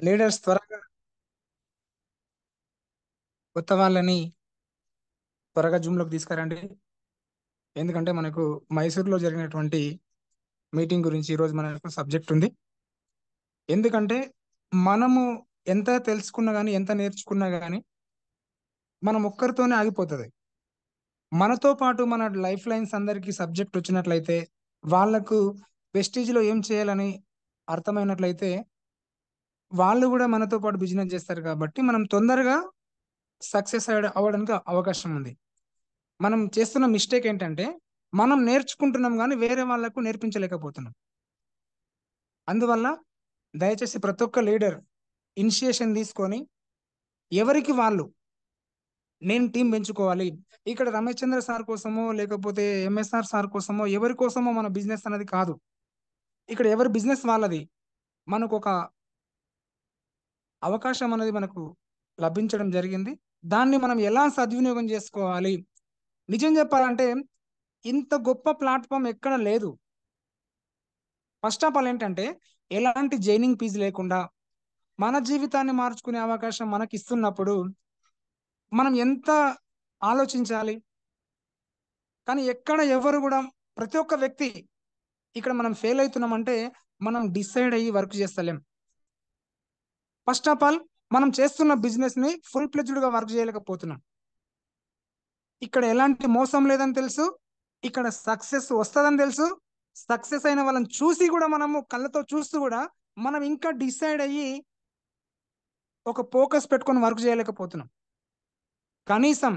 Leaders త్వరగా కొత్త వాళ్ళని త్వరగా జూమ్లోకి తీసుకురండి. ఎందుకంటే మనకు మైసూర్లో జరిగినటువంటి మీటింగ్ గురించి ఈరోజు మనకు సబ్జెక్ట్ ఉంది. ఎందుకంటే మనము ఎంత తెలుసుకున్నా కానీ ఎంత నేర్చుకున్నా కానీ మనం ఒక్కరితోనే ఆగిపోతుంది. మనతో పాటు మన లైఫ్ లైన్స్ అందరికీ సబ్జెక్ట్ వచ్చినట్లయితే, వాళ్లకు వెస్టీజ్లో ఏం చేయాలని అర్థమైనట్లయితే వాళ్ళు కూడా మనతో పాటు బిజినెస్ చేస్తారు. కాబట్టి మనం తొందరగా సక్సెస్ అవ్వడానికి అవకాశం ఉంది. మనం చేస్తున్న మిస్టేక్ ఏంటంటే మనం నేర్చుకుంటున్నాం కానీ వేరే వాళ్ళకు నేర్పించలేకపోతున్నాం. అందువల్ల దయచేసి ప్రతి ఒక్క లీడర్ ఇనిషియేషన్ తీసుకొని ఎవరికి వాళ్ళు నేను టీం పెంచుకోవాలి. ఇక్కడ రమేష్ చంద్ర సార్ కోసమో లేకపోతే ఎంఎస్ఆర్ సార్ కోసమో ఎవరి కోసమో మన బిజినెస్ అనేది కాదు. ఇక్కడ ఎవరి బిజినెస్ వాళ్ళది. మనకు ఒక అవకాశం అనేది మనకు లభించడం జరిగింది. దాన్ని మనం ఎలా సద్వినియోగం చేసుకోవాలి? నిజం చెప్పాలంటే ఇంత గొప్ప ప్లాట్ఫామ్ ఎక్కడ లేదు. ఫస్ట్ ఆఫ్ ఆల్ ఏంటంటే ఎలాంటి జైనింగ్ ఫీజు లేకుండా మన జీవితాన్ని మార్చుకునే అవకాశం మనకి ఇస్తున్నప్పుడు మనం ఎంత ఆలోచించాలి. కానీ ఎక్కడ ఎవరు కూడా ప్రతి ఒక్క వ్యక్తి ఇక్కడ మనం ఫెయిల్ అవుతున్నామంటే మనం డిసైడ్ అయ్యి వర్క్ చేస్తలేం. ఫస్ట్ ఆఫ్ ఆల్ మనం చేస్తున్న బిజినెస్ ని ఫుల్ ఫ్లెడ్జ్డ్ గా వర్క్ చేయలేకపోతున్నాం. ఇక్కడ ఎలాంటి మోసం లేదని తెలుసు, ఇక్కడ సక్సెస్ వస్తుందని తెలుసు. సక్సెస్ అయిన వాళ్ళని చూసి కూడా మనము కళ్ళతో చూస్తూ కూడా మనం ఇంకా డిసైడ్ అయ్యి ఒక ఫోకస్ పెట్టుకొని వర్క్ చేయలేకపోతున్నాం. కనీసం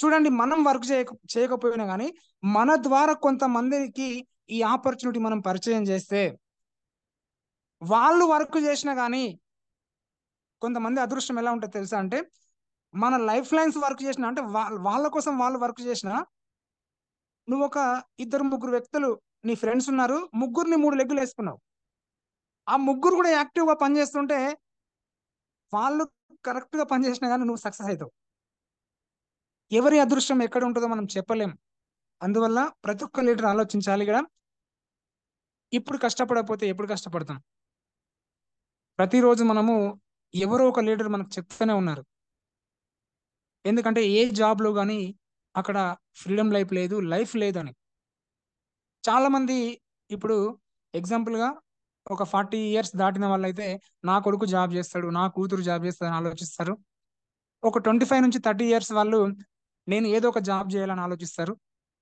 చూడండి, మనం వర్క్ చేయకపోయినా కానీ మన ద్వారా కొంతమందికి ఈ ఆపర్చునిటీ మనం పరిచయం చేస్తే వాళ్ళు వర్క్ చేసినా కానీ కొంతమంది అదృష్టం ఎలా ఉంటుంది తెలుసా అంటే మన లైఫ్ లైన్స్ వర్క్ చేసిన అంటే వాళ్ళ కోసం వాళ్ళు వర్క్ చేసిన నువ్వు ఒక ఇద్దరు ముగ్గురు వ్యక్తులు నీ ఫ్రెండ్స్ ఉన్నారు, ముగ్గురిని మూడు లెగ్గులు వేసుకున్నావు. ఆ ముగ్గురు కూడా యాక్టివ్ గా పనిచేస్తుంటే వాళ్ళు కరెక్ట్ గా పనిచేసినా కానీ నువ్వు సక్సెస్ అవుతావు. ఎవరి అదృష్టం ఎక్కడ ఉంటుందో మనం చెప్పలేం. అందువల్ల ప్రతి ఒక్క లీడర్ ఆలోచించాలి కదా, ఇప్పుడు కష్టపడకపోతే ఎప్పుడు కష్టపడతాం. ప్రతిరోజు మనము ఎవరో ఒక లీడర్ మనకు చెప్తూనే ఉన్నారు. ఎందుకంటే ఏ జాబ్ లో కానీ అక్కడ ఫ్రీడమ్ లైఫ్ లేదు అని. చాలా మంది ఇప్పుడు ఎగ్జాంపుల్ గా ఒక 40 years దాటిన వాళ్ళైతే నా కొడుకు జాబ్ చేస్తాడు, నా కూతురు జాబ్ చేస్తాడు అని ఆలోచిస్తారు. ఒక 25 నుంచి 30 years వాళ్ళు నేను ఏదో ఒక జాబ్ చేయాలని ఆలోచిస్తారు.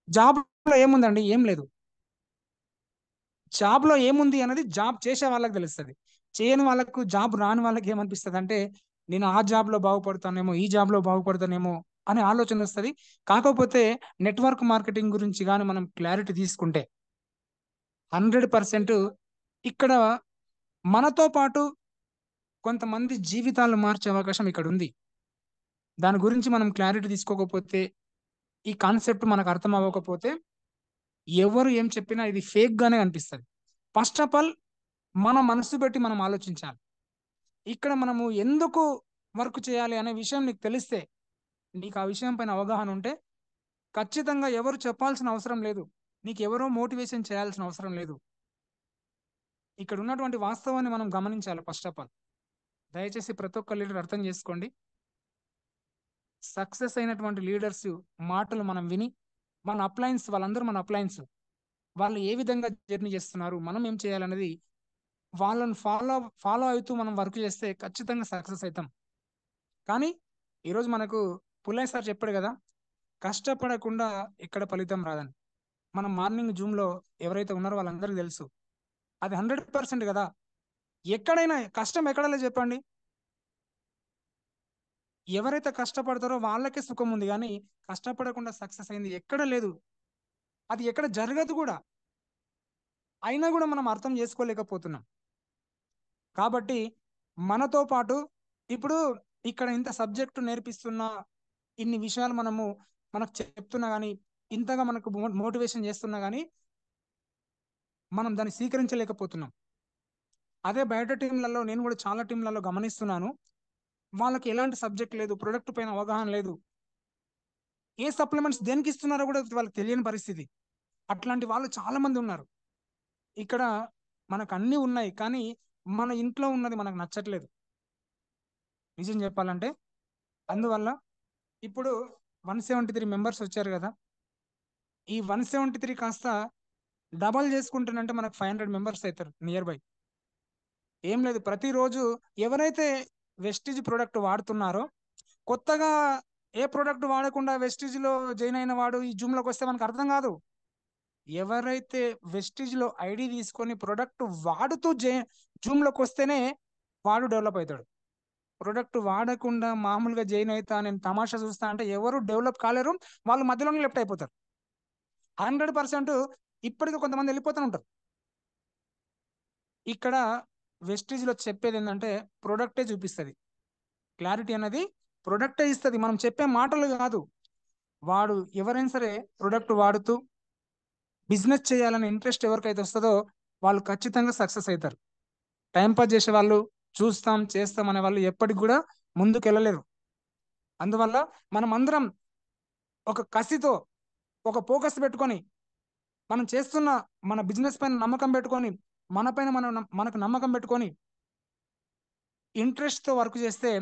జాబ్ లో ఏముందండి? ఏం లేదు. జాబ్ లో ఏముంది అనేది జాబ్ చేసే వాళ్ళకి తెలుస్తుంది. చేయని వాళ్ళకు, జాబ్ రాని వాళ్ళకి ఏమనిపిస్తుంది అంటే నేను ఆ జాబ్ లో బాగుపడతానేమో, ఈ జాబ్ లో బాగుపడతానేమో అనే ఆలోచన వస్తుంది. కాకపోతే నెట్వర్క్ మార్కెటింగ్ గురించి కానీ మనం క్లారిటీ తీసుకుంటే 100% ఇక్కడ మనతో పాటు కొంతమంది జీవితాలు మార్చే అవకాశం ఇక్కడ ఉంది. దాని గురించి మనం క్లారిటీ తీసుకోకపోతే, ఈ కాన్సెప్ట్ మనకు అర్థం అవ్వకపోతే ఎవరు ఏం చెప్పినా ఇది ఫేక్ గానే అనిపిస్తుంది. ఫస్ట్ ఆఫ్ ఆల్ మన మనసు పెట్టి మనం ఆలోచించాలి. ఇక్కడ మనము ఎందుకు వర్క్ చేయాలి అనే విషయం నీకు తెలిస్తే, నీకు ఆ విషయం పైన అవగాహన ఉంటే ఖచ్చితంగా ఎవరు చెప్పాల్సిన అవసరం లేదు, నీకు ఎవరో మోటివేషన్ చేయాల్సిన అవసరం లేదు. ఇక్కడ ఉన్నటువంటి వాస్తవాన్ని మనం గమనించాలి. ఫస్ట్ ఆఫ్ ఆల్ దయచేసి ప్రతి ఒక్క లీడర్ అర్థం చేసుకోండి. సక్సెస్ అయినటువంటి లీడర్స్ మాటలు మనం విని మన అప్లయన్స్, వాళ్ళందరూ మన అప్లయన్స్, వాళ్ళు ఏ విధంగా జర్నీ చేస్తున్నారు, మనం ఏం చేయాలనేది వాళ్ళని ఫాలో ఫాలో అవుతూ మనం వర్క్ చేస్తే ఖచ్చితంగా సక్సెస్ అవుతాం. కానీ ఈరోజు మనకు పుల్లయ్య సార్ చెప్పాడు కదా, కష్టపడకుండా ఎక్కడ ఫలితం రాదని. మనం మార్నింగ్ జూమ్ లో ఎవరైతే ఉన్నారో వాళ్ళందరికీ తెలుసు. అది 100% కదా. ఎక్కడైనా కష్టం ఎక్కడ లేదు చెప్పండి. ఎవరైతే కష్టపడతారో వాళ్ళకే సుఖం ఉంది, కానీ కష్టపడకుండా సక్సెస్ అయింది ఎక్కడ లేదు. అది ఎక్కడ జరగదు కూడా. అయినా కూడా మనం అర్థం చేసుకోలేకపోతున్నాం. కాబట్టి మనతో పాటు ఇప్పుడు ఇక్కడ ఇంత సబ్జెక్టు నేర్పిస్తున్నా, ఇన్ని విషయాలు మనకు చెప్తున్నా కానీ, ఇంతగా మనకు మోటివేషన్ చేస్తున్నా కానీ మనం దాన్ని స్వీకరించలేకపోతున్నాం. అదే బయట టీంలలో నేను కూడా చాలా టీంలలో గమనిస్తున్నాను, వాళ్ళకి ఎలాంటి సబ్జెక్ట్ లేదు, ప్రొడక్ట్ పైన అవగాహన లేదు, ఏ సప్లిమెంట్స్ దేనికి ఇస్తున్నారో కూడా వాళ్ళకి తెలియని పరిస్థితి. అట్లాంటి వాళ్ళు చాలా మంది ఉన్నారు. ఇక్కడ మనకు అన్నీ ఉన్నాయి, కానీ మన ఇంట్లో ఉన్నది మనకు నచ్చట్లేదు. నిజం చెప్పాలంటే. అందువల్ల ఇప్పుడు 173 మెంబర్స్ వచ్చారు కదా, ఈ 173 కాస్త డబల్ చేసుకుంటున్నంటే మనకు 500 మెంబర్స్ అవుతారు నియర్ బై. ఏం లేదు, ప్రతిరోజు ఎవరైతే వెస్టిజ్ ప్రోడక్ట్ వాడుతున్నారో, కొత్తగా ఏ ప్రోడక్ట్ వాడకుండా వెస్టిజ్ లో జాయిన్ అయిన వాడు ఈ జూమ్ లోకి వస్తే మనకు అర్థం కాదు. ఎవరైతే వెస్టిజ్ లో ఐడి తీసుకొని ప్రొడక్ట్ వాడుతూ జూమ్ లోకి వస్తేనే వాడు డెవలప్ అవుతాడు. ప్రొడక్ట్ వాడకుండా మామూలుగా జాయిన్ అవుతా నేను తమాషా చూస్తా అంటే ఎవరు డెవలప్ కాలేరు, వాళ్ళు మధ్యలోనే లెఫ్ట్ అయిపోతారు. 100% ఇప్పటికీ కొంతమంది వెళ్ళిపోతూ ఉంటారు. ఇక్కడ వెస్టిజ్ లో చెప్పేది ఏంటంటే ప్రొడక్టే చూపిస్తుంది. క్లారిటీ అనేది ప్రొడక్టే ఇస్తుంది, మనం చెప్పే మాటలు కాదు. వాడు ఎవరైనా సరే ప్రొడక్ట్ వాడుతూ బిజినెస్ చేయాలనే ఇంట్రెస్ట్ ఎవరికైతే వస్తుందో వాళ్ళు ఖచ్చితంగా సక్సెస్ అవుతారు. టైంపాస్ చేసే వాళ్ళు, చూస్తాం చేస్తాం అనే వాళ్ళు ఎప్పటికి కూడా ముందుకు వెళ్ళలేరు. అందువల్ల మనం అందరం ఒక కసితో, ఒక ఫోకస్ పెట్టుకొని, మనం చేస్తున్న మన బిజినెస్ పైన నమ్మకం పెట్టుకొని, మన పైన మనకు నమ్మకం పెట్టుకొని ఇంట్రెస్ట్తో వర్క్ చేస్తే,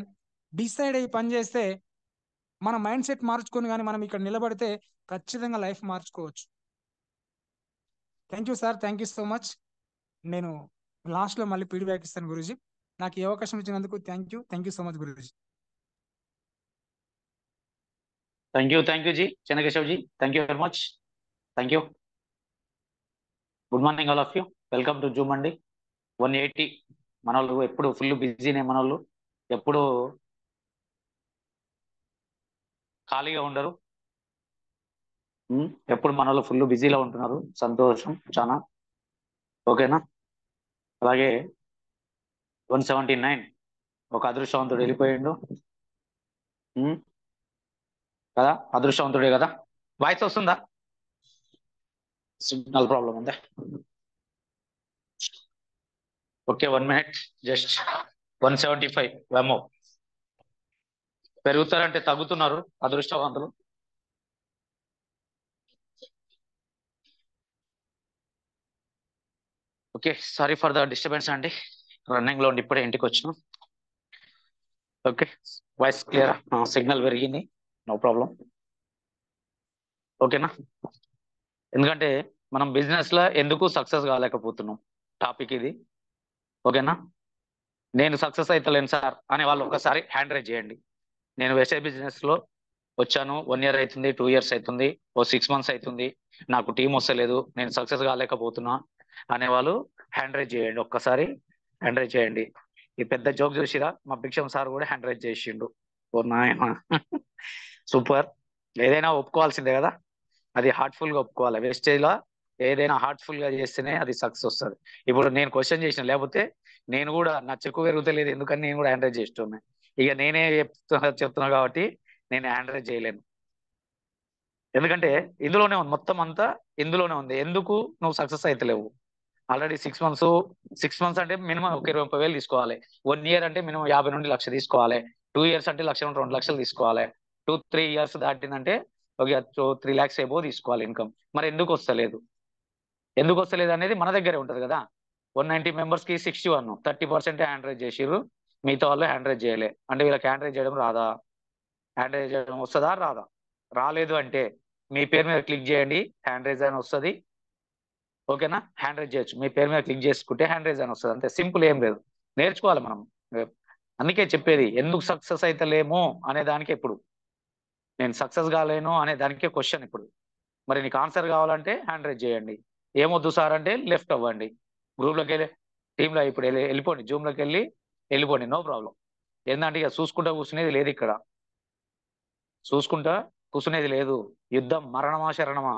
డిసైడ్ అయ్యి పని చేస్తే, మన మైండ్ సెట్ మార్చుకొని కానీ మనం ఇక్కడ నిలబడితే ఖచ్చితంగా లైఫ్ మార్చుకోవచ్చు. Thank you sir, thank you so much. నేను లాస్ట్లో మళ్ళీ ఫీడ్బ్యాక్ ఇస్తాను గురూజీ. నాకు ఈ అవకాశం ఇచ్చినందుకు thank you so much Guruji. Thank you ji Chennakeshav ji, thank you very much. Thank you. Good morning all of you, welcome to Zoom అండి. 180 మన వాళ్ళు ఎప్పుడు ఫుల్ బిజీనే, మన వాళ్ళు ఎప్పుడు ఖాళీగా ఉండరు, ఎప్పుడు మన వాళ్ళు ఫుల్ బిజీలో ఉంటున్నారు. సంతోషం చాలా, ఓకేనా. అలాగే 179 ఒక అదృష్టవంతుడు వెళ్ళిపోయిండు కదా, అదృష్టవంతుడే కదా. వాయిస్ వస్తుందా? సిగ్నల్ ప్రాబ్లం ఉందా? Okay, 1 minute just. 175 వెమో పెరుగుతారంటే తగ్గుతున్నారు అదృష్టవంతులు. Okay, sorry for the disturbance అండి, రన్నింగ్ లో ఉండి ఇప్పుడే ఇంటికి వచ్చిన. ఓకే, వాయిస్ క్లియర్, సిగ్నల్ పెరిగింది, నో ప్రాబ్లం, ఓకేనా. ఎందుకంటే మనం బిజినెస్ లో ఎందుకు సక్సెస్ కాలేకపోతున్నాం టాపిక్ ఇది, ఓకేనా. నేను సక్సెస్ అవుతలేను సార్ అనే వాళ్ళు ఒకసారి హ్యాండ్ రైజ్ చేయండి. నేను వెస్టే బిజినెస్ లో వచ్చాను, 1 year అవుతుంది, 2 years అవుతుంది, 6 months అవుతుంది, నాకు టీం వస్తలేదు, నేను సక్సెస్ కాలేకపోతున్నా అనేవాళ్ళు హ్యాండ్ రైజ్ చేయండి. ఒక్కసారి హ్యాండ్ రైజ్ చేయండి. ఈ పెద్ద జోక్ చూసిరా, మా భిక్షం సార్ కూడా హ్యాండ్ రైజ్ చేసిండు. ఓ నాయన సూపర్. ఏదైనా ఒప్పుకోవాల్సిందే కదా, అది హార్ట్ఫుల్ గా ఒప్పుకోవాలి. వేస్టేజ్ లో ఏదైనా హార్ట్ఫుల్ గా చేస్తేనే అది సక్సెస్ వస్తుంది. ఇప్పుడు నేను క్వశ్చన్ చేసిన, లేకపోతే నేను కూడా నా చెక్కు పెరుగుతలేదు ఎందుకని నేను కూడా హ్యాండ్ రైజ్ చేస్తున్నాను. ఇక నేనే చెప్తున్నా కాబట్టి నేను హ్యాండ్ రైజ్ చేయలేను, ఎందుకంటే ఇందులోనే ఉంది, మొత్తం అంతా ఇందులోనే ఉంది. ఎందుకు నువ్వు సక్సెస్ అవుతలేవు? ఆల్రెడీ 6 months అంటే మినిమం ఒక 20,000 తీసుకోవాలి. 1 year అంటే మినిమం 50 నుండి 1,00,000 తీసుకోవాలి. 2 years అంటే 1,00,000 నుండి 2,00,000 తీసుకోవాలి. 2-3 years దాటిందంటే ఒక 3 lakhs ఏబో తీసుకోవాలి ఇన్కమ్. మరి ఎందుకు వస్తలేదు? ఎందుకు వస్తలేదు అనేది మన దగ్గరే ఉంటది కదా. 190 members కి 61, 30% హ్యాండ్ రైజ్ చేసిర్రు, మిగతా వాళ్ళు హ్యాండ్ రైజ్ చేయలే. అంటే వీళ్ళకి హ్యాండ్ రైజ్ చేయడం రాదా? హ్యాండ్ రైజ్ చేయడం వస్తుందా రాదా? రాలేదు అంటే మీ పేరు మీద క్లిక్ చేయండి, హ్యాండ్ రైజ్ అని వస్తుంది, ఓకేనా. హ్యాండ్ రైజ్ చేయొచ్చు, మీ పేరు మీద క్లిక్ చేసుకుంటే హ్యాండ్ రైజ్ అని వస్తుంది, అంతే సింపుల్, ఏం లేదు. నేర్చుకోవాలి మనం. అందుకే చెప్పేది ఎందుకు సక్సెస్ అవుతలేమో అనే దానికి, ఇప్పుడు నేను సక్సెస్ కాలేను అనే దానికే క్వశ్చన్. ఇప్పుడు మరి నీకు ఆన్సర్ కావాలంటే హ్యాండ్ రైజ్ చేయండి, ఏమొద్దు సార్ అంటే లెఫ్ట్ అవ్వండి, గ్రూప్లోకి వెళ్ళి టీంలో ఇప్పుడు వెళ్ళిపోండి, జూమ్లోకి వెళ్ళిపోండి, నో ప్రాబ్లం. ఏంటంటే ఇక చూసుకుంటా కూర్చునేది లేదు ఇక్కడ, చూసుకుంటా కూర్చునేది లేదు. యుద్ధం మరణమా శరణమా?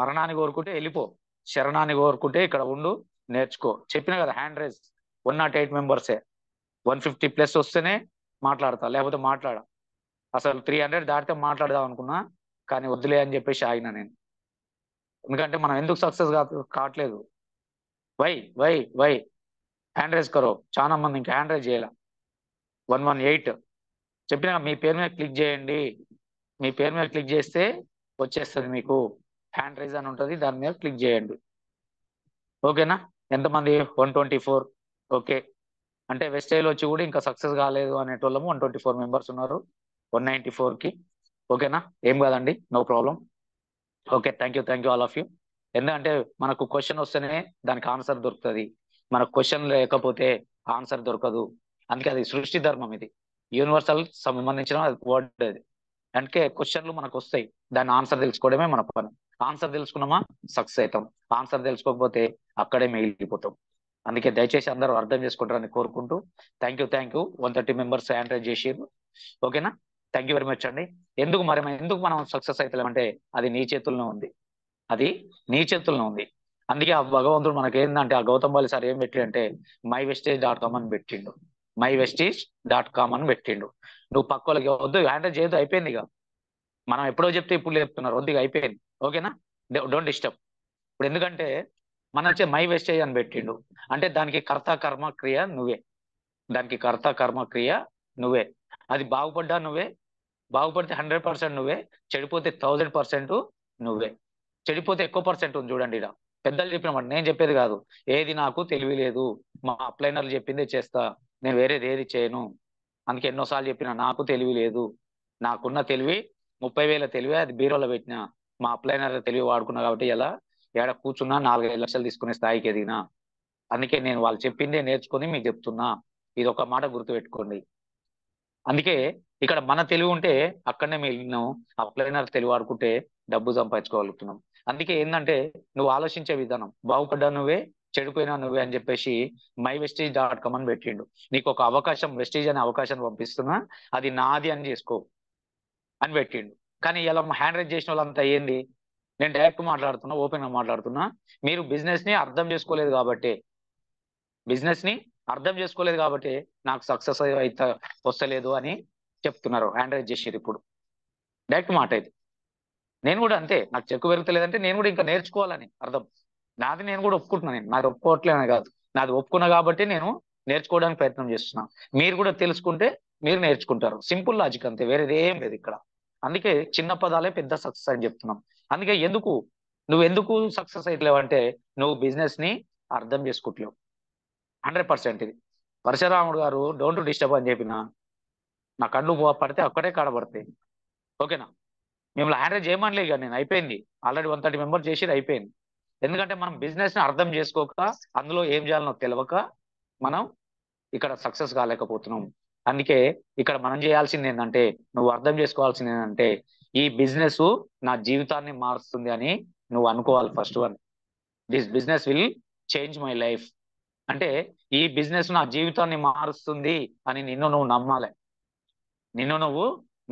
మరణాన్ని కోరుకుంటే వెళ్ళిపో, శరణాన్ని కోరుకుంటే ఇక్కడ ఉండు, నేర్చుకో. చెప్పినా కదా హ్యాండ్ రైజ్ 108 members, 150+ వస్తేనే మాట్లాడతా, లేకపోతే మాట్లాడ. అసలు 300 దాటితే మాట్లాడదాం అనుకున్నా, కానీ వద్దులే అని చెప్పేసి ఆగిన నేను. ఎందుకంటే మనం ఎందుకు సక్సెస్ కావట్లేదు? Why why why hand raise కరో. చాలా మంది ఇంకా హ్యాండ్ రైజ్ చేయాల. 118 చెప్పినా, మీ పేరు మీద క్లిక్ చేయండి, మీ పేరు మీద క్లిక్ చేస్తే వచ్చేస్తుంది మీకు, హ్యాండ్ రైజ్ అని ఉంటుంది, దాని మీద క్లిక్ చేయండి, ఓకేనా. ఎంతమంది? 124. ఓకే, అంటే వెస్టేజ్ వచ్చి కూడా ఇంకా సక్సెస్ కాలేదు అనేటోళ్ళము 124 మెంబర్స్ ఉన్నారు 194కి. ఓకేనా, ఏం కాదండి, no problem. Okay, thank you all of you. ఎందుకంటే మనకు క్వశ్చన్ వస్తేనే దానికి ఆన్సర్ దొరుకుతుంది, మనకు క్వశ్చన్ లేకపోతే ఆన్సర్ దొరకదు. అందుకే అది సృష్టి ధర్మం, ఇది యూనివర్సల్ సంబంధించిన వర్డ్ అది. అందుకే క్వశ్చన్లు మనకు వస్తాయి, దాని ఆన్సర్ తెలుసుకోవడమే మన పని. ఆన్సర్ తెలుసుకున్నామా సక్సెస్ అవుతాం, ఆన్సర్ తెలుసుకోకపోతే అక్కడే మిగిలిపోతాం. అందుకే దయచేసి అందరూ అర్థం చేసుకుంటారని కోరుకుంటూ thank you 130 members hand raise చేసిర్రు. ఓకేనా, థ్యాంక్ యూ వెరీ మచ్ అండి. ఎందుకు మనం సక్సెస్ అవుతలేమంటే అది నీ చేతుల్లో ఉంది, అది నీ చేతుల్లో ఉంది. అందుకే ఆ భగవంతుడు మనకి ఏంటంటే ఆ గౌతమ్ బాలి సార్ ఏం పెట్టిండంటే mywestage.com అని పెట్టిండు, mywestage.com అని పెట్టిండు. నువ్వు పక్క వాళ్ళకి వద్దు హ్యాండిల్ చేయొద్దు, అయిపోయింది ఇక. మనం ఎప్పుడో చెప్తే ఇప్పుడు చెప్తున్నారు, వద్దు ఇక అయిపోయింది. ఓకేనా, డోంట్ డిస్టర్బ్. ఇప్పుడు ఎందుకంటే మన మై వెస్టేజ్ అని పెట్టిండు అంటే దానికి కర్త కర్మ క్రియ నువ్వే, దానికి కర్త కర్మ క్రియ నువ్వే. అది బాగుపడ్డా నువ్వే, బాగుపడితే 100% నువ్వే, చెడిపోతే 1000% నువ్వే. చెడిపోతే ఎక్కువ పర్సెంట్ ఉంది చూడండి, ఇక్కడ పెద్దలు చెప్పినమాట, నేను చెప్పేది కాదు. ఏది నాకు తెలివి లేదు, మా అప్లైనర్లు చెప్పిందే చేస్తా, నేను వేరేది ఏది చేయను. అందుకే ఎన్నోసార్లు చెప్పిన నాకు తెలివి లేదు, నాకున్న తెలివి 30,000 తెలివి, అది బీరోలో పెట్టిన. మా అప్లైనర్ తెలివి వాడుకున్నా కాబట్టి ఇలా ఏడ కూర్చున్నా 4-5 లక్షలు తీసుకునే స్థాయికి ఎదిగినా. అందుకే నేను వాళ్ళు చెప్పిందే నేర్చుకుని మీకు చెప్తున్నా, ఇది ఒక మాట గుర్తుపెట్టుకోండి. అందుకే ఇక్కడ మన తెలివి ఉంటే అక్కడనే మేము అప్లైనర్ తెలివి వాడుకుంటే డబ్బు సంపాదించుకోగలుగుతున్నాం. అందుకే ఏంటంటే నువ్వు ఆలోచించే విధానం, బాగుపడ్డా నువ్వే, చెడిపోయినా నువ్వే అని చెప్పేసి mywestage.com అని పెట్టిండు. నీకు ఒక అవకాశం, వెస్టేజ్ అనే అవకాశం పంపిస్తున్నా, అది నాది అని చేసుకో అని పెట్టిండు. కానీ ఇలా హ్యాండ్ రైజ్ చేసిన వాళ్ళంతా ఏంది, నేను డైరెక్ట్ మాట్లాడుతున్నా, ఓపెన్ గా మాట్లాడుతున్నా, మీరు బిజినెస్ ని అర్థం చేసుకోలేదు కాబట్టి, నాకు సక్సెస్ అయితే వస్తలేదు అని చెప్తున్నారు, హ్యాండ్ రైజ్ చేసారు. ఇప్పుడు డైరెక్ట్ మాట ఇది. నేను కూడా అంతే, నాకు చెక్కు పెరుగుతలేదంటే నేను కూడా ఇంకా నేర్చుకోవాలని అర్థం. నాది నేను కూడా ఒప్పుకుంటున్నాను, నాది ఒప్పుకోవట్లేదని కాదు, నాది ఒప్పుకున్నా కాబట్టి నేను నేర్చుకోవడానికి ప్రయత్నం చేస్తున్నా. మీరు కూడా తెలుసుకుంటే మీరు నేర్చుకుంటారు, సింపుల్ లాజిక్ అంతే, వేరేది ఏం లేదు ఇక్కడ. అందుకే చిన్న పదాలే పెద్ద సక్సెస్ అని చెప్తున్నాం. అందుకే నువ్వు ఎందుకు సక్సెస్ అయ్యలేవు అంటే నువ్వు బిజినెస్ ని అర్థం చేసుకోవట్లేవు. 100% ఇది. పరశురాముడు గారు డోంట్ డిస్టర్బ్ అని చెప్పిన నా కళ్ళు పడితే ఒక్కటే కాడబడతాయి. ఓకేనా, మిమ్మల్ని హ్యాండిల్ చేయమనిలే, ఇక నేను అయిపోయింది, ఆల్రెడీ 130 మెంబర్స్ చేసి అయిపోయింది. ఎందుకంటే మనం బిజినెస్ ని అర్థం చేసుకోక, అందులో ఏం చేయాలనో తెలియక మనం ఇక్కడ సక్సెస్ కాలేకపోతున్నాం. అందుకే ఇక్కడ మనం చేయాల్సింది ఏంటంటే, నువ్వు అర్థం చేసుకోవాల్సింది ఏంటంటే, ఈ బిజినెస్ నా జీవితాన్ని మారుస్తుంది అని నువ్వు అనుకోవాలి. First one, this business will change my life. అంటే ఈ బిజినెస్ నా జీవితాన్ని మారుస్తుంది అని నిన్ను నువ్వు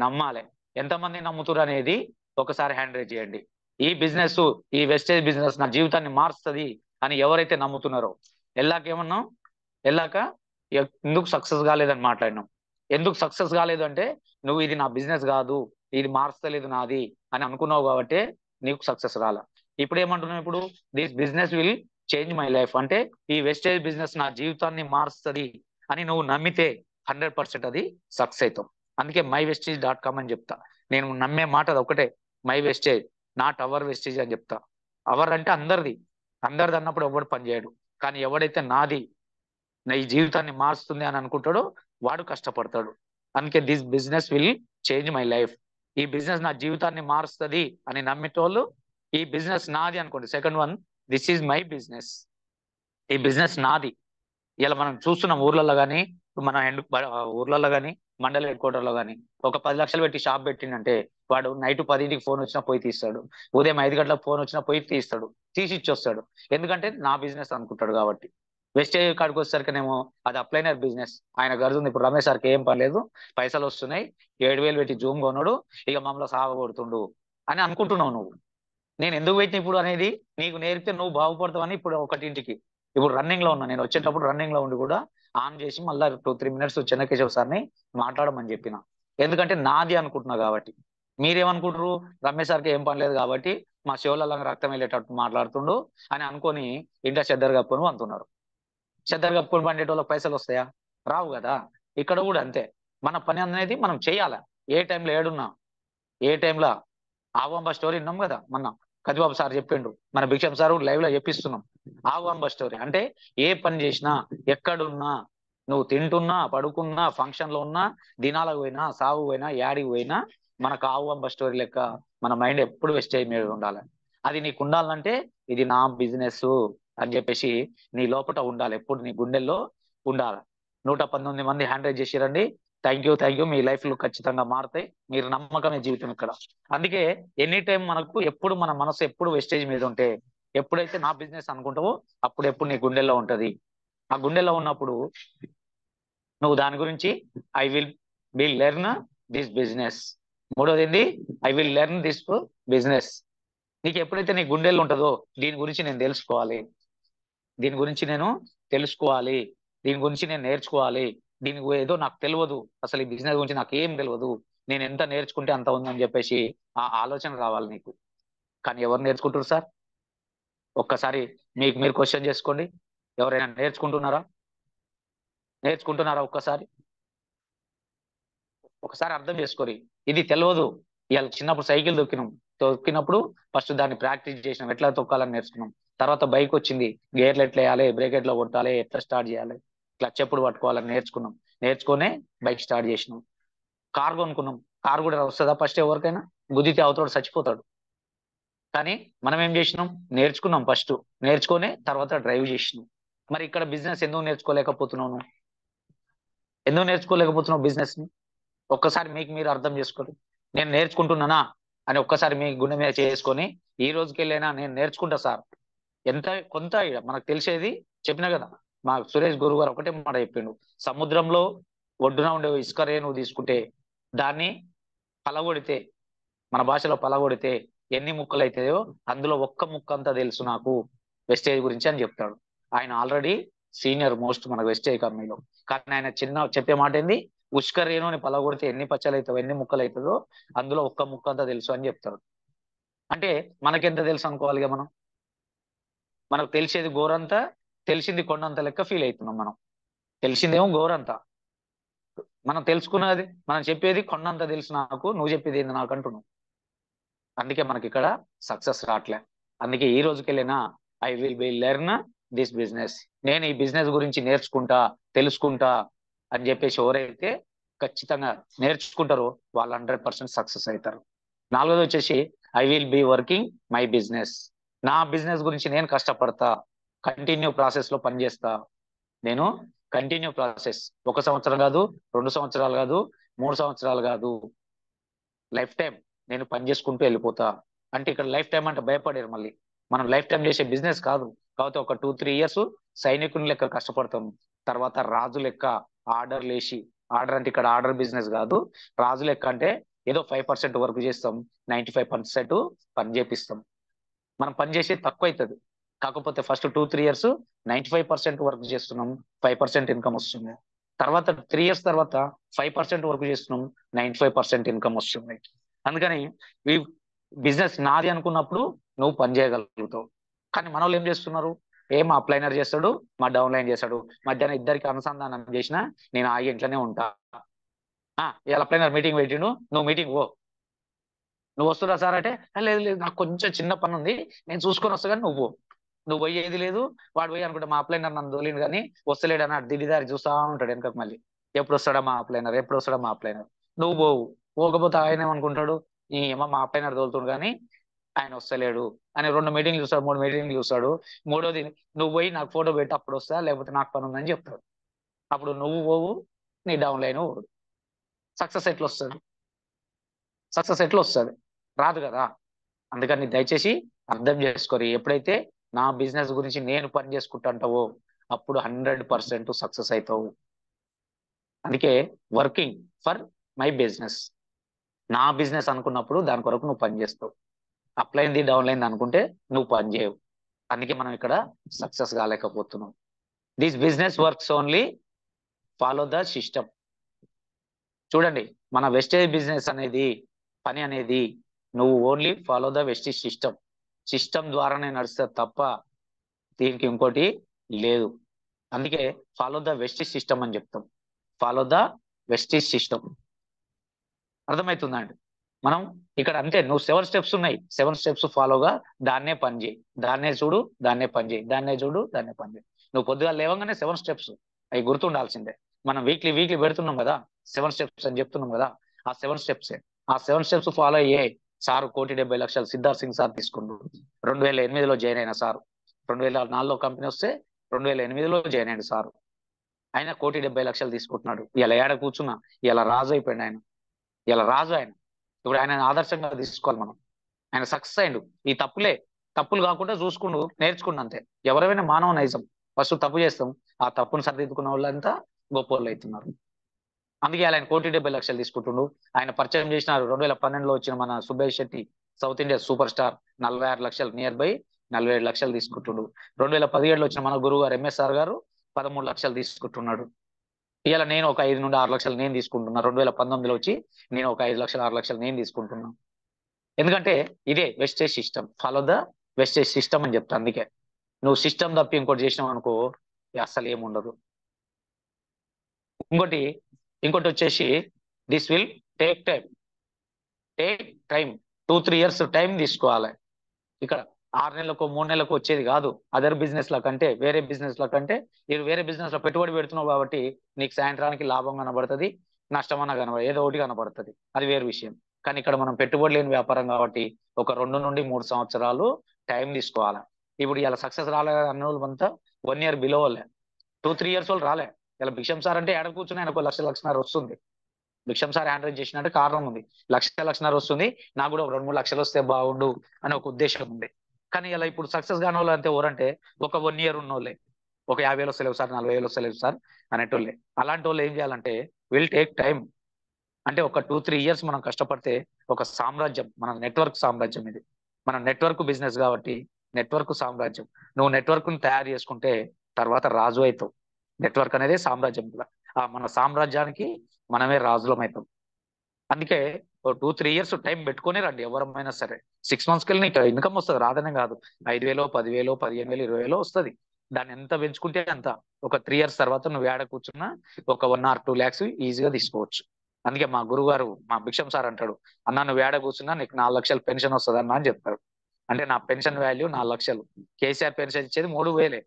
నమ్మాలి. ఎంతమంది నమ్ముతురు అనేది ఒకసారి హ్యాండ్ రైజ్ చేయండి. ఈ వెస్టేజ్ బిజినెస్ నా జీవితాన్ని మారుస్తుంది అని ఎవరైతే నమ్ముతున్నారో, వెళ్ళాక ఎందుకు సక్సెస్ కాలేదని మాట్లాడినాం. ఎందుకు సక్సెస్ కాలేదు అంటే నువ్వు ఇది నా బిజినెస్ కాదు, ఇది మారుస్తలేదు నాది అని అనుకున్నావు కాబట్టి నీకు సక్సెస్ రాల. ఇప్పుడు ఏమంటున్నావు, ఇప్పుడు this business will change my life అంటే ఈ వెస్టేజ్ బిజినెస్ నా జీవితాన్ని మారుస్తుంది అని నువ్వు నమ్మితే 100% అది సక్సెస్ అవుతాం. అందుకే mywestage.com అని చెప్తా. నేను నమ్మే మాట అది ఒకటే, my Vestige, not our Vestige అని చెప్తా. అవర్ అంటే అందరిది అన్నప్పుడు ఎవడు పని చేయడు. కానీ ఎవడైతే నాది, నా ఈ జీవితాన్ని మారుస్తుంది అని అనుకుంటాడో వాడు కష్టపడతాడు. అందుకే this business will change my life, ఈ బిజినెస్ నా జీవితాన్ని మారుస్తుంది అని నమ్మేటోళ్ళు, ఈ బిజినెస్ నాది అనుకోండి. Second one, this is my business, ఈ బిజినెస్ నాది. ఇలా మనం చూస్తున్నాం ఊర్లలో కానీ, మన ఊర్లలో కానీ, మండల హెడ్ క్వార్టర్లో కానీ, ఒక 10 లక్షలు పెట్టి షాప్ పెట్టిండంటే వాడు నైట్ 10ంటికి ఫోన్ వచ్చినా పోయి తీస్తాడు, ఉదయం 5 గంటలకు ఫోన్ వచ్చినా పోయి తీస్తాడు, తీసి ఇచ్చొస్తాడు. ఎందుకంటే నా బిజినెస్ అనుకుంటాడు కాబట్టి. వెస్టేజ్ కాడికి వచ్చేసరికినేమో అది అప్లైనర్ బిజినెస్, ఆయన గడుతుంది. ఇప్పుడు రమేష్ సార్కి ఏం పర్లేదు, పైసలు వస్తున్నాయి, 7,000 పెట్టి జూమ్ కొన్నాడు, ఇక మమ్మల్ని సాగగొడుతుండు అని అనుకుంటున్నావు నువ్వు. నేను ఎందుకు పెట్టిన ఇప్పుడు అనేది నీకు నేర్పితే నువ్వు బాగుపడతావని. ఇప్పుడు ఒకటింటికి ఇప్పుడు రన్నింగ్ లో ఉన్నా, నేను వచ్చేటప్పుడు రన్నింగ్ లో ఉండి కూడా ఆన్ చేసి మళ్ళీ 2-3 మినిట్స్ చెన్నకేశవ్ సార్ని మాట్లాడమని చెప్పిన. ఎందుకంటే నాది అనుకుంటున్నా కాబట్టి. మీరేమనుకుంటారు, రమేష్ సార్కి ఏం పని లేదు కాబట్టి మా శివులలో రక్తం వెళ్ళేటట్టు మాట్లాడుతుండు అని అనుకొని ఇంట్లో చెద్దరు కప్పుకొని అంటున్నారు. చెద్దరు కప్పుకొని పండేటోళ్ళకి పైసలు వస్తాయా? రావు కదా. ఇక్కడ కూడా అంతే, మన పని అనేది మనం చేయాలి. ఏ టైంలో ఏడున్నా, ఏ టైంలో ఆవంబ స్టోరీ విన్నాం కదా మొన్న, కదిబాబు సార్ చెప్పిండు, మన భిక్షం సార్ లైవ్ లో చెప్పిస్తున్నాం. ఆవంబ స్టోరీ అంటే ఏ పని చేసినా, ఎక్కడున్నా నువ్వు తింటున్నా, పడుకున్నా, ఫంక్షన్ లో ఉన్నా, దినాలకు పోయినా, సాగు పోయినా, యాడికి పోయినా మనకు ఆవు అంబ స్టోరీ లెక్క మన మైండ్ ఎప్పుడు వెస్టేజ్ మీద ఉండాలి. అది నీకు ఉండాలంటే ఇది నా బిజినెస్ అని చెప్పేసి నీ లోపల ఉండాలి, ఎప్పుడు నీ గుండెల్లో ఉండాలి. 119 మంది హ్యాండ్ రైజ్ చేసిరండి. Thank you. మీ లైఫ్ లో ఖచ్చితంగా మారుతాయి. మీరు నమ్మకమే జీవితం ఇక్కడ. అందుకే ఎనీ టైం మనకు ఎప్పుడు మన మనసు ఎప్పుడు వెస్టేజ్ మీద ఉంటే, ఎప్పుడైతే నా బిజినెస్ అనుకుంటావో అప్పుడు ఎప్పుడు నీ గుండెల్లో ఉంటది. ఆ గుండెల్లో ఉన్నప్పుడు నువ్వు దాని గురించి I will be learn this business. మూడోది ఏంది? I will learn this business. నీకు ఎప్పుడైతే నీ గుండెల్లో ఉంటుందో దీని గురించి నేను తెలుసుకోవాలి, దీని గురించి నేను తెలుసుకోవాలి, దీని గురించి నేను నేర్చుకోవాలి, ఏదో నాకు తెలియదు, అసలు ఈ బిజినెస్ గురించి నాకు ఏం తెలియదు, నేను ఎంత నేర్చుకుంటే అంత ఉందని చెప్పేసి ఆ ఆలోచన రావాలి నీకు. కానీ ఎవరు నేర్చుకుంటారు సార్? ఒక్కసారి మీకు మీరు క్వశ్చన్ చేసుకోండి. ఎవరైనా నేర్చుకుంటున్నారా? ఒకసారి అర్థం చేసుకోరి. ఇది తెలియదు. ఇవాళ చిన్నప్పుడు సైకిల్ తొక్కినప్పుడు ఫస్ట్ దాన్ని ప్రాక్టీస్ చేసినాం, ఎట్లా తొక్కాలని నేర్చుకున్నాం. తర్వాత బైక్ వచ్చింది, గేర్లు ఎట్లా వేయాలి, బ్రేక్ ఎట్లా కొట్టాలి, ఎట్లా స్టార్ట్ చేయాలి, క్లచ్ ఎప్పుడు పట్టుకోవాలని నేర్చుకున్నాం. నేర్చుకునే బైక్ స్టార్ట్ చేసినాం. కార్ కొనుక్కున్నాం. కార్ కూడా వస్తుందా ఫస్ట్? ఎవరికైనా గుద్దితే అవతోడు చచ్చిపోతాడు. కానీ మనం ఏం చేసినాం? నేర్చుకున్నాం ఫస్ట్. నేర్చుకునే తర్వాత డ్రైవ్ చేసినాం. మరి ఇక్కడ బిజినెస్ ఎందుకు నేర్చుకోలేకపోతున్నావు? ఎందుకు నేర్చుకోలేకపోతున్నావు బిజినెస్ ని? ఒక్కసారి మీకు మీరు అర్థం చేసుకోండి. నేను నేర్చుకుంటున్నానా అని ఒక్కసారి మీ గుండె మీద చేసుకొని, ఈ రోజుకి వెళ్ళైనా నేను నేర్చుకుంటా సార్. ఎంత కొంత మనకు తెలిసేది చెప్పినా కదా. మా సురేష్ గురువు గారు ఒకటే మాట చెప్పిండు, సముద్రంలో ఒడ్డున ఉండే ఇసుక రేణువు తీసుకుంటే దాన్ని పలగొడితే, మన భాషలో పలగొడితే ఎన్ని ముక్కలు అవుతాయో అందులో ఒక్క ముక్క అంతా తెలుసు నాకు వెస్టేజ్ గురించి అని చెప్తాడు. ఆయన ఆల్రెడీ సీనియర్ మోస్ట్ మన వెస్టేజ్ కంపెనీలో. కానీ ఆయన చెప్పే మాట ఏంది? ఉష్క రేణుని పలగొడితే ఎన్ని పచ్చలు అవుతావు, ఎన్ని ముక్కలు అవుతుందో అందులో ఒక్క ముక్క అంతా తెలుసు అని చెప్తాడు. అంటే మనకెంత తెలుసు అనుకోవాలిగా మనం? మనకు తెలిసేది గోరంతా, తెలిసింది కొండంత లెక్క ఫీల్ అవుతున్నాం మనం. తెలిసిందేమో గోరంతా, మనం తెలుసుకున్నది, మనం చెప్పేది కొండంత తెలుసు నాకు, నువ్వు చెప్పేది ఏంది నాకు అంటున్నావు. అందుకే మనకి ఇక్కడ సక్సెస్ రావట్లే. అందుకే ఈ రోజుకి వెళ్ళినా I will be learn this business. నేను ఈ బిజినెస్ గురించి నేర్చుకుంటా, తెలుసుకుంటా అని చెప్పేసి ఎవరైతే ఖచ్చితంగా నేర్చుకుంటారో వాళ్ళు 100% సక్సెస్ అవుతారు. నాలుగోది వచ్చేసి I will be working my business. నా బిజినెస్ గురించి నేను కష్టపడతా, కంటిన్యూ ప్రాసెస్ లో పనిచేస్తా. నేను కంటిన్యూ ప్రాసెస్ 1 సంవత్సరం కాదు, 2 సంవత్సరాలు కాదు, 3 సంవత్సరాలు కాదు, లైఫ్ టైం నేను పని చేసుకుంటూ వెళ్ళిపోతా. అంటే ఇక్కడ లైఫ్ టైం అంటే భయపడారు మళ్ళీ. మనం లైఫ్ టైం చేసే బిజినెస్ కాదు. కాబట్టి ఒక 2-3 ఇయర్స్ సైనికుని లెక్క కష్టపడతాం. తర్వాత రాజు లెక్క ఆర్డర్ లేసి, ఆర్డర్ అంటే ఇక్కడ ఆర్డర్ బిజినెస్ కాదు, రాజు లెక్క అంటే ఏదో 5% వర్క్ చేస్తాం, 95% పని చేపిస్తాం. మనం పని చేసేది తక్కువ అవుతుంది. కాకపోతే ఫస్ట్ 2-3 ఇయర్స్ 95% వర్క్ చేస్తున్నాం, 5% ఇన్కమ్ వస్తుంది. తర్వాత 3 ఇయర్స్ తర్వాత 5% వర్క్ చేస్తున్నాం, 95% ఇన్కమ్ వస్తుంది. అందుకని ఈ బిజినెస్ నాది అనుకున్నప్పుడు నువ్వు పని చేయగలుగుతావు. కానీ మన వాళ్ళు ఏం చేస్తున్నారు? మా అప్లైనర్ చేస్తాడు, మా డౌన్ లైన్ చేస్తాడు, మధ్యాహ్నం ఇద్దరికి అనుసంధానం చేసిన నేను ఆ ఇంట్లోనే ఉంటా. ఇలా అప్లైనర్ మీటింగ్ పెట్టిండు, నువ్వు మీటింగ్ పో. నువ్వు వస్తున్నా సార్ అంటే, లేదు లేదు నాకు కొంచెం చిన్న పని ఉంది, నేను చూసుకొని వస్తా, కానీ నువ్వు పోయేది లేదు. వాడు పోయి అనుకుంటా మా అప్లైనర్ నన్ను తోలిండు కానీ వస్తలేడు అన్నాడు, దిడిదారి చూస్తా ఉంటాడు వెనకకు. మళ్ళీ ఎప్పుడు వస్తాడా మా అప్లైనర్. నువ్వు పోకపోతే ఆయన ఏమనుకుంటాడు, ఈ ఏమో మా అప్లైనర్ తోలుతుండు కానీ ఆయన వస్తలేడు అని 2 మీటింగ్లు చూస్తాడు, 3 మీటింగ్లు చూస్తాడు. మూడోది నువ్వు పోయి నాకు ఫోటో పెట్టి అప్పుడు వస్తా, లేకపోతే నాకు పని ఉందని చెప్తాడు. అప్పుడు నువ్వు పోవు, నీ డౌన్ లైన్ పోవు. సక్సెస్ ఎట్లా వస్తుంది? రాదు కదా. అందుకని దయచేసి అర్థం చేసుకోరి. ఎప్పుడైతే నా బిజినెస్ గురించి నేను పని చేసుకుంటా అంటావో అప్పుడు 100% సక్సెస్ అవుతావు. అందుకే వర్కింగ్ ఫర్ మై బిజినెస్. నా బిజినెస్ అనుకున్నప్పుడు దాని కొరకు నువ్వు పని చేస్తావు. అప్లైంది డౌన్ లైన్ అనుకుంటే నువ్వు పని చేయవు. అందుకే మనం ఇక్కడ సక్సెస్ కాలేకపోతున్నాం. This business works only follow the system. చూడండి, మన వెస్టేజ్ బిజినెస్ అనేది, పని అనేది నువ్వు only follow the wastage system ద్వారానే నడుస్తుంది తప్ప దీనికి ఇంకోటి లేదు. అందుకే ఫాలో ద వెస్టేజ్ సిస్టమ్ అని చెప్తాం. Follow the wastage system. అర్థమవుతుందా అండి? మనం ఇక్కడ అంతే, నువ్వు 7 స్టెప్స్ ఉన్నాయి, 7 స్టెప్స్ ఫాలోగా దాన్నే పని చేయి, దాన్నే చూడు, దాన్నే పని చేయి, దాన్నే చూడు, దాన్నే పని చేయి. నువ్వు పొద్దుగా లేవగానే 7 స్టెప్స్, అవి గుర్తుండాల్సిందే. మనం వీక్లీ వీక్లీ పెడుతున్నాం కదా, 7 స్టెప్స్ అని చెప్తున్నాం కదా, ఆ 7 స్టెప్స్. ఆ 7 స్టెప్స్ ఫాలో అయ్యే సార్ 1,70,00,000 సిద్ధార్థ్ సింగ్ సార్ తీసుకుండు. 2008లో జాయిన్ అయిన సార్. 2004లో కంపెనీ వస్తే 2008లో జాయిన్ అయ్యాడు సార్. ఆయన 1,70,00,000 తీసుకుంటున్నాడు. ఇలా ఏడ కూర్చున్నా ఇలా రాజు అయిపోయాడు ఆయన. ఇలా రాజు ఆయన. ఇప్పుడు ఆయన ఆదర్శంగా తీసుకోవాలి మనం. ఆయన సక్సెస్ అయ్యిండు. ఈ తప్పులు కాకుండా చూసుకుంటూ నేర్చుకుండు అంతే. ఎవరైనా మానవ నైజం. ఫస్ట్ తప్పు చేస్తాం, ఆ తప్పును సరిదిద్దుకున్న వాళ్ళంతా గొప్ప వాళ్ళు అవుతున్నారు. అందుకే ఆయన 1,70,00,000 తీసుకుంటుండు. ఆయన పరిచయం చేసినారు 2012లో వచ్చిన మన Subbesh Shetty, South India super star, 46 లక్షలు, నియర్ బై 47 లక్షలు తీసుకుంటుండు. 2017లో వచ్చిన మన గురువు గారు ఎంఎస్ఆర్ గారు 13 లక్షలు తీసుకుంటున్నాడు. ఇలా నేను ఒక 5 నుండి 6 లక్షలు నేను తీసుకుంటున్నా. 2019లో వచ్చి నేను ఒక 5 లక్షలు 6 లక్షలు నేను తీసుకుంటున్నా. ఎందుకంటే ఇదే Vestige system. Follow the wastage system అని చెప్తా. అందుకే నువ్వు సిస్టమ్ తప్పి ఇంకోటి చేసినావు అనుకో, అసలు ఏముండదు. ఇంకోటి ఇంకోటి వచ్చేసి this will take time. Take time. 2-3 years time తీసుకోవాలి. ఇక్కడ 6 నెలలకు 3 నెలలకు వచ్చేది కాదు. అదర్ బిజినెస్ ల కంటే, వేరే బిజినెస్ ల కంటే ఇది వేరే బిజినెస్ లో పెట్టుబడి పెడుతున్నావు కాబట్టి నీకు సాయంత్రానికి లాభం కనబడుతుంది, నష్టం అన్న కనబడుతుంది, ఏదో ఒకటి కనబడుతుంది. అది వేరే విషయం. కానీ ఇక్కడ మనం పెట్టుబడి లేని వ్యాపారం కాబట్టి ఒక 2 నుండి 3 సంవత్సరాలు టైం తీసుకోవాలి. ఇప్పుడు ఇలా సక్సెస్ రాలే అన్న వాళ్ళంతా 1 year బిలో వాళ్ళే, 2-3 years వాళ్ళు రాలే. ఇలా భిక్షం సార్ అంటే ఎక్కడ కూర్చుని ఆయనకు 1,00,000-1,50,000 వస్తుంది. భిక్షం సార్ హ్యాండ్ చేసినట్టు కారణం ఉంది. 1,00,000-1,50,000 వస్తుంది, నాకు కూడా 2-3 లక్షలు వస్తే బాగుండు అనే ఒక ఉద్దేశం ఉంది. కానీ ఇలా ఇప్పుడు సక్సెస్ కాని వాళ్ళు అంతే ఎవరంటే ఒక 1 year ఉన్నోళ్ళే. ఒక 50,000 వస్తలేవు సార్, 40,000 వస్తలేవు సార్ అనేటోళ్ళే. అలాంటి వాళ్ళు ఏం చేయాలంటే విల్ టేక్ టైం. అంటే ఒక 2-3 years మనం కష్టపడితే ఒక సామ్రాజ్యం, మన నెట్వర్క్ సామ్రాజ్యం ఇది. మన నెట్వర్క్ బిజినెస్ కాబట్టి నెట్వర్క్ సామ్రాజ్యం. నువ్వు నెట్వర్క్ ని తయారు చేసుకుంటే తర్వాత రాజు అవుతావు. నెట్వర్క్ అనేది సామ్రాజ్యం కూడా. ఆ మన సామ్రాజ్యానికి మనమే రాజులం అవుతాం. అందుకే 2-3 years టైం పెట్టుకునే రండి ఎవరమైనా సరే. 6 months కెళ్ళి నీకు ఇన్కమ్ వస్తుంది, రాదనే కాదు. 5,000, 10,000, 15,000, 20,000 వస్తుంది. దాన్ని ఎంత పెంచుకుంటే అంత. ఒక 3 years తర్వాత నువ్వు ఏడ కూర్చున్నా ఒక 1 or 2 lakhs ఈజీగా తీసుకోవచ్చు. అందుకే మా గురువు గారు, మా భిక్షం సార్ అంటాడు, అన్న నువ్వు ఏడ కూర్చున్నా నీకు 4 లక్షలు పెన్షన్ వస్తుంది అన్న అని చెప్తాడు. అంటే నా పెన్షన్ వాల్యూ 4 లక్షలు. కేసీఆర్ పెన్షన్ ఇచ్చేది 3,000.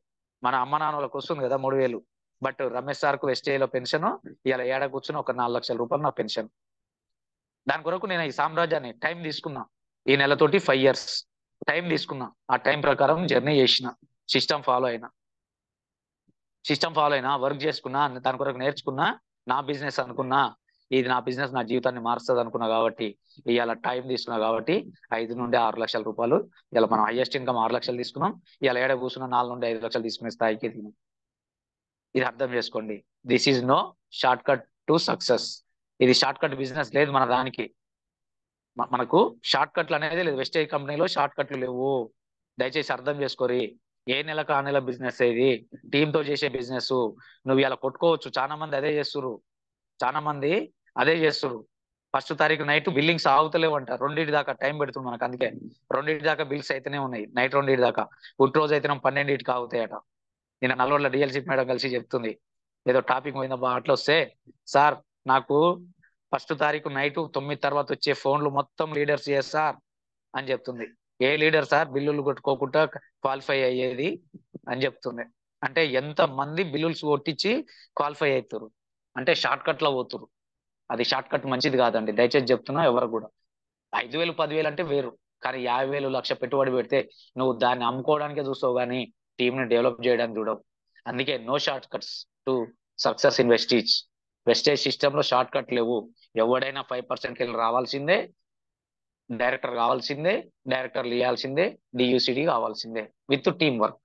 మన అమ్మ నాన్న వాళ్ళకి వస్తుంది కదా 3,000. బట్ రమేష్ సార్ కు ఎస్టీఐలో పెన్షన్ ఇలా ఏడ కూర్చుని ఒక 4 లక్షల రూపాయలు నా పెన్షన్. దాని కొరకు నేను ఈ సామ్రాజ్యాన్ని టైం తీసుకున్నా. ఈ నెలతోటి 5 years టైం తీసుకున్నా. ఆ టైం ప్రకారం జర్నీ చేసిన, సిస్టమ్ ఫాలో అయినా వర్క్ చేసుకున్నా, దాని కొరకు నేర్చుకున్నా, నా బిజినెస్ అనుకున్నా, ఇది నా బిజినెస్ నా జీవితాన్ని మారుస్తుంది అనుకున్నా కాబట్టి ఇవాళ టైం తీసుకున్నా కాబట్టి 5 నుండి 6 లక్షల రూపాయలు, ఇలా మనం హైయెస్ట్ ఇన్కమ్ 6 లక్షలు తీసుకున్నాం. ఇలా ఏడ కూర్చున్నా 4 నుండి 5 లక్షలు తీసుకునే స్థాయికి దిగినాం. ఇది అర్థం చేసుకోండి. This is no shortcut to success. ఇది షార్ట్ కట్ బిజినెస్ లేదు మన దానికి. మనకు షార్ట్ కట్లు అనేది లేదు. వెస్టేజ్ కంపెనీలో షార్ట్ కట్లు లేవు. దయచేసి అర్థం చేసుకోరి. ఏ నెలకు ఆ నెల బిజినెస్ ఇది, టీమ్ తో చేసే బిజినెస్. నువ్వు ఇలా కొట్టుకోవచ్చు. చాలా మంది అదే చేస్తురు. ఫస్ట్ తారీఖు నైట్ బిల్లింగ్స్ ఆగుతలేవంట. 2 దాకా టైం పెడుతుంది మనకు. అందుకే 2 దాకా బిల్స్ అయితేనే ఉన్నాయి. నైట్ 2 దాకా. పుట్టినరోజు అయితే 12 ఆగుతాయట. నిన్న నల్గొండలో డిఎల్సీ మేడం కలిసి చెప్తుంది. ఏదో టాపిక్ పోయిందా అట్లా వస్తే, సార్ నాకు ఫస్ట్ తారీఖు నైట్ 9 తర్వాత వచ్చే ఫోన్లు మొత్తం లీడర్స్ సార్ అని చెప్తుంది. ఏ లీడర్ సార్ బిల్లులు కొట్టుకోకుండా క్వాలిఫై అయ్యేది అని చెప్తుంది. అంటే ఎంత మంది బిల్లులు కొట్టించి క్వాలిఫై అవుతారు అంటే షార్ట్ కట్ లో పోతురు. అది షార్ట్ కట్ మంచిది కాదండి. దయచేసి చెప్తున్నా. ఎవరు కూడా 5,000, 10,000 అంటే వేరు. కానీ 50,000, 1,00,000 పెట్టుబడి పెడితే నువ్వు దాన్ని అమ్ముకోవడానికే చూస్తావు కానీ టీమ్ ని డెవలప్ చేయడానికి చూడవు. అందుకే no shortcuts to success in Vestige. Vestige system లో షార్ట్ కట్ లేవు. ఎవడైనా 5% వెళ్ళి రావాల్సిందే, డైరెక్టర్ కావాల్సిందే, డైరెక్టర్లు ఇవ్వాల్సిందే, డియూసిడి కావాల్సిందే విత్ టీమ్ వర్క్.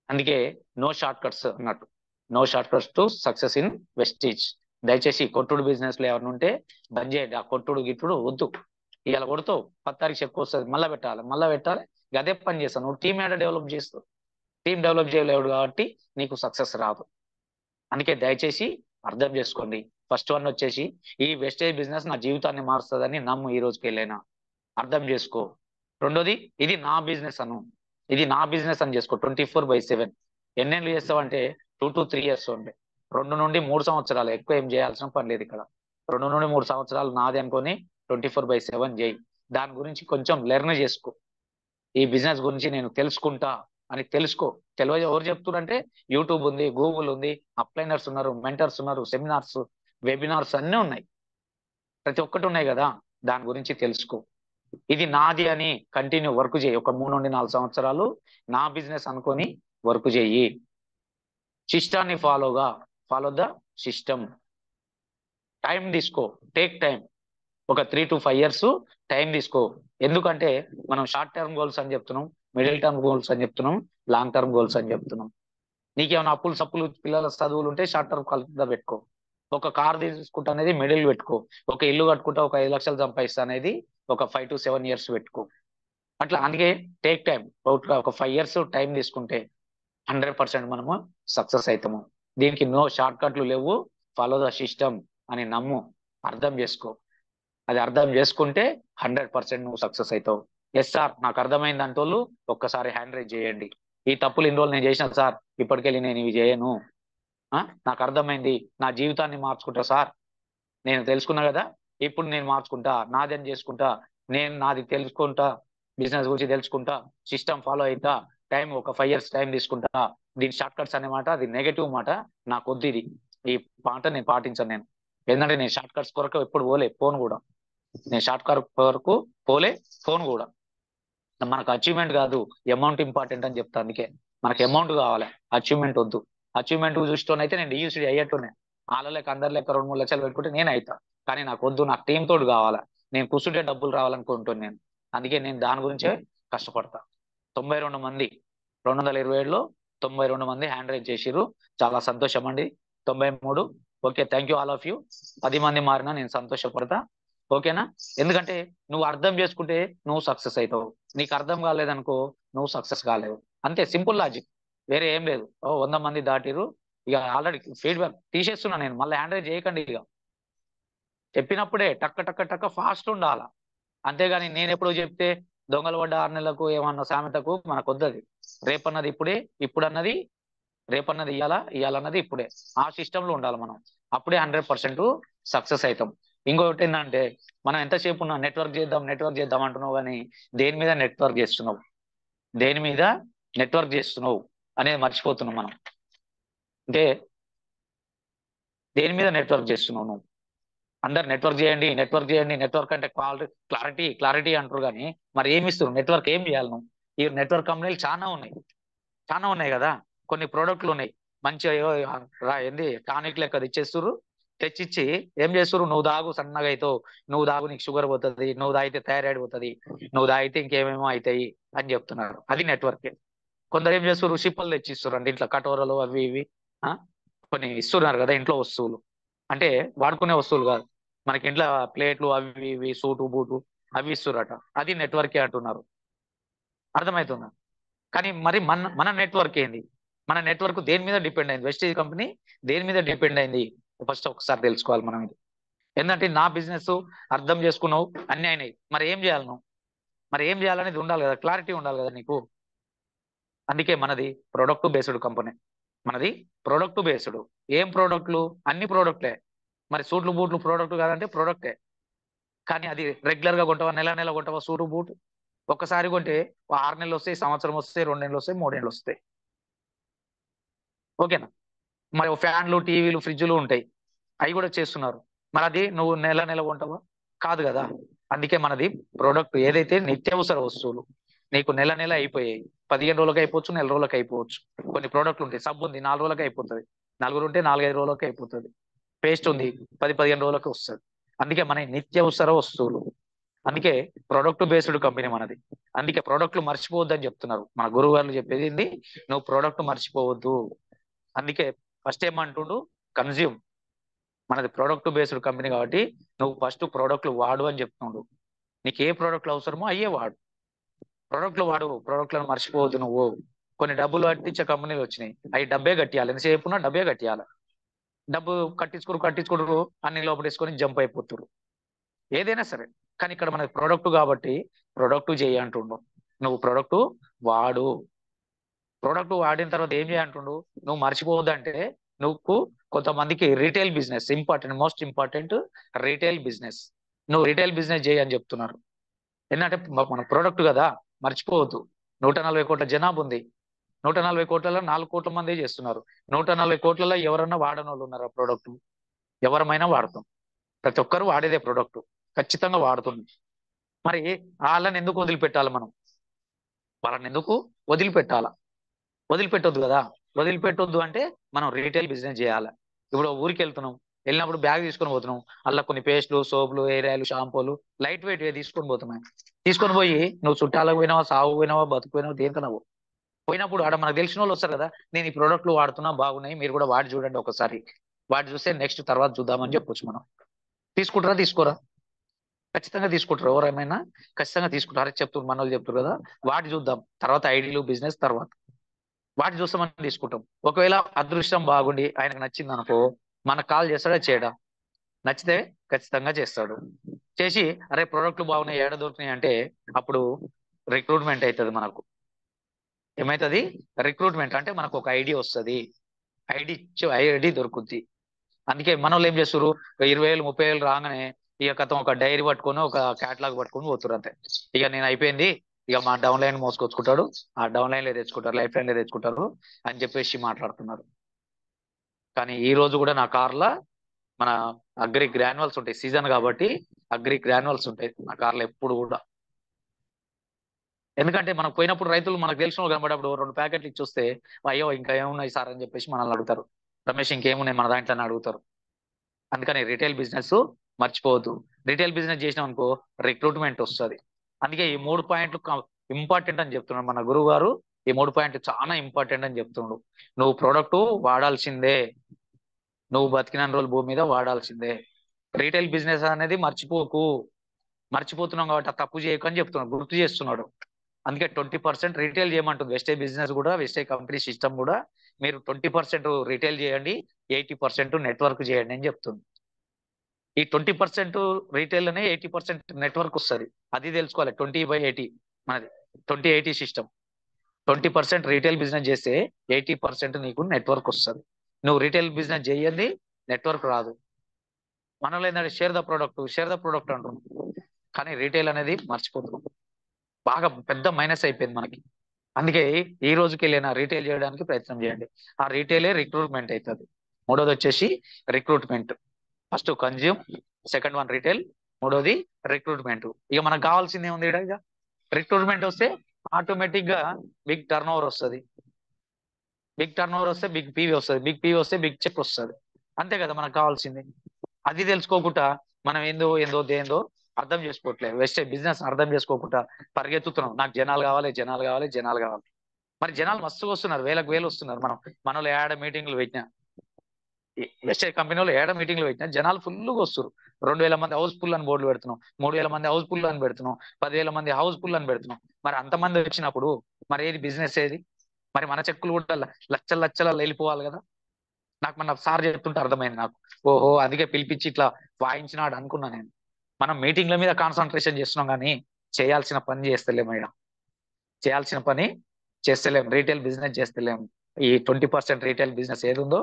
అందుకే నో షార్ట్ కట్స్ అన్నట్టు. No shortcuts to success in Vestige. దయచేసి కొట్టుడు బిజినెస్ లో ఎవరిని ఉంటే బంద్ చేయండి. ఆ కొట్టుడు గిట్టుడు వద్దు. ఇవాళ కొడుతావు 10 తారీఖు చెక్ వస్తుంది, మళ్ళీ పెట్టాలి. అదే పని చేస్తాను. నువ్వు టీమ్ ఏడ డెవలప్ చేస్తావు. టీం డెవలప్ చేయలేడు కాబట్టి నీకు సక్సెస్ రాదు. అందుకే దయచేసి అర్థం చేసుకోండి. ఫస్ట్ వన్ వచ్చేసి ఈ వెస్టేజ్ బిజినెస్ నా జీవితాన్ని మారుస్తుందని నమ్ము. ఈ రోజుకి వెళ్ళైనా అర్థం చేసుకో. రెండోది, ఇది నా బిజినెస్ అని చేసుకో. 24/7. ఎన్నేళ్ళు చేస్తావంటే 2 to 3 years ఉండే. 2 నుండి 3 సంవత్సరాలు. ఎక్కువ ఏం చేయాల్సిన పని లేదు ఇక్కడ. 2 నుండి 3 సంవత్సరాలు నాది అనుకొని 24/7 చేయి. దాని గురించి కొంచెం లెర్న్ చేసుకో. ఈ బిజినెస్ గురించి నేను తెలుసుకుంటా అని తెలుసుకో. తెలియదు ఎవరు చెప్తున్నారంటే యూట్యూబ్ ఉంది, గూగుల్ ఉంది, అప్లైనర్స్ ఉన్నారు, మెంటర్స్ ఉన్నారు, సెమినార్స్, వెబినార్స్ అన్నీ ఉన్నాయి, ప్రతి ఒక్కటి ఉన్నాయి కదా. దాని గురించి తెలుసుకో. ఇది నాది అని కంటిన్యూ వర్క్ చేయి. ఒక 3 నుండి 4 సంవత్సరాలు నా బిజినెస్ అనుకొని వర్క్ చేయి. సిస్టాన్ని ఫాలో ద సిస్టమ్. టైం తీసుకో, టేక్ టైం. ఒక 3 to 5 years టైం తీసుకో. ఎందుకంటే మనం షార్ట్ టర్మ్ గోల్స్ అని చెప్తున్నాం, మిడిల్ టర్మ్ గోల్స్ అని చెప్తున్నాం, లాంగ్ టర్మ్ గోల్స్ అని చెప్తున్నాం. నీకేమైనా అప్పులు సప్పులు పిల్లల చదువులు ఉంటే షార్ట్ టర్మ్ కలుపుదా పెట్టుకో. ఒక కార్ తీసుకుంటా అనేది మిడిల్ పెట్టుకో. ఒక ఇల్లు కట్టుకుంటా, ఒక 5 లక్షలు సంపాదిస్తా అనేది ఒక 5 to 7 years పెట్టుకో. అట్లా అందుకే టేక్ టైం. ఒక 5 years టైం తీసుకుంటే 100% మనము సక్సెస్ అవుతాము. దీనికి నో షార్ట్ కట్లు లేవు. ఫాలో ద సిస్టమ్ అని నమ్ము, అర్థం చేసుకో. అది అర్థం చేసుకుంటే 100% నువ్వు సక్సెస్ అవుతావు. ఎస్ సార్ నాకు అర్థమైంది అంటోళ్ళు ఒక్కసారి హ్యాండ్ రైజ్ చేయండి. ఈ తప్పులు ఇన్ని రోజులు నేను చేసిన సార్, ఇప్పటికెళ్ళి నేను ఇవి చేయను, నాకు అర్థమైంది, నా జీవితాన్ని మార్చుకుంటా సార్, నేను తెలుసుకున్నా కదా, ఇప్పుడు నేను మార్చుకుంటా, నాదని చేసుకుంటా, నేను నాది తెలుసుకుంటా, బిజినెస్ గురించి తెలుసుకుంటా, సిస్టమ్ ఫాలో అవుతా, టైం ఒక 5 years టైం తీసుకుంటా. దీని షార్ట్ కట్స్ అనే మాట అది నెగటివ్ మాట, నాకు వద్దు ఇది. ఈ మాట నేను పాటించాను. నేను ఏంటంటే నేను షార్ట్ కట్స్ కొరకు ఎప్పుడు ఫోన్ కూడా నేను షార్ట్ కట్ వరకు ఫోన్ కూడా. మనకు అచీవ్మెంట్ కాదు, అమౌంట్ ఇంపార్టెంట్ అని చెప్తా. అందుకే మనకి అమౌంట్ కావాలి, అచీవ్మెంట్ వద్దు. అచీవ్మెంట్ చూస్తూనైతే నేను డియూసీ అయ్యేట్టునే, వాళ్ళ లెక్క అందరి లెక్క 2-3 లక్షలు పెట్టుకుంటే నేను అవుతా. కానీ నాకు వద్దు, నాకు టీం తోడు కావాలా, నేను కూర్చుంటే డబ్బులు రావాలనుకుంటున్నాను నేను. అందుకే నేను దాని గురించే కష్టపడతా. 92 మంది 227లో 92 మంది హ్యాండ్ రైజ్ చేసిర్రు. చాలా సంతోషం అండి. 93. Okay, thank you all of you. 10 మంది మారినా నేను సంతోషపడతా. ఓకేనా? ఎందుకంటే నువ్వు అర్థం చేసుకుంటే నువ్వు సక్సెస్ అవుతావు. నీకు అర్థం కాలేదనుకో నువ్వు సక్సెస్ కాలేవు. అంతే, సింపుల్ లాజిక్, వేరే ఏం లేదు. 100 మంది దాటిరు, ఇక ఆల్రెడీ ఫీడ్బ్యాక్ తీసేస్తున్నా నేను. మళ్ళీ హ్యాండ్ రైజ్ చేయకండి. ఇక చెప్పినప్పుడే టక్క టక్క టక్క ఫాస్ట్ ఉండాలా. అంతేగాని నేను ఎప్పుడో చెప్తే దొంగలు పడ్డ 6 నెలలకు ఏమన్నా సామెతకు మనకు వద్దది. రేపన్నది ఇప్పుడే, ఇప్పుడన్నది రేపన్నది ఇయ్యాలన్నది ఇప్పుడే. ఆ సిస్టమ్ లో ఉండాలి మనం. అప్పుడే 100% సక్సెస్ అవుతాం. ఇంకొకటి ఏంటంటే మనం ఎంతసేపు ఉన్నా నెట్వర్క్ చేద్దాం అంటున్నావు, కానీ దేని మీద నెట్వర్క్ చేస్తున్నావు, దేని మీద నెట్వర్క్ చేస్తున్నావు అనేది మర్చిపోతున్నాం మనం. అంటే దేని మీద నెట్వర్క్ చేస్తున్నావు నువ్వు? అందరు నెట్వర్క్ చేయండి, నెట్వర్క్ అంటే క్లారిటీ అంటారు, కానీ మరి ఏమి ఇస్తారు? నెట్వర్క్ ఏం చేయాలి నువ్వు? ఈ నెట్వర్క్ కంపెనీలు చాలా ఉన్నాయి కదా. కొన్ని ప్రోడక్ట్లు ఉన్నాయి మంచి ఏంది టానిక్ లెక్క తెచ్చిచ్చి ఏం చేస్తారు? నువ్వు దాగు సన్నగా అవుతావు, నువ్వు దాగు నీకు షుగర్ పోతుంది, నువ్వు తాగితే థైరాయిడ్ పోతుంది, నువ్వు తాగితే ఇంకేమేమో అవుతాయి అని చెప్తున్నారు. అది నెట్వర్క్. కొందరు ఏం చేస్తారు? షిప్పులు తెచ్చిస్తారు అండి, ఇంట్లో కటోరలు అవి ఇవి కొన్ని ఇస్తున్నారు కదా, ఇంట్లో వస్తువులు. అంటే వాడుకునే వస్తువులు కాదు, మనకి ఇంట్లో ప్లేట్లు అవి ఇవి సూటు బూటు అవి ఇస్తురట. అది నెట్వర్కే అంటున్నారు. అర్థమవుతుందా? కానీ మరి మన నెట్వర్క్ ఏంది? మన నెట్వర్క్ దేని మీద డిపెండ్ అయింది? వెస్టేజ్ కంపెనీ దేని మీద డిపెండ్ అయింది? ఫస్ట్ ఒకసారి తెలుసుకోవాలి మనం. ఇది ఏంటంటే నా బిజినెస్ అర్థం చేసుకున్నావు, అన్ని అయినాయి, మరి ఏం చేయాలి నువ్వు? మరి ఏం చేయాలనేది ఉండాలి కదా, క్లారిటీ ఉండాలి కదా నీకు. అందుకే మనది ప్రొడక్ట్ బేస్డ్ కంపెనీ. మనది ప్రొడక్ట్ బేస్డ్. ఏం ప్రోడక్ట్లు? అన్ని ప్రోడక్ట్లే. మరి సూట్లు బూట్లు ప్రోడక్ట్ కాదంటే ప్రోడక్టే. కానీ అది రెగ్యులర్ గా కొంటావా, నెల కొంటావా సూటు బూట్? ఒక్కసారి కొంటే 6 నెలలు వస్తాయి, సంవత్సరం వస్తాయి, 2 నెలలు వస్తాయి, 3 నెలలు వస్తాయి. ఓకేనా? మరి ఫ్యాన్లు, టీవీలు, ఫ్రిడ్జ్లు ఉంటాయి, అవి కూడా చేస్తున్నారు. మరి అది నువ్వు నెల కొంటావా? కాదు కదా. అందుకే మనది ప్రోడక్ట్ ఏదైతే నిత్యావసర వస్తువులు, నీకు నెల అయిపోయాయి, 15 రోజులకు అయిపోవచ్చు, నెల రోజులకు అయిపోవచ్చు. కొన్ని ప్రోడక్ట్లు ఉంటాయి. సబ్బు ఉంది 4 రోజులకు అయిపోతుంది, నలుగురు ఉంటే 4-5 రోజులకు అయిపోతుంది. పేస్ట్ ఉంది 10-15 రోజులకు వస్తుంది. అందుకే మన నిత్యావసర వస్తువులు. అందుకే ప్రొడక్ట్ బేస్డ్ కంపెనీ మనది. అందుకే ప్రోడక్ట్లు మర్చిపోవద్దు అని చెప్తున్నారు మన గురువు గారు. చెప్పేది ఏంది? నువ్వు ప్రోడక్ట్ మర్చిపోవద్దు. అందుకే ఫస్ట్ ఏమంటుండు? కన్జ్యూమ్. మనది ప్రొడక్ట్ బేస్డ్ కంపెనీ కాబట్టి నువ్వు ఫస్ట్ ప్రోడక్ట్లు వాడు అని చెప్తుండు. నీకు ఏ ప్రోడక్ట్లు అవసరమో అయ్యే వాడు. ప్రోడక్ట్లు వాడు, ప్రోడక్ట్లను మర్చిపోవద్దు నువ్వు. కొన్ని డబ్బులు కట్టించే కంపెనీలు వచ్చినాయి, అవి డబ్బే కట్టియాలి. ఎంతసేపు ఉన్నా డబ్బే కట్టియాలి. డబ్బు కట్టించుకోరు అన్ని లోపడేసుకొని జంప్ అయిపోతురు ఏదైనా సరే. కానీ ఇక్కడ మనకి ప్రోడక్ట్ కాబట్టి ప్రొడక్ట్ చేయి అంటుండు. నువ్వు ప్రోడక్ట్ వాడు. ప్రోడక్ట్ వాడిన తర్వాత ఏం చేయంటుండు? నువ్వు మర్చిపోవద్దంటే నువ్వు కొంతమందికి retail business important, most important retail business. నువ్వు రీటైల్ బిజినెస్ చేయి అని చెప్తున్నారు. ఏంటంటే మన ప్రోడక్ట్ కదా, మర్చిపోవద్దు. 140 కోట్ల జనాభా ఉంది. 140 కోట్లలో 4 కోట్ల మంది చేస్తున్నారు. 140 కోట్లలో ఎవరన్నా వాడని వాళ్ళు ఉన్నారా ప్రోడక్ట్? ఎవరమైనా వాడతాం. ప్రతి ఒక్కరు వాడేదే ప్రోడక్ట్, ఖచ్చితంగా వాడుతుంది. మరి వాళ్ళని ఎందుకు వదిలిపెట్టాలి మనం? వాళ్ళని ఎందుకు వదిలిపెట్టాలా? వదిలిపెట్టొద్దు కదా. వదిలిపెట్టొద్దు అంటే మనం రీటైల్ బిజినెస్ చేయాలి. ఇప్పుడు ఊరికి వెళ్తున్నాం, వెళ్ళినప్పుడు బ్యాగ్ తీసుకొని పోతున్నాం, అలా కొన్ని పేస్ట్లు, సోపులు, హెయిర్ ఆయిల్, షాంపూలు లైట్ వెయిట్ తీసుకొని పోతున్నాయి. తీసుకొని పోయి నువ్వు చుట్టాలకు పోయినావా, సాగు పోయినావా, బతుకు పోయినావా, దేనికన్నా పోయినప్పుడు ఆడ మనకు తెలిసిన వాళ్ళు వస్తారు కదా, నేను ఈ ప్రోడక్ట్లు వాడుతున్నా, బాగున్నాయి, మీరు కూడా వాడి చూడండి ఒకసారి, వాడి చూస్తే నెక్స్ట్ తర్వాత చూద్దామని చెప్పొచ్చు మనం. తీసుకుంటారా? తీసుకోరా? ఖచ్చితంగా తీసుకుంటారు. ఎవరైనా ఖచ్చితంగా తీసుకుంటారు. అరే చెప్తారు, మన వాళ్ళు చెప్తారు కదా, వాటి చూద్దాం తర్వాత, ఐడీలు బిజినెస్ తర్వాత, వాటి చూస్తామని తీసుకుంటాం. ఒకవేళ అదృష్టం బాగుండి ఆయనకు నచ్చింది అనుకో, మనకు కాల్ చేస్తాడా చేయడా? నచ్చితే ఖచ్చితంగా చేస్తాడు. చేసి అరే ప్రోడక్ట్లు బాగున్నాయి, ఏడ దొరికినాయి అంటే అప్పుడు రిక్రూట్మెంట్ అవుతుంది మనకు. ఏమైతుంది? రిక్రూట్మెంట్ అంటే మనకు ఒక ఐడి వస్తుంది, ఐడి దొరుకుద్ది. అందుకే మన వాళ్ళు ఏం చేస్తారు, 20,000 30,000 రాగానే ఇక కథం ఒక డైరీ పట్టుకొని ఒక క్యాటలాగ్ పట్టుకొని పోతున్నారు అంతే. ఇక నేను అయిపోయింది, ఇక మా డౌన్ లైన్ మోసుకొచ్చుకుంటాడు, ఆ డౌన్ లైన్ లో తెచ్చుకుంటారు, లైఫ్ లైన్ లో తెచ్చుకుంటారు అని చెప్పేసి మాట్లాడుతున్నారు. కానీ ఈ రోజు కూడా నా కార్లో మన అగ్రి గ్రాన్యువల్స్ ఉంటాయి, సీజన్ కాబట్టి అగ్రి గ్రాన్యువల్స్ ఉంటాయి నా కార్లో ఎప్పుడు కూడా. ఎందుకంటే మనకు పోయినప్పుడు రైతులు మనకు తెలిసిన వాళ్ళు కనబడప్పుడు 2 ప్యాకెట్లు ఇచ్చి వస్తే, అయ్యో ఇంకా ఏమున్నాయి సార్ అని చెప్పేసి మనల్ని అడుగుతారు, రమేష్ ఇంకేమున్నాయి మన దాంట్లో అని అడుగుతారు. అందుకని రిటైల్ బిజినెస్ మర్చిపోవద్దు. రిటైల్ బిజినెస్ చేసినాం అనుకో రిక్రూట్మెంట్ వస్తుంది. అందుకే ఈ 3 పాయింట్లు ఇంపార్టెంట్ అని చెప్తున్నాడు మన గురువు గారు. ఈ 3 పాయింట్లు చాలా ఇంపార్టెంట్ అని చెప్తున్నాడు. నువ్వు ప్రోడక్ట్ వాడాల్సిందే, నువ్వు బతికిన రోజులు భూమి మీద వాడాల్సిందే. రీటైల్ బిజినెస్ అనేది మర్చిపోకు. మర్చిపోతున్నాం కాబట్టి ఆ తప్పు చేయకు అని చెప్తున్నాడు, గుర్తు చేస్తున్నాడు. అందుకే 20% రీటైల్ చేయమంటుంది వెస్టేజ్ బిజినెస్ కూడా, వెస్టేజ్ కంపెనీ సిస్టమ్ కూడా. మీరు 20% రీటైల్ చేయండి, 80% నెట్వర్క్ చేయండి అని చెప్తుంది. ఈ 20% రీటైల్ అనే 80% నెట్వర్క్ వస్తుంది, అది తెలుసుకోవాలి. 20/80 మనది 20/80 సిస్టమ్. 20% రీటైల్ బిజినెస్ చేస్తే 80% నీకు నెట్వర్క్ వస్తుంది. నువ్వు రీటైల్ బిజినెస్ చేయండి, నెట్వర్క్ రాదు. మనలో ఏంటంటే షేర్ ద ప్రోడక్ట్ అంటున్నాం, కానీ రీటైల్ అనేది మర్చిపోతున్నాం. బాగా పెద్ద మైనస్ అయిపోయింది మనకి. అందుకే ఈ రోజుకి వెళ్ళినా రీటైల్ చేయడానికి ప్రయత్నం చేయండి. ఆ రీటైలే రిక్రూట్మెంట్ అవుతుంది. మూడోది వచ్చేసి recruitment. First consume, second one retail, మూడోది రిక్రూట్మెంట్. ఇక మనకు కావాల్సింది ఏముంది ఇక్కడ? ఇక రిక్రూట్మెంట్ వస్తే ఆటోమేటిక్ గా బిగ్ టర్న్ ఓవర్ వస్తుంది. బిగ్ టర్న్ ఓవర్ వస్తే బిగ్ పీవీ వస్తుంది, బిగ్ పీవీ వస్తే బిగ్ చెక్ వస్తుంది. అంతే కదా మనకు కావాల్సింది. అది తెలుసుకోకుండా మనం దేందో అర్థం చేసుకోవట్లేదు. వెస్టేజ్ బిజినెస్ అర్థం చేసుకోకుండా పరిగెత్తుతున్నాం. నాకు జనాలు కావాలి, జనాలు కావాలి, జనాలు కావాలి. మరి జనాలు మస్తుగా వస్తున్నారు, వేలకు వేలు వస్తున్నారు. మనలో ఏడ మీటింగ్లు పెట్టినా, వెస్టేజ్ కంపెనీలో ఏడ మీటింగ్లు పెట్టినా జనాలు ఫుల్గా వస్తారు. 2,000 మంది హౌస్ ఫుల్ అని బోర్డులు పెడుతున్నాం, 3,000 మంది హౌస్ ఫుల్ అని పెడుతున్నాం, 10,000 మంది హౌస్ ఫుల్ అని పెడుతున్నాం. మరి అంతమంది వచ్చినప్పుడు మరి ఏది బిజినెస్ ఏది? మరి మన చెక్కులు కూడా లక్షల లక్షల వెళ్ళిపోవాలి కదా. నాకు మన సార్ చెప్తుంటే అర్థమైంది నాకు, ఓహో అందుకే పిలిపించి ఇట్లా వాయించినాడు అనుకున్నా నేను. మనం మీటింగ్ల మీద కాన్సన్ట్రేషన్ చేస్తున్నాం కానీ చేయాల్సిన పని చేస్తలేము. ఇక్కడ చేయాల్సిన పని చేస్తలేము, రీటైల్ బిజినెస్ చేస్తలేము. ఈ 20% రీటైల్ బిజినెస్ ఏది ఉందో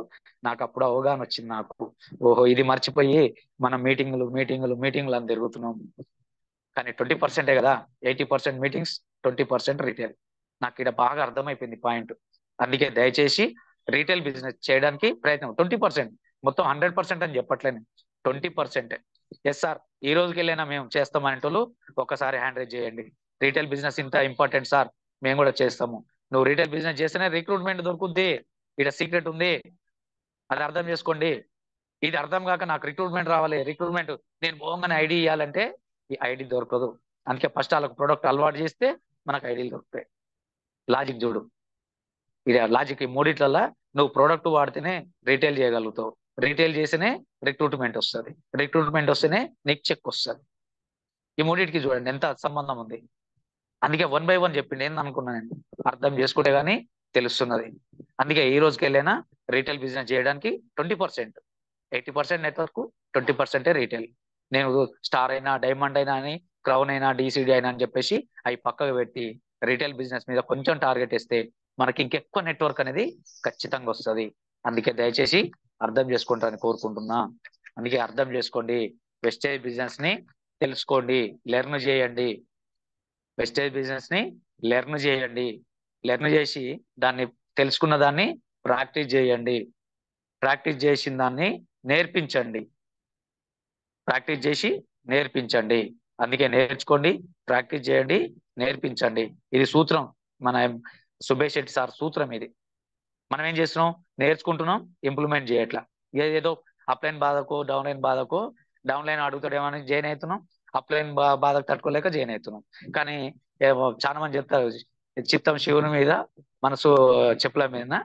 నాకు అప్పుడు అవగాహన వచ్చింది నాకు. ఓహో ఇది మర్చిపోయి మనం మీటింగ్లు అని తిరుగుతున్నాం. కానీ 20% కదా, 80% మీటింగ్స్, 20% రీటైల్. నాకు ఇక్కడ బాగా అర్థమైపోయింది పాయింట్. అందుకే దయచేసి రీటైల్ బిజినెస్ చేయడానికి ప్రయత్నం. 20%, మొత్తం 100% అని చెప్పట్లేను, 20%. ఎస్ సార్ ఈ రోజుకి వెళ్ళైనా మేము చేస్తామనేటోళ్ళు ఒక్కసారి హ్యాండ్ రైజ్ చేయండి. రీటైల్ బిజినెస్ ఇంత ఇంపార్టెంట్ సార్, మేము కూడా చేస్తాము. నువ్వు రీటైల్ బిజినెస్ చేస్తేనే రిక్రూట్మెంట్ దొరుకుద్ది. ఇక్కడ సీక్రెట్ ఉంది, అది అర్థం చేసుకోండి. ఇది అర్థం కాక నాకు రిక్రూట్మెంట్ రావాలి, రిక్రూట్మెంట్ నేను పోగానే ఐడి ఇవ్వాలంటే ఈ ఐడి దొరకదు. అందుకే ఫస్ట్ వాళ్ళకి ప్రొడక్ట్ అలవాటు చేస్తే మనకు ఐడీలు దొరుకుతాయి. లాజిక్ చూడు, ఇది లాజిక్. ఈ మూడిట్లల్లో నువ్వు ప్రోడక్ట్ వాడితేనే రీటైల్ చేయగలుగుతావు, రీటైల్ చేస్తేనే రిక్రూట్మెంట్ వస్తుంది, రిక్రూట్మెంట్ వస్తేనే నీకు చెక్ వస్తుంది. ఈ మూడింటికి చూడండి ఎంత సంబంధం ఉంది. అందుకే 1 by 1 చెప్పింది, ఏందనుకున్నా నేను, అర్థం చేసుకుంటే గానీ తెలుస్తున్నది. అందుకే ఈ రోజుకి వెళ్ళైనా రీటైల్ బిజినెస్ చేయడానికి 20%, 80% నెట్వర్క్, 20% రీటైల్. నేను స్టార్ అయినా, డైమండ్ అయినా అని, క్రౌన్ అయినా, డిసిడి అయినా అని చెప్పేసి అవి పక్కకు పెట్టి రీటైల్ బిజినెస్ మీద కొంచెం టార్గెట్ ఇస్తే మనకి ఇంకెక్కువ నెట్వర్క్ అనేది ఖచ్చితంగా వస్తుంది. అందుకే దయచేసి అర్థం చేసుకుంటారని కోరుకుంటున్నా. అందుకే అర్థం చేసుకోండి, వెస్టేజ్ బిజినెస్ ని తెలుసుకోండి, లెర్న్ చేయండి. వెస్టేజ్ బిజినెస్ ని లెర్న్ చేయండి. లెర్న్ చేసి దాన్ని తెలుసుకున్న దాన్ని ప్రాక్టీస్ చేయండి. ప్రాక్టీస్ చేసిన దాన్ని నేర్పించండి. ప్రాక్టీస్ చేసి నేర్పించండి. అందుకే నేర్చుకోండి, ప్రాక్టీస్ చేయండి, నేర్పించండి. ఇది సూత్రం, మన సుభేష్ శెట్టి సార్ సూత్రం ఇది. మనం ఏం చేస్తున్నాం? నేర్చుకుంటున్నాం, ఇంప్లిమెంట్ చేయట్లా. ఏదో అప్లైన్ బాధకో డౌన్ లైన్ బాధకో, డౌన్ లైన్ అడుగుతాడేమని జాయిన్ అవుతున్నాం, అప్లైన్ బాధకు తట్టుకోలేక జాయిన్ అవుతున్నాం. కానీ చాలా మంది చెప్తారు, చిత్తం శివుని మీద, మనసు చెప్పుల మీద.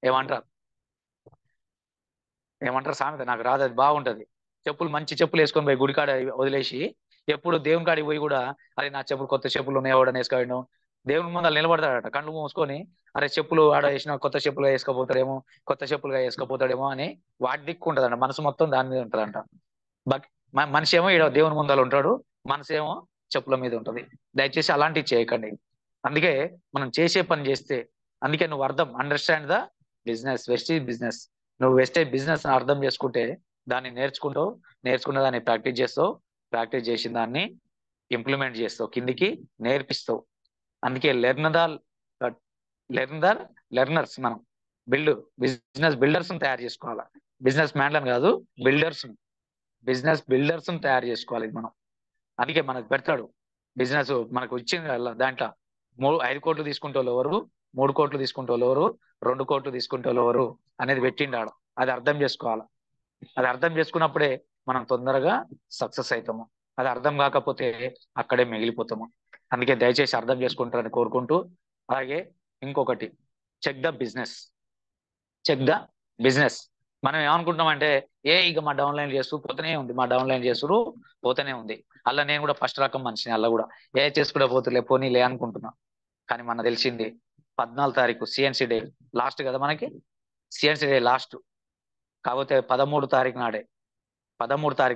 ఏమంటారు ఏమంటారు సామెత, నాకు రాదు, అది బాగుంటది. చెప్పులు, మంచి చెప్పులు వేసుకొని పోయి గుడికాడ వదిలేసి, ఎప్పుడు దేవుని కాడికి పోయి కూడా, అరే నా చెప్పులు, కొత్త చెప్పులు ఉన్నాయి, ఎవడని వేసుకోవడం. దేవుని ముందర నిలబడతాడట కళ్ళు మూసుకొని, అరే చెప్పులు ఆడ వేసిన, కొత్త చెప్పులుగా వేసుకోపోతాడేమో, కొత్త చెప్పులుగా వేసుకోపోతాడేమో అని వాటి దిక్కు ఉంటదంట. మనసు మొత్తం దాని మీద ఉంటదంట. బట్ మనిషి ఏమో ఈడ దేవుని ముందర ఉంటాడు, మనసు ఏమో చెప్పుల మీద ఉంటది. దయచేసి అలాంటివి చేయకండి. అందుకే మనం చేసే పని చేస్తే, అందుకే నువ్వు understand the business, Vestige business. నువ్వు వెస్టేజ్ బిజినెస్ అర్థం చేసుకుంటే దాన్ని నేర్చుకుంటావు, నేర్చుకున్న దాన్ని ప్రాక్టీస్ చేస్తావు, ప్రాక్టీస్ చేసిన దాన్ని ఇంప్లిమెంట్ చేస్తావు, కిందికి నేర్పిస్తావు. అందుకే లెర్న్ ద లెర్నర్స్. మనం బిజినెస్ బిల్డర్స్ తయారు చేసుకోవాలి. బిజినెస్ మ్యాన్లను కాదు, బిజినెస్ బిల్డర్స్ తయారు చేసుకోవాలి మనం. అందుకే మనకు పెడతాడు బిజినెస్, మనకు ఇచ్చింది దాంట్లో 5 కోట్లు తీసుకుంటే వాళ్ళు ఎవరు, 3 కోట్లు తీసుకుంటే వాళ్ళు ఎవరు, 2 కోట్లు తీసుకుంటే వాళ్ళు ఎవరు అనేది పెట్టిండాడు. అది అర్థం చేసుకోవాలి. అది అర్థం చేసుకున్నప్పుడే మనం తొందరగా సక్సెస్ అవుతాము. అది అర్థం కాకపోతే అక్కడే మిగిలిపోతాము. అందుకే దయచేసి అర్థం చేసుకుంటారని కోరుకుంటూ, అలాగే ఇంకొకటి, check the business. Check the business. మనం ఏమనుకుంటామంటే, ఇక మా డౌన్లైన్ చేస్తూ పోతూనే ఉంది, మా డౌన్లైన్ చేస్తూ పోతూనే ఉంది. అలా నేను కూడా ఫస్ట్ రకం మనిషిని, అలా కూడా చేసుకుంటే పోతులే పోనీలే అనుకుంటున్నా. కానీ మన తెలిసింది 14 తారీఖు సిఎన్సి డే లాస్ట్ కదా మనకి. సిఎన్సి డే లాస్ట్ కాకపోతే 13 తారీఖు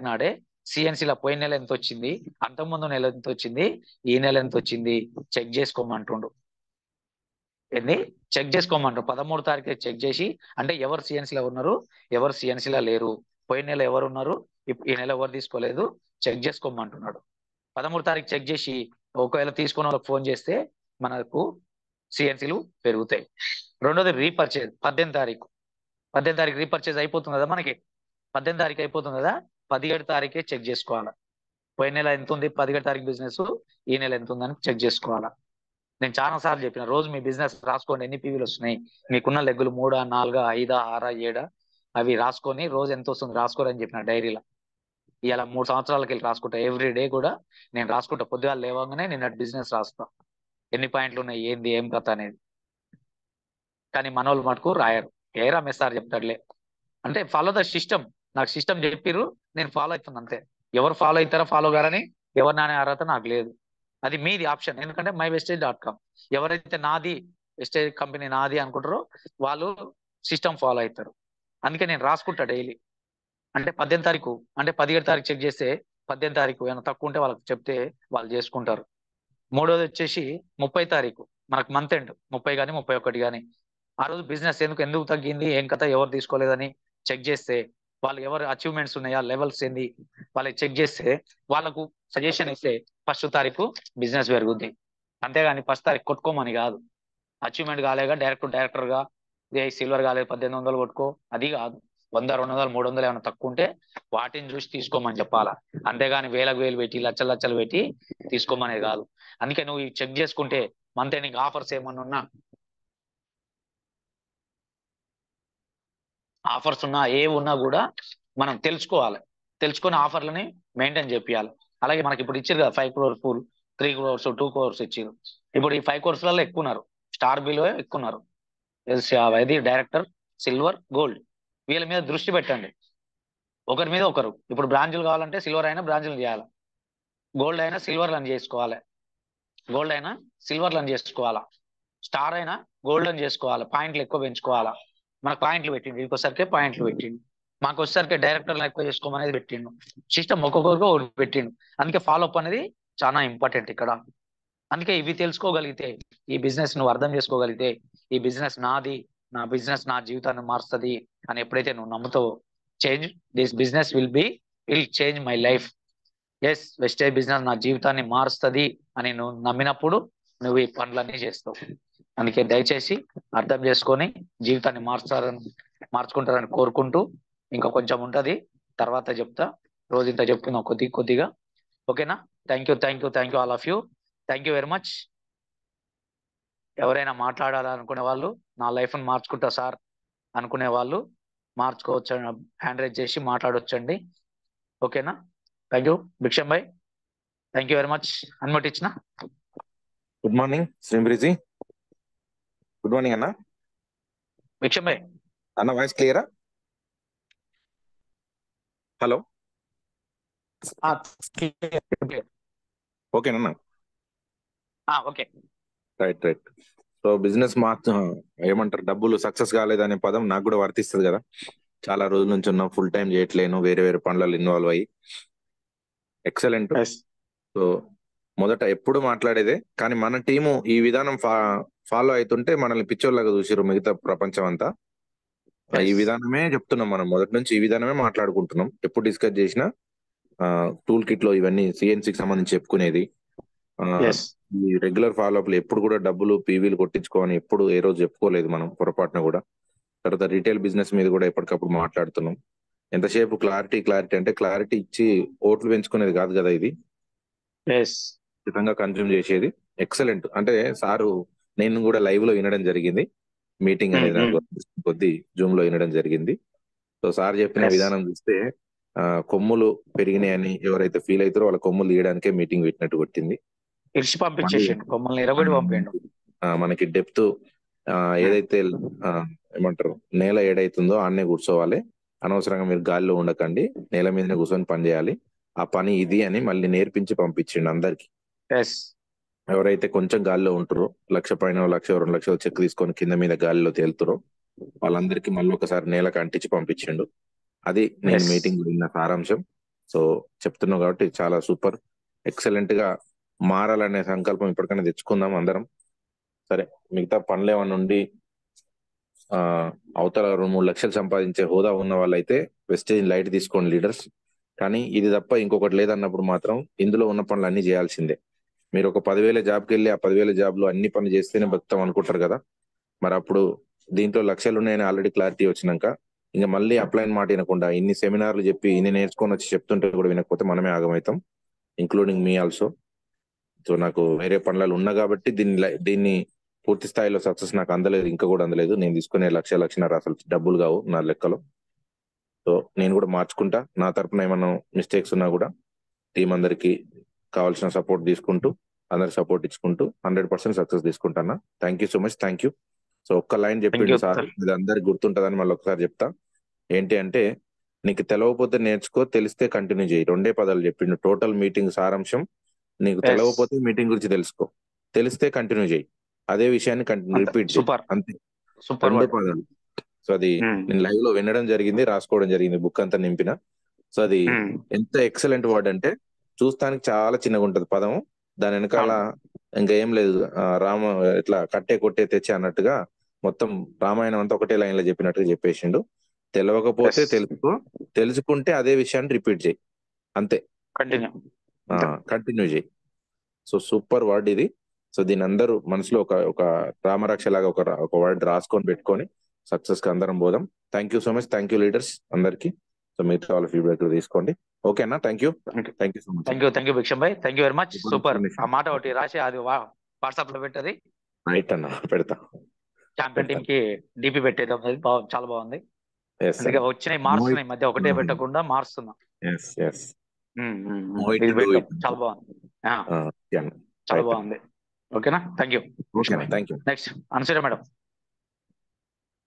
నాడే సిఎన్సిలో పోయిన నెల ఎంత వచ్చింది, అంతకుముందు నెల ఎంత వచ్చింది, ఈ నెల ఎంత వచ్చింది చెక్ చేసుకోమంటుండు. ఏంది చెక్ చేసుకోమంటారు? 13 తారీఖే చెక్ చేసి, అంటే ఎవరు సిఎన్సీలో ఉన్నారు, ఎవరు సిఎన్సీలో లేరు, పోయిన నెల ఎవరు ఉన్నారు, ఈ నెల ఎవరు తీసుకోలేదు, చెక్ చేసుకోమంటున్నాడు. 13 తారీఖు చెక్ చేసి, ఒకవేళ తీసుకున్న వాళ్ళకి ఫోన్ చేస్తే మనకు సిఎన్సీలు పెరుగుతాయి. రెండోది రీపర్చేజ్. 18 తారీఖు రీపర్చేజ్ అయిపోతుంది కదా మనకి. 18 తారీఖు అయిపోతుంది కదా, 17 తారీఖే చెక్ చేసుకోవాలా. పోయిన నెల ఎంత ఉంది, 17 తారీఖు బిజినెస్, ఈ నెల ఎంత ఉందని చెక్ చేసుకోవాలా. నేను చాలా సార్లు చెప్పిన, రోజు మీ బిజినెస్ రాసుకోండి, ఎన్ని పీవీలు వస్తున్నాయి, మీకున్న లెగ్గులు 3, 4, 5, 6, 7, అవి రాసుకొని రోజు ఎంత వస్తుంది రాసుకోరని చెప్పిన డైరీలో. ఇలా 3 సంవత్సరాలకి వెళ్ళి రాసుకుంటా. ఎవ్రీ డే కూడా నేను రాసుకుంటా. పొద్దుగాల లేవగానే నేను బిజినెస్ రాస్తా, ఎన్ని పాయింట్లు ఉన్నాయి, ఏంది ఏం కథ అనేది. కానీ మనోళ్ళు మటుకు రాయరు. రమేష్ సార్ చెప్తాడులే అంటే, ఫాలో ద సిస్టమ్. నాకు సిస్టమ్ చెప్పిర్రు, నేను ఫాలో అవుతాను అంతే. ఎవరు ఫాలో అవుతారో ఫాలో కారని ఎవరు నానే అర్హత నాకు లేదు. అది మీది ఆప్షన్. ఎందుకంటే myvestage.com, ఎవరైతే నాది వెస్టేజ్ కంపెనీ నాది అనుకుంటారో వాళ్ళు సిస్టమ్ ఫాలో అవుతారు. అందుకే నేను రాసుకుంటా డైలీ. అంటే 18 తారీఖు, అంటే 17 తారీఖు చెక్ చేస్తే 18 తారీఖు ఏమైనా తక్కువ ఉంటే వాళ్ళకి చెప్తే వాళ్ళు చేసుకుంటారు. మూడోది వచ్చేసి 30 తారీఖు, మనకు మంత్ ఎండ్ 30 కానీ 31 కానీ, ఆ రోజు బిజినెస్ ఎందుకు తగ్గింది, ఏం కథ, ఎవరు తీసుకోలేదని చెక్ చేస్తే, వాళ్ళు ఎవరు అచీవ్మెంట్స్ ఉన్నాయా, లెవెల్స్ ఏంది వాళ్ళకి చెక్ చేస్తే, వాళ్ళకు సజెషన్ ఇస్తే 1 తారీఖు బిజినెస్ పెరుగుద్ది. అంతేగాని 1 తారీఖు కొట్టుకోమని కాదు. అచీవ్మెంట్ కాలేగా డైరెక్టర్ గా సిల్వర్ కాలేదు 1800 కొట్టుకో, అది కాదు. 100, 200, 300 ఏమైనా తక్కువ ఉంటే వాటిని చూసి తీసుకోమని చెప్పాలా. అంతేగాని వేలకు వేలు పెట్టి, లక్షలు పెట్టి తీసుకోమనేది కాదు. అందుకే నువ్వు చెక్ చేసుకుంటే మంత్ ఎండింగ్ ఆఫర్స్ ఏమన్నా ఉన్నా, ఆఫర్స్ ఉన్నా ఏవి ఉన్నా కూడా మనం తెలుసుకోవాలి. తెలుసుకొని ఆఫర్లని మెయింటైన్ చేపియాలి. అలాగే మనకి ఇప్పుడు ఇచ్చారు కదా 5 crore పూల్, 3 crores, 2 crores ఇచ్చారు. ఇప్పుడు ఈ 5 crores ఎక్కువ ఉన్నారు, స్టార్ బిలో ఎక్కువ ఉన్నారు. ఇది డైరెక్టర్, సిల్వర్, గోల్డ్, వీళ్ళ మీద దృష్టి పెట్టండి. ఒకరి మీద ఒకరు. ఇప్పుడు బ్రాంజులు కావాలంటే సిల్వర్ అయినా బ్రాంజులు చేయాలి, గోల్డ్ అయినా సిల్వర్లను చేసుకోవాలి, గోల్డ్ అయినా సిల్వర్లను చేసుకోవాలా, స్టార్ అయినా గోల్డెన్ చేసుకోవాలి. పాయింట్లు ఎక్కువ పెంచుకోవాలా. మనకు పాయింట్లు పెట్టిండు, ఇంకోసరికి పాయింట్లు పెట్టిండు, మాకు వచ్చేసరికి డైరెక్టర్లు ఎక్కువ చేసుకోమనేది పెట్టిండు. సిస్టమ్ ఒక్కొక్కరికి ఒకటి పెట్టిండు. అందుకే ఫాలో అప్ అనేది చాలా ఇంపార్టెంట్ ఇక్కడ. అందుకే ఇవి తెలుసుకోగలిగితే, ఈ బిజినెస్ నువ్వు అర్థం చేసుకోగలిగితే, ఈ బిజినెస్ నాది, నా బిజినెస్ నా జీవితాన్ని మారుస్తుంది అని ఎప్పుడైతే నువ్వు నమ్ముతావో, this business will change my life. Yes, Vestige business నా జీవితాన్ని మారుస్తుంది అని నువ్వు నమ్మినప్పుడు నువ్వు ఈ పనులన్నీ చేస్తావు. అందుకే దయచేసి అర్థం చేసుకొని జీవితాన్ని మార్చుకుంటారని కోరుకుంటూ ఇంకా కొంచెం ఉంటది, తర్వాత చెప్తా. రోజు ఇంత చెప్తున్నా కొద్దిగా. ఓకేనా? Thank you all of you. Thank you very much. ఎవరైనా మాట్లాడాలనుకునే వాళ్ళు, నా లైఫ్ని మార్చుకుంటా సార్ అనుకునే వాళ్ళు మార్చుకోవచ్చు, హ్యాండ్ రైజ్ చేసి మాట్లాడొచ్చండి. ఓకేనా? Thank you Bhiksham bhai, thank you very much. Unmute ఇచ్చిన. గుడ్ మార్నింగ్ శ్రీంబ్రిజీ. గుడ్ మార్నింగ్ అన్న. భిక్షం భాయ్ అన్న వాయిస్ క్లియరా? హలో, ఓకేనన్నా? ఓకే. రైట్. సో బిజినెస్ ఏమంటారు, డబ్బులు సక్సెస్ కాలేదనే పదం నాకు కూడా వర్తిస్తుంది కదా. చాలా రోజుల నుంచి ఉన్నాం, ఫుల్ టైం చేయట్లేను, వేరే వేరే పనులలో ఇన్వాల్వ్ అయ్యి. ఎక్సలెంట్. సో మొదట ఎప్పుడు మాట్లాడేదే, కానీ మన టీము ఈ విధానం ఫాలో అవుతుంటే మనల్ని పిచ్చోళ్ళగా చూసిరు మిగతా ప్రపంచం అంతా. ఈ విధానమే చెప్తున్నాం మనం, మొదటి నుంచి ఈ విధానమే మాట్లాడుకుంటున్నాం. ఎప్పుడు డిస్కస్ చేసినా టూల్ కిట్ లో ఇవన్నీ సిఎన్సికి సంబంధించి చెప్పుకునేది. ఈ రెగ్యులర్ ఫాలో అప్ లో ఎప్పుడు కూడా డబ్బులు పీవీలు కొట్టించుకోని ఎప్పుడు ఏ రోజు చెప్పుకోలేదు మనం పొరపాటున కూడా. తర్వాత రీటైల్ బిజినెస్ మీద కూడా ఎప్పటికప్పుడు మాట్లాడుతున్నాం. ఎంతసేపు క్లారిటీ అంటే క్లారిటీ ఇచ్చి ఓట్లు పెంచుకునేది కాదు కదా ఇది, ఖచ్చితంగా కన్జ్యూమ్ చేసేది. ఎక్సలెంట్. అంటే సారు నేను కూడా లైవ్ లో వినడం జరిగింది, మీటింగ్ అనేది నాకు కొద్ది జూమ్ లో వినడం జరిగింది. సో సార్ చెప్పిన విధానం చూస్తే కొమ్ములు పెరిగినాయని ఎవరైతే ఫీల్ అవుతారో వాళ్ళ కొమ్ములు తీయడానికే మీటింగ్ పెట్టినట్టు కొట్టింది. మనకి డెప్త్ ఏదైతే ఏమంటారు నేల ఏడైతుందో ఆడనే కూర్చోవాలి, అనవసరంగా మీరు గాలిలో ఉండకండి, నేల మీదనే కూర్చొని పని చేయాలి, ఆ పని ఇది అని మళ్ళీ నేర్పించి పంపించిండు అందరికి. ఎవరైతే కొంచెం గాలిలో ఉంటారో, 1,00,000 పైన 1,00,000 2,00,000 చెక్ తీసుకొని కింద మీద గాలిలో తేలుతారో వాళ్ళందరికీ మళ్ళీ ఒకసారి నేలకు అంటించి పంపించిండు. అది నేను మీటింగ్ విన్న సారాంశం. సో చెప్తున్నావు కాబట్టి చాలా సూపర్, ఎక్సలెంట్ గా మారాలనే సంకల్పం ఇప్పటికైనా తెచ్చుకుందాం అందరం. సరే, మిగతా పనులు ఏమన్నా ఉండి అవతల 2-3 లక్షలు సంపాదించే హోదా ఉన్న వాళ్ళైతే వెస్టేజ్ లైట్ తీసుకోండి లీడర్స్. కానీ ఇది తప్ప ఇంకొకటి లేదన్నప్పుడు మాత్రం ఇందులో ఉన్న పనులు అన్ని చేయాల్సిందే. మీరు ఒక 10,000 జాబ్కి వెళ్ళి ఆ 10,000 జాబ్ లో అన్ని పనులు చేస్తేనే బతుకుతాం అనుకుంటారు కదా. మరి అప్పుడు దీంట్లో లక్షలు ఉన్నాయని ఆల్రెడీ క్లారిటీ వచ్చినాక ఇంకా మళ్ళీ అప్లైన్ మాట వినకుండా ఇన్ని సెమినార్లు చెప్పి ఇన్ని నేర్చుకొని వచ్చి చెప్తుంటే కూడా వినకపోతే మనమే ఆగమవుతాం, ఇంక్లూడింగ్ మీ ఆల్సో. సో నాకు వేరే పనులలో ఉన్నా కాబట్టి దీన్ని పూర్తి స్థాయిలో సక్సెస్ నాకు అందలేదు, ఇంకా కూడా అందలేదు. నేను తీసుకునే 1,00,000-1,50,000 అసలు డబ్బులు కావు నా లెక్కలో. సో నేను కూడా మార్చుకుంటా, నా తరపున ఏమైనా మిస్టేక్స్ ఉన్నా కూడా టీం అందరికి కావాల్సిన సపోర్ట్ తీసుకుంటూ అందరికి సపోర్ట్ ఇచ్చుకుంటూ 100% సక్సెస్ తీసుకుంటాను. Thank you so much. Thank you. So ఒక్క లైన్ చెప్పిండు సార్, ఇది అందరికి గుర్తుంటదని మళ్ళీ ఒకసారి చెప్తా. ఏంటి అంటే, నీకు తెలవకపోతే నేర్చుకో, తెలిస్తే కంటిన్యూ చేయి. 2 పదాలు చెప్పిండు టోటల్ మీటింగ్ సారాంశం. నీకు తెలవకపోతే మీటింగ్ గురించి తెలుసుకో, తెలిస్తే కంటిన్యూ చేయి. అదే విషయాన్ని రిపీట్ చేయి, అంతే. 2 పదాలు. సో అది నేను లైవ్ లో వినడం జరిగింది, రాసుకోవడం జరిగింది, బుక్ అంతా నింపిన. సో అది ఎంత ఎక్సలెంట్ వర్డ్ అంటే, చూస్తానికి చాలా చిన్నగా ఉంటది పదం, దాని వెనకాల ఇంకా ఏం లేదు. రామ ఇట్లా కట్టే కొట్టే తెచ్చే అన్నట్టుగా మొత్తం రామాయణం అంతా ఒకటే లైన్ లో చెప్పినట్టుగా చెప్పేసిండు. తెలవకపోతే తెలుసుకో, తెలుసుకుంటే అదే విషయాన్ని రిపీట్ చేయి, అంతే, కంటిన్యూ చేయి. సో సూపర్ వర్డ్ ఇది. సో దీని అందరూ మనసులో ఒక రామరక్ష లాగా ఒక వర్డ్ రాసుకొని పెట్టుకొని సక్సెస్ కి అందరం పోదాం. Thank you so much. Thank you leaders అందరికి. సో మిగతా వాళ్ళ ఫీడ్బ్యాక్ తీసుకోండి. ఓకేనా? Thank you so much. Thank you Bhiksham bhai, thank you very much. Super. ఆ మాట ఒకటి రాసి అది వాట్సాప్ లో పెట్టది. రైట్ అన్న, పెడతా. ఛాంపియన్ టీమ్ కి డిపి పెట్టేద్దాం, చాలా బాగుంది. అందుకే వచ్చినాయి మారుస్తున్నాయి, మధ్య ఒకటే పెట్టకుండా మారుస్తున్నాం. చాలా బాగుంది, చాలా బాగుంది. ఓకేనా? Thank you. Next Anasuya madam,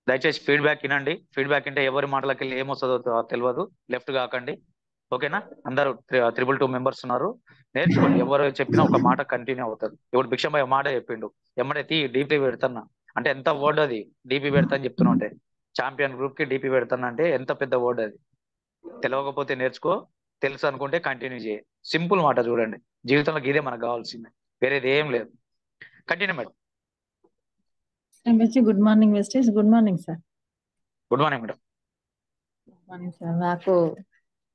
దయచేసి ఫీడ్బ్యాక్ వినండి. ఫీడ్బ్యాక్ అంటే ఎవరి మాటలకి వెళ్ళి ఏమొస్తుందో తెలియదు, లెఫ్ట్ కాకండి. ఓకేనా? అందరూ 222 మెంబర్స్ ఉన్నారు, నేర్చుకోండి. ఎవరు చెప్పినా ఒక మాట కంటిన్యూ అవుతుంది. ఇప్పుడు భిక్షం భాయ్ మాట చెప్పిండు, ఎమ్మడే డిపి పెడతాన్నా అంటే ఎంత వర్డ్ అది. డిపి పెడతా అని చెప్తున్నా అంటే, ఛాంపియన్ గ్రూప్ కి డిపి పెడతాను అంటే ఎంత పెద్ద వర్డ్ అది. తెలియకపోతే నేర్చుకో, తెలుసు అనుకుంటే కంటిన్యూ చేయి. సింపుల్ మాట చూడండి, జీవితంలో ఇదే మనకు కావాల్సింది, వేరేది ఏం లేదు. Continue madam. Good morning Vestige. Good morning sir. Good morning madam. Good morning sir. నాకు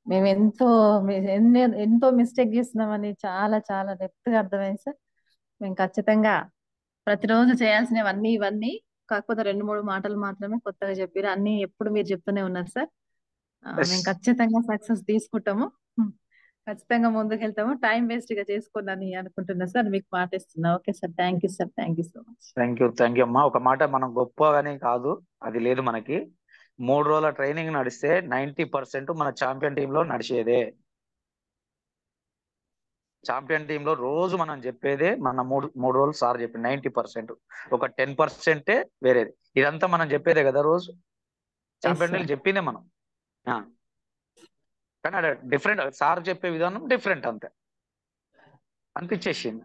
మేము ఎంతో మిస్టేక్ చేస్తున్నామని చాలా చాలా డెప్త్ గా అర్థమైంది సార్. మేము ఖచ్చితంగా ప్రతిరోజు చేయాల్సినవన్నీ ఇవన్నీ, కాకపోతే 2-3 మాటలు మాత్రమే కొత్తగా చెప్పారు. అన్ని ఎప్పుడు మీరు చెప్తూనే ఉన్నారు సార్. మేము ఖచ్చితంగా సక్సెస్ తీసుకుంటాము. ఖచ్చితంగా ముందుకెళ్తాము. టైం వేస్ట్ గా చేసుకోనని అనుకుంటున్నా సార్. మీకు మాట ఇస్తున్నా. Okay sir. Thank you sir. Thank you so much. Thank you అమ్మా. ఒక మాట, మనం గొప్పగానే కాదు, అది లేదు మనకి. 3 రోజుల ట్రైనింగ్ నడిస్తే 90% మన ఛాంపియన్ టీంలో నడిచేదే. ఛాంపియన్ టీంలో రోజు మనం చెప్పేదే మన మూడు రోజులు సార్ చెప్పి 90%. ఒక 10% వేరేది. ఇదంతా మనం చెప్పేదే కదా రోజు. ఛాంపియన్ టీం చెప్పిందే మనం. కానీ అక్కడ డిఫరెంట్, సార్ చెప్పే విధానం డిఫరెంట్ అంతే అనిపించేసింది.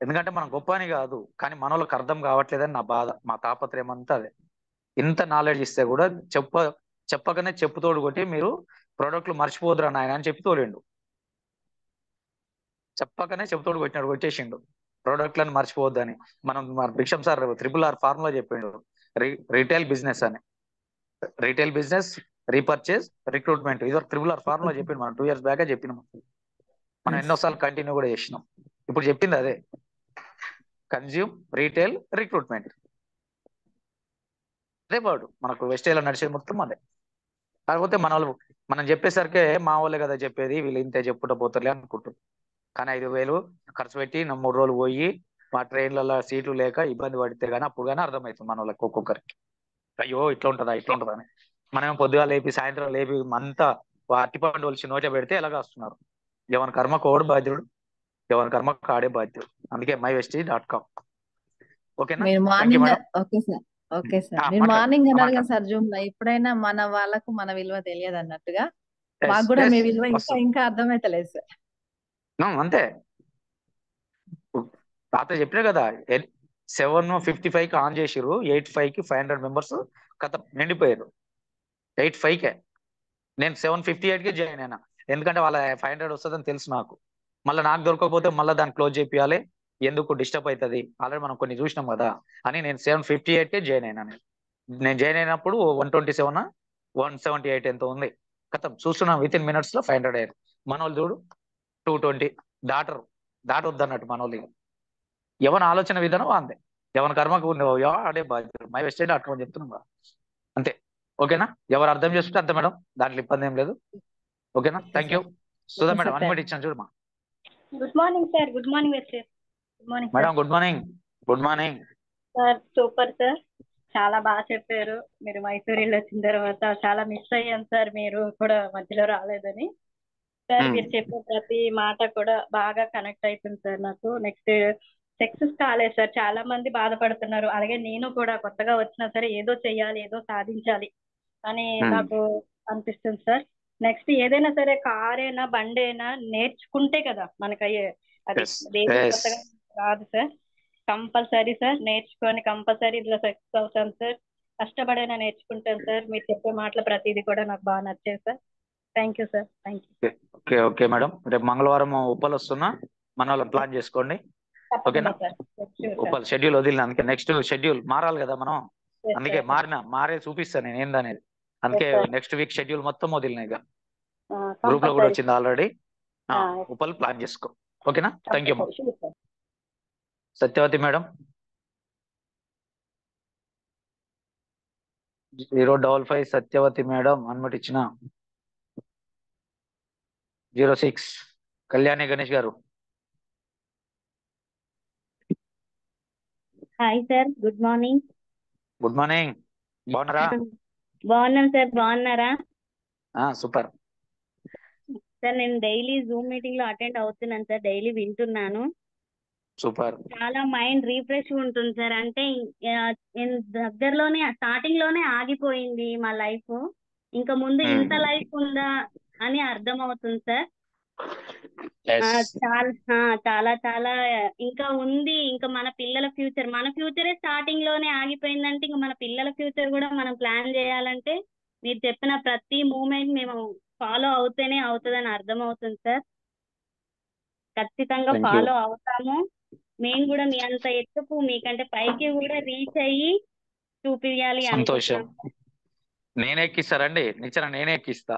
ఎందుకంటే మనం గొప్ప అని కాదు, కానీ మన వాళ్ళకి అర్థం కావట్లేదని నా బాధ, మా తాపత్రయం అంతా అదే. ఇంత నాలెడ్జ్ ఇస్తే కూడా చెప్పకనే చెప్పుతోడు కొట్టి మీరు ప్రోడక్ట్లు మర్చిపోదురా నాయన అని చెప్పి తోలేండు. చెప్పకనే చెప్పుతోడు కొట్టినాడు, కొట్టేసిండు ప్రోడక్ట్లను మర్చిపోవద్దని. మన భిక్షం సార్ RRR ఫార్ములా చెప్పిండు, రీటైల్ బిజినెస్ అని. రీటైల్ బిజినెస్, రీపర్చేజ్, రిక్రూట్మెంట్, ఇది RRR ఫార్ములా చెప్పిండు. మనం 2 years బ్యాకే చెప్పినాం. మనం ఎన్నోసార్లు కంటిన్యూ కూడా చేసినాం. ఇప్పుడు చెప్పింది అదే, కన్జ్యూమ్, రీటైల్, రిక్రూట్మెంట్. అదే వర్డ్ మనకు వెస్టేలో నడిచేది మొత్తం అదే. కాకపోతే మనం చెప్పేసరికి మా వాళ్ళే కదా చెప్పేది, వీళ్ళు ఇంతే చెప్పుకుంటూ పోతారులే అనుకుంటారు. కానీ 5,000 ఖర్చు పెట్టి 3 రోజులు పోయి మా ట్రైన్లలో సీట్లు లేక ఇబ్బంది పడితే గానీ అప్పుడు కానీ అర్థమవుతుంది మన వాళ్ళకి ఒక్కొక్కరికి. అయ్యో ఇట్లా ఉంటుందా అని. మనం పొద్దుగా లేపి సాయంత్రం లేపి అంతా అట్టిపండు వచ్చి నోట పెడితే ఎలాగ వస్తున్నారు. ఎవరి కర్మ కోడు బాధ్యుడు, ఎవరి కర్మ కాడే బాధ్యుడు. అందుకే mywestige.com. ఓకేనా? మీరు thank you morning madam. Okay sir. Okay sir. మీరు మార్నింగ్ అన్నారు కదా సార్ జూమ్ లో, ఎప్పుడైనా మన వాళ్ళకు మన విలువ తెలియదు అన్నట్టుగా మాకు కూడా మీ విలువ ఇంకా అర్థమైతలేదు సార్. అంతే. తాత చెప్పినా కదా, 7:55కి ఆన్ చేసిరు, 8:05కి 500 మెంబర్స్ కథ నిండిపోయారు. 8:05కే నేను 7:58కి జాయిన్ అయినా. ఎందుకంటే వాళ్ళ 500 వస్తుందని తెలుసు నాకు. మళ్ళీ నాకు దొరకకపోతే మళ్ళీ దాన్ని క్లోజ్ చేపియాలి, ఎందుకు డిస్టర్బ్ అవుతుంది, ఆల్రెడీ మనం కొన్ని చూసినాం కదా అని నేను 7:58కే జాయిన్ అయినా. నేను జాయిన్ అయినప్పుడు 127, 178 ఎంత ఉంది. కథం చూస్తున్నాం, విత్ ఇన్ మినిట్స్ లో 500 అయ్యారు. మన వాళ్ళు చూడు 220 దాటొద్దు అన్నట్టు మన వాళ్ళు. ఎవరి ఆలోచన విధానం అంతే, ఎవరి కర్మకు ఆడే బాధ్యత. mywestige అట్లా చెప్తున్నాం అంతే. ఓకేనా? ఎవరు అర్థం చేసుకుంటే అంతే మేడం, దాంట్లో ఇబ్బంది ఏం లేదు. ఓకేనా? Thank you. Sudha madam unmute ఇచ్చాను చూడమ్మా. Good morning sir. Good morning వెస్టర్. Good morning madam. Good morning. Good morning sir. Super sir, చాలా బాగా చెప్పారు. మీరు మైసూర్ వెళ్ళి వచ్చిన తర్వాత చాలా మిస్ అయ్యాను సార్, మీరు కూడా మధ్యలో రాలేదని. సార్ మీరు చెప్పే ప్రతి మాట కూడా బాగా కనెక్ట్ అవుతుంది సార్ నాకు. నెక్స్ట్ సక్సెస్ కాలేదు సార్, చాలా మంది బాధపడుతున్నారు. అలాగే నేను కూడా కొత్తగా వచ్చినా సరే ఏదో చెయ్యాలి, ఏదో సాధించాలి అని నాకు అనిపిస్తుంది సార్. నెక్స్ట్ ఏదైనా సరే కార్ అయినా బండి అయినా నేర్చుకుంటే కదా మనకు అయ్యే, అది కొత్తగా రాదు సార్. కంపల్సరీ సార్ నేర్చుకొని కంపల్సరీ ఇందులో సక్సెస్ అవుతాను సార్. కష్టపడైనా నేర్చుకుంటాను సార్. మీరు చెప్పే మాటలు ప్రతిదీ కూడా నాకు బాగా నచ్చాయి sir. Thank you sir. Thank you. Okay madam. రేపు మంగళవారం ఉప్పల్ వస్తున్నా, మన వాళ్ళు ప్లాన్ చేసుకోండి. ఓకేనా? ఉప్పల్ షెడ్యూల్ వదిలిన, అందుకే నెక్స్ట్ షెడ్యూల్ మారాలి కదా మనం, అందుకే మారే చూపిస్తాను నేను ఏందనేది. అందుకే నెక్స్ట్ వీక్ షెడ్యూల్ మొత్తం వదిలిన, ఇక గ్రూప్ లో కూడా వచ్చింది ఆల్రెడీ. ఉప్పల్ ప్లాన్ చేసుకో. ఓకేనా? Thank you. Satyavathi madam 055 Satyavathi madam అన్మటి ఇచ్చిన. 06 కళ్యాణి గణేష్ గారు. Hi sir. Good morning. Good morning. బాగున్నారా? బాగున్నాం సార్. బాగున్నారా? Super sir. నేను డైలీ జూమ్ మీటింగ్ లో అటెండ్ అవుతున్నాను సార్, డైలీ వింటున్నాను. సూపర్. చాలా మైండ్ రీఫ్రెష్ ఉంటుంది సార్. అంటే దగ్గరలోనే స్టార్టింగ్ లోనే ఆగిపోయింది మా లైఫ్, ఇంకా ముందు ఇంత లైఫ్ ఉందా అని అర్థం అవుతుంది సార్. చాలా చాలా ఇంకా ఉంది. ఇంకా మన పిల్లల ఫ్యూచరే స్టార్టింగ్ లోనే ఆగిపోయిందంటే ఇంకా మన పిల్లల ఫ్యూచర్ కూడా మనం ప్లాన్ చేయాలంటే మీరు చెప్పిన ప్రతి మూమెంట్ మేము ఫాలో అవుతేనే అవుతుందని అర్థం అవుతుంది సార్. ఖచ్చితంగా ఫాలో అవుతాము. మేము కూడా మీ అంత ఎత్తుకు మీకంటే పైకి కూడా రీచ్ అయ్యి చూపించాలి అనుకుంటున్నాం. నేనే ఎక్కిస్తారండి, నిచ్చెన నేనే ఎక్కిస్తా.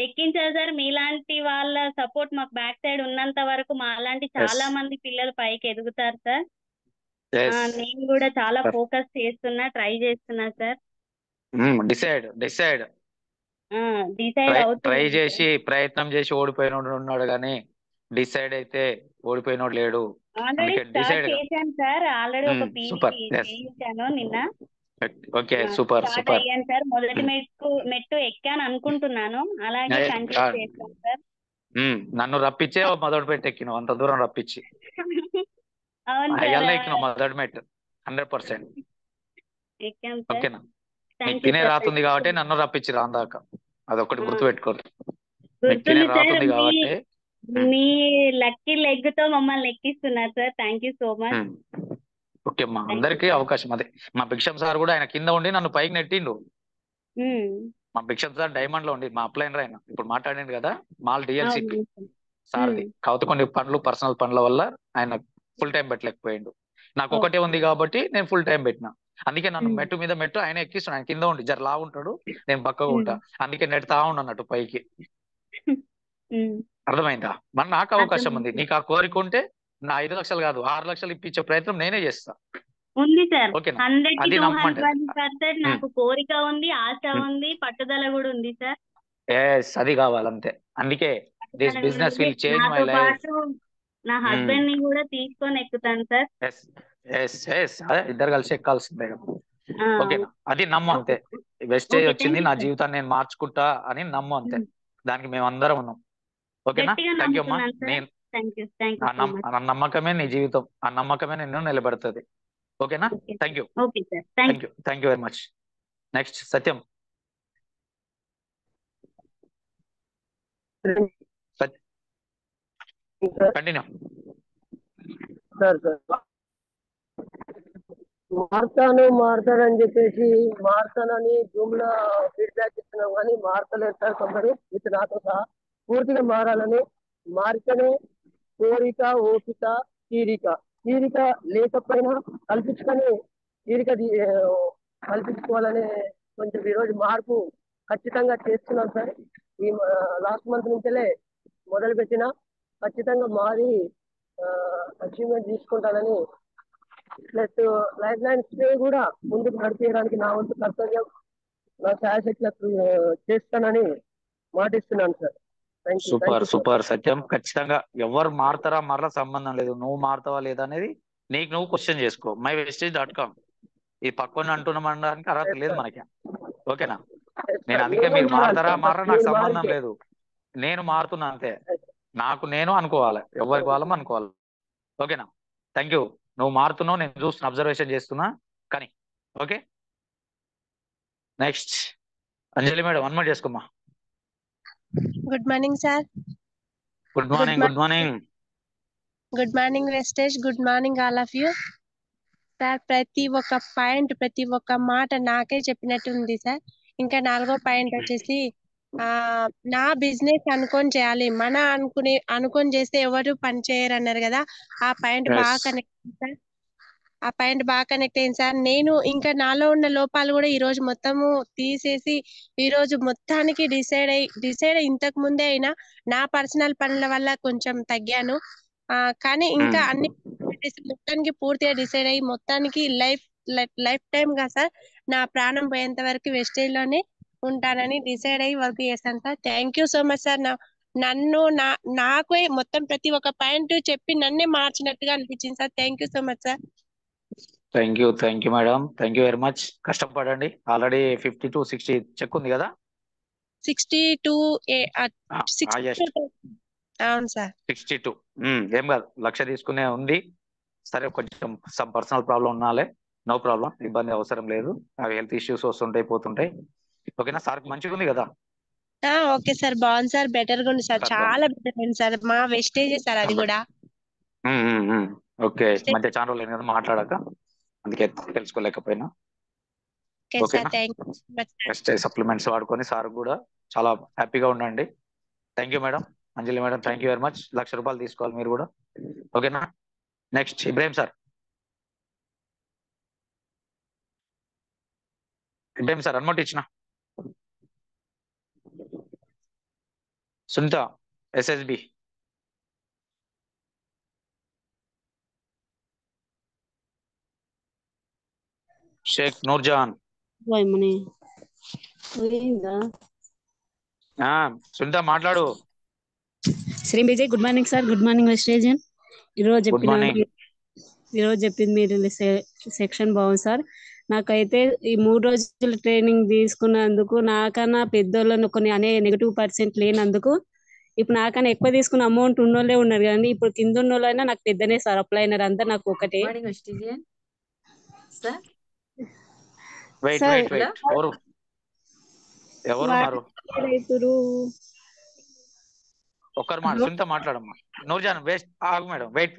ఎక్కించారు సార్. మీలాంటి వాళ్ళ సపోర్ట్ మాకు బ్యాక్ సైడ్ ఉన్నంత వరకు మాలాంటి చాలా మంది పిల్లలు పైకి ఎదుగుతారు సార్. నేను కూడా చాలా ఫోకస్ చేస్తున్నా, ట్రై చేస్తున్నా సార్. డిసైడ్ డిసైడ్ ట్రై అవుతుంది సార్. చేసి ప్రయత్నం చేసి ఓడిపోయినోడు ఉన్నాడు కానీ డిసైడ్ అయితే ఓడిపోయినోడు లేడు. ఆల్రెడీ అందుకే స్టార్ట్ డిసైడ్ గా. చేశాను సార్. ఆల్రెడీ ఒక సూపర్. PV S. చేయించాను నిన్న. Okay, super start super. అయ్యాను సార్. మొదటి మెట్టు ఎక్కాను అనుకుంటున్నాను. అలాగే కంటిన్యూ చేస్తాను సార్. నన్ను రప్పించే మొదటి మెట్టు ఎక్కినావు, అంత దూరం రప్పించి అవును అయ్యాల సార్, ఎక్కినావు మొదటి మెట్టు 100%. ఎక్కాం సార్. ఓకేనా? నీకు థ్యాంక్ యూ తినే సార్. రాతుంది కాబట్టి నన్ను రప్పించి రాందాక, అదొకటి గుర్తుపెట్టుకోండి. నీకు తినే గుర్తుంది సార్. రాతుంది కాబట్టి. మీ లక్కీ లెగ్ తో మమ్మల్ని ఎక్కిస్తున్నారు sir. Thank you so much. Okay అమ్మా, అందరికీ అవకాశం అదే. మా భిక్షం సార్ కూడా ఆయన కింద ఉండి నన్ను పైకి నెట్టిండు. మా భిక్షం సార్ డైమండ్ లో ఉండి మా అప్లైనర్ ఆయన ఇప్పుడు మాట్లాడింది కదా, మాల్ డిఎల్సిపి సార్ది. కాకపోతే కొన్ని పనులు, పర్సనల్ పనుల వల్ల ఆయన ఫుల్ టైం పెట్టలేకపోయిండు. నాకు ఒకటే ఉంది కాబట్టి నేను ఫుల్ టైం పెట్టినా. అందుకే నన్ను మెట్టు మీద మెట్టు ఆయన ఎక్కిస్తున్నాడు. ఆయన కింద ఉండి జర లా ఉంటాడు, నేను పక్కగా ఉంటా. అందుకే నెడతా ఉండన్నట్టు పైకి. అర్థమైందా? మరి నాకు అవకాశం ఉంది. నీకు ఆ కోరిక ఉంటే నా 5 లక్షలు కాదు 6 లక్షలు ఇప్పించే ప్రయత్నం నేనే చేస్తా. ఉంది సార్. ఓకేనా? 100 అది to నమ్మండి. 200% నాకు కోరిక ఉంది, ఆశ ఉంది, పట్టుదల కూడా ఉంది సార్. అది కావాలంతే. అందుకే this business will change my నాతో లైఫ్. పాటు నా హస్బెండ్ ని కూడా తీసుకొని ఎక్కుతాను సార్. అదే ఇద్దరు కలిసి ఎక్కాల్సిందే కదా. ఓకేనా? అది నమ్ము అంతే. వెస్టేజ్ వచ్చింది, నా జీవితాన్ని నేను మార్చుకుంటా అని నమ్ము అంతే. దానికి మేము అందరం ఉన్నాం. ఓకేనా? థ్యాంక్ యూ అమ్మా. నేను ఆ నమ్మకమే నీ జీవితం, ఆ నమ్మకమే నిన్ను నిలబెడుతుంది. ఓకేనా? Thank you. Thank you very much. Next Satyam. Continue. Sir మారుతాడని చెప్పేసి మారుతానని జూమ్ లో ఫీడ్బ్యాక్ ఇస్తున్నాం కానీ మారతలేదు సార్. కొందరు విత్ నాతో సహా పూర్తిగా మారాలని, మారితేనే కోరిక, ఓపిక, తీరిక లేకపోయినా కల్పించుకొని కల్పించుకోవాలనే కొంచెం ఈరోజు మార్పు ఖచ్చితంగా చేస్తున్నాం సార్. ఈ లాస్ట్ మంత్ నుంచే మొదలు పెట్టిన ఖచ్చితంగా మారి అచీవ్మెంట్ తీసుకుంటానని, ప్లస్ లైఫ్ లైన్ స్టే కూడా ముందుకు నడిపించడానికి నా వంతు కర్తవ్యం, నా శాయశక్తులకు చేస్తానని మాటిస్తున్నాను సార్. సూపర్ సూపర్ సత్యం. ఖచ్చితంగా ఎవరు మారుతారా మారలా సంబంధం లేదు. నువ్వు మారుతావా లేదా అనేది నీకు నువ్వు క్వశ్చన్ చేసుకో. mywestage.com. ఈ పక్కన అంటున్నామనడానికి అర్హత లేదు మనకి. ఓకేనా? నేను అందుకే మీరు మారుతారా మారరా నాకు సంబంధం లేదు. నేను మారుతున్నా అంతే. నాకు నేను అనుకోవాలి, ఎవరికి వాళ్ళం అనుకోవాలి. ఓకేనా? Thank you. నువ్వు మారుతున్నావు, నేను చూస్తున్నా, అబ్జర్వేషన్ చేస్తున్నా కానీ. Okay, next Anjali madam unmute చేసుకోమ్మా. Good morning sir. Good morning. Good morning. Good morning Vestige. Good morning all of you sir. ప్రతి ఒక్క పాయింట్, ప్రతి ఒక్క మాట నాకే చెప్పినట్టు ఉంది సార్. ఇంకా 4వ పాయింట్ వచ్చేసి నా బిజినెస్ అనుకొని చేయాలి, అనుకొని చేస్తే ఎవరు పని చేయరు అన్నారు కదా. ఆ పాయింట్ బాగా కనెక్ట్ అయింది సార్. ఆ పాయింట్ బాగా కనెక్ట్ అయింది సార్. నేను ఇంకా నాలో ఉన్న లోపాలు కూడా ఈ రోజు మొత్తము తీసేసి, ఈ రోజు మొత్తానికి డిసైడ్ ఇంతకు ముందే అయినా నా పర్సనల్ పనుల వల్ల కొంచెం తగ్గాను. కానీ ఇంకా అన్ని మొత్తానికి పూర్తిగా డిసైడ్ అయ్యి మొత్తానికి లైఫ్ టైమ్ గా సార్, నా ప్రాణం పోయేంత వరకు వెస్టేజ్ లోనే ఉంటానని డిసైడ్ అయ్యి వర్క్ చేస్తాను sir. Thank you so much sir. నాకు మొత్తం ప్రతి ఒక్క పాయింట్ చెప్పి నన్నే మార్చినట్టుగా అనిపించింది sir. Thank you so much sir. Thank you madam. Thank you very much. కష్టపడండి. ఆల్రెడీ 50 to 60 చెక్ ఉంది కదా. 62 అవును సార్. 62 ఏం కాదు, 1,00,000 తీసుకునే ఉంది. సరే, కొంచెం సమ్ పర్సనల్ ప్రాబ్లం ఉన్నాలే, నో ప్రాబ్లం, ఇబ్బంది అవసరం లేదు. అవి హెల్త్ ఇష్యూస్ వస్తుంటాయి పోతుంటాయి. ఓకేనా? సార్ మంచిగా ఉంది కదా? ఓకే సార్, బాగుంది సార్. బెటర్ గా ఉంది సార్, చాలా బెటర్ ఉంది సార్. మా వెస్టేజ్ సార్ అది కూడా. ఓకే, మధ్య చాలా రోజులు కదా మాట్లాడక, అందుకే తెలుసుకోలేకపోయినా. సప్లిమెంట్స్ వాడుకొని సార్ కూడా చాలా హ్యాపీగా ఉండండి. Thank you madam. Anjali madam, thank you very much. 1,00,000 రూపాయలు తీసుకోవాలి మీరు కూడా. ఓకేనా? Next Ibrahim sir. Ibrahim sir unmute ఇచ్చిన. సునీత ఎస్ఎస్బి. షేక్ నూర్జహాన్. సునీత మాట్లాడు. శ్రీ విజయ్, good morning sir. Good morning Vestigian. ఈరోజు గుడ్ మార్నింగ్. చెప్పింది మీరు సెక్షన్ బాగుంది సార్. నాకైతే ఈ 3 రోజులు ట్రైనింగ్ తీసుకున్నందుకు, నాకన్నా పెద్దోళ్ళను కొన్ని అనే -% లేనందుకు, ఇప్పుడు నాకన్నా ఎక్కువ తీసుకున్న అమౌంట్ ఉన్నోళ్ళే ఉన్నారు కానీ ఇప్పుడు కింద ఉన్నోళ్ళైనా నాకు పెద్దనే సార్. అప్లైనర్ అంతా నాకు ఒకటే వెయిట్ సార్. వెయిట్ వెయిట్ ఎవరున్నారు? ఒక్కరు సునీత మాట్లాడమ్మా. నూర్జహాన్ వేస్ట్ ఆగు madam. Wait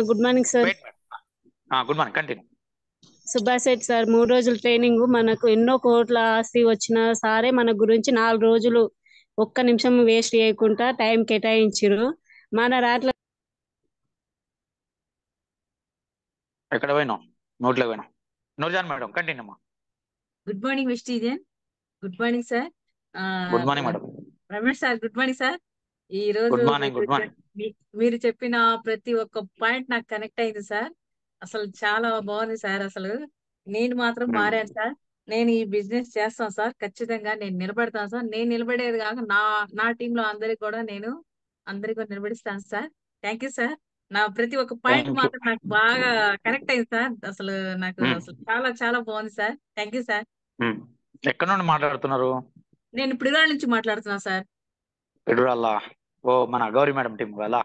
good morning sir. Wait madam. Good morning, continue. Subhash Shetty sir, 3 రోజుల ట్రైనింగ్ మనకు ఎన్నో కోట్ల ఆస్తి వచ్చిన సారే మన గురించి 4 రోజులు ఒక్క నిమిషం వేస్ట్ చేయకుండా టైం కేటాయించారు. మన రాట్ల ఎక్కడ పోయినావు? నోట్లో పోయినావు. నూర్జహాన్ మేడం కంటిన్యూ అమ్మా. Good morning Vestigian. Good morning sir. Good morning madam. Ramesh sir, good morning sir. ఈ రోజు గుడ్ మార్నింగ్. Good morning. మీరు చెప్పిన ప్రతి ఒక్క పాయింట్ నాకు కనెక్ట్ అయింది సార్. అసలు చాలా బాగుంది సార్. అసలు నేను మాత్రం మారాను సార్. నేను ఈ బిజినెస్ చేస్తాను సార్. ఖచ్చితంగా నేను నిలబడతాను సార్. నేను నిలబడేది కాక నా టీంలో అందరికి కూడా నిలబడిస్తాను సార్. Thank you sir. నా ప్రతి ఒక్క పాయింట్ మాత్రం నాకు బాగా కనెక్ట్ అయింది సార్. అసలు నాకు అసలు చాలా చాలా బాగుంది సార్. Thank you sir. ఎక్కడ నుండి మాట్లాడుతున్నారు? నేను పిడుగురాళ్ళ నుంచి మాట్లాడుతున్నా సార్. పిడుగురాళ్ళ? ఓ, మన గౌరీ మేడం టీం కదా?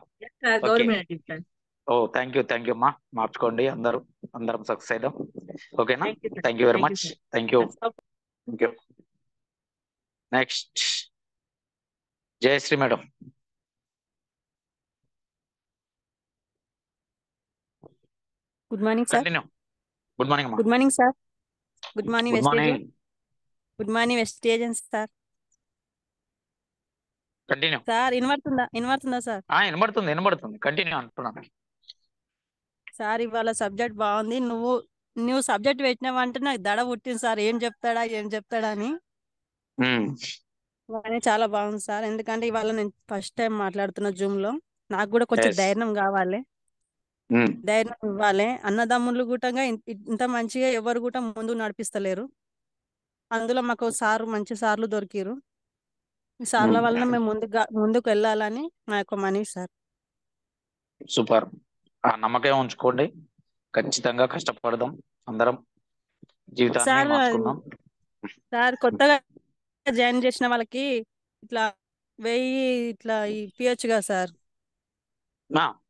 Gauri madam team sir. ఓ, థ్యాంక్ యూ అమ్మా. మార్చుకోండి, అందరం సక్సెస్ అయిదాం. ఓకేనా? Thank you very much. Thank you. Next Jayashree madam. Good morning sir. Continue. Good morning అమ్మా. Good morning sir. Good morning good morning. Good morning Vestigian sir. Continue sir. వినబడుతుందా sir? వినబడుతుంది. Continue అంటున్నాను sir. ఇవాళ subject బాగుంది. నువ్వు subject పెట్టినావంటే నాకు దడ పుట్టింది సార్. ఏం చెప్తాడా అని. కానీ చాలా బాగుంది సార్. ఎందుకంటే ఇవాళ నేను ఫస్ట్ టైం మాట్లాడుతున్న జూమ్ లో. నాకు కూడా కొంచెం ధైర్యం కావాలి, ధైర్యం ఇవ్వాలి. అన్నదమ్ములు కూటంగా ఇంత మంచిగా ఎవరు కూడా ముందు నడిపిస్తలేరు. అందులో మాకు మంచి సార్లు దొరికిరు. ఈ సార్ల వలన మేము ముందుకు వెళ్ళాలని నా యొక్క మనవి సార్. సూపర్. ఆ నమ్మకం ఉంచుకోండి. ఖచ్చితంగా కష్టపడదాం అందరం. జీవితాన్ని మార్చుకుందాం సార్. కొత్తగా జాయిన్ చేసిన వాళ్ళకి ఇట్లా 1000 ఇట్లా ఇప్పియచ్చు కదా సార్?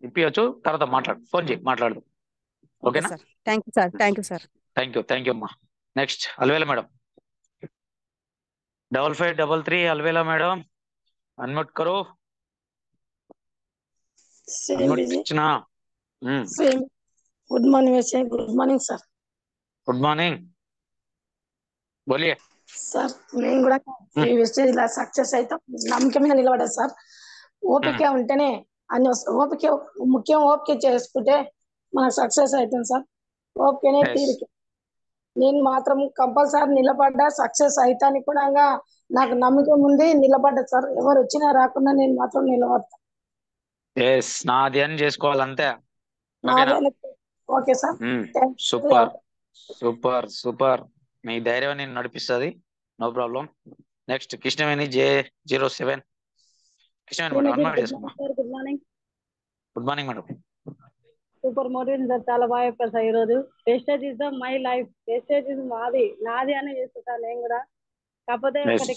ఇప్పియచ్చు. తర్వాత ఫోన్ చేయి, మాట్లాడదు. ఓకేనా? Thank you sir. Thank you అమ్మా. Next Alvela madam. 5533 Alvela madam. Unmute కరో. गुड मॉर्निंग वैसे. Good morning sir. Good morning. बोलिए सर. నేను కూడా ఈ వెస్టేజ్ లా సక్సెస్ అయితే నమ్మకం మీద నిలబడా సార్. ఓపిక ఉంటేనే అన్ని ఓపిక ముఖ్యం. ఓపిక చేసుకుంటే మనకు సక్సెస్ అవుతుంది సార్. ఓపికనే తీరిక. నేను మాత్రం కంపల్సరీ నిలబడ్డా, సక్సెస్ అవుతాని కూడా నాకు నమ్మకం ఉంది. నిలబడ్డా సార్. ఎవరు వచ్చినా రాకుండా నేను మాత్రం నిలబడతా. నాది అని చేసుకోవాలంతే. Okay sir. Super super super. మీ ధైర్యం నేను నడిపిస్తుంది. No problem. Next Krishnaveni J07. Krishnaveni madam unmute చేసుకోమా. Good morning. Good morning madam. Super motivation sir. చాలా బాగా చెప్పారు సార్. ఈ రోజు Vestige is the my life. Vestige is నాది అనే చేస్తుంటాను నేను కూడా. కాకపోతే ఒకటి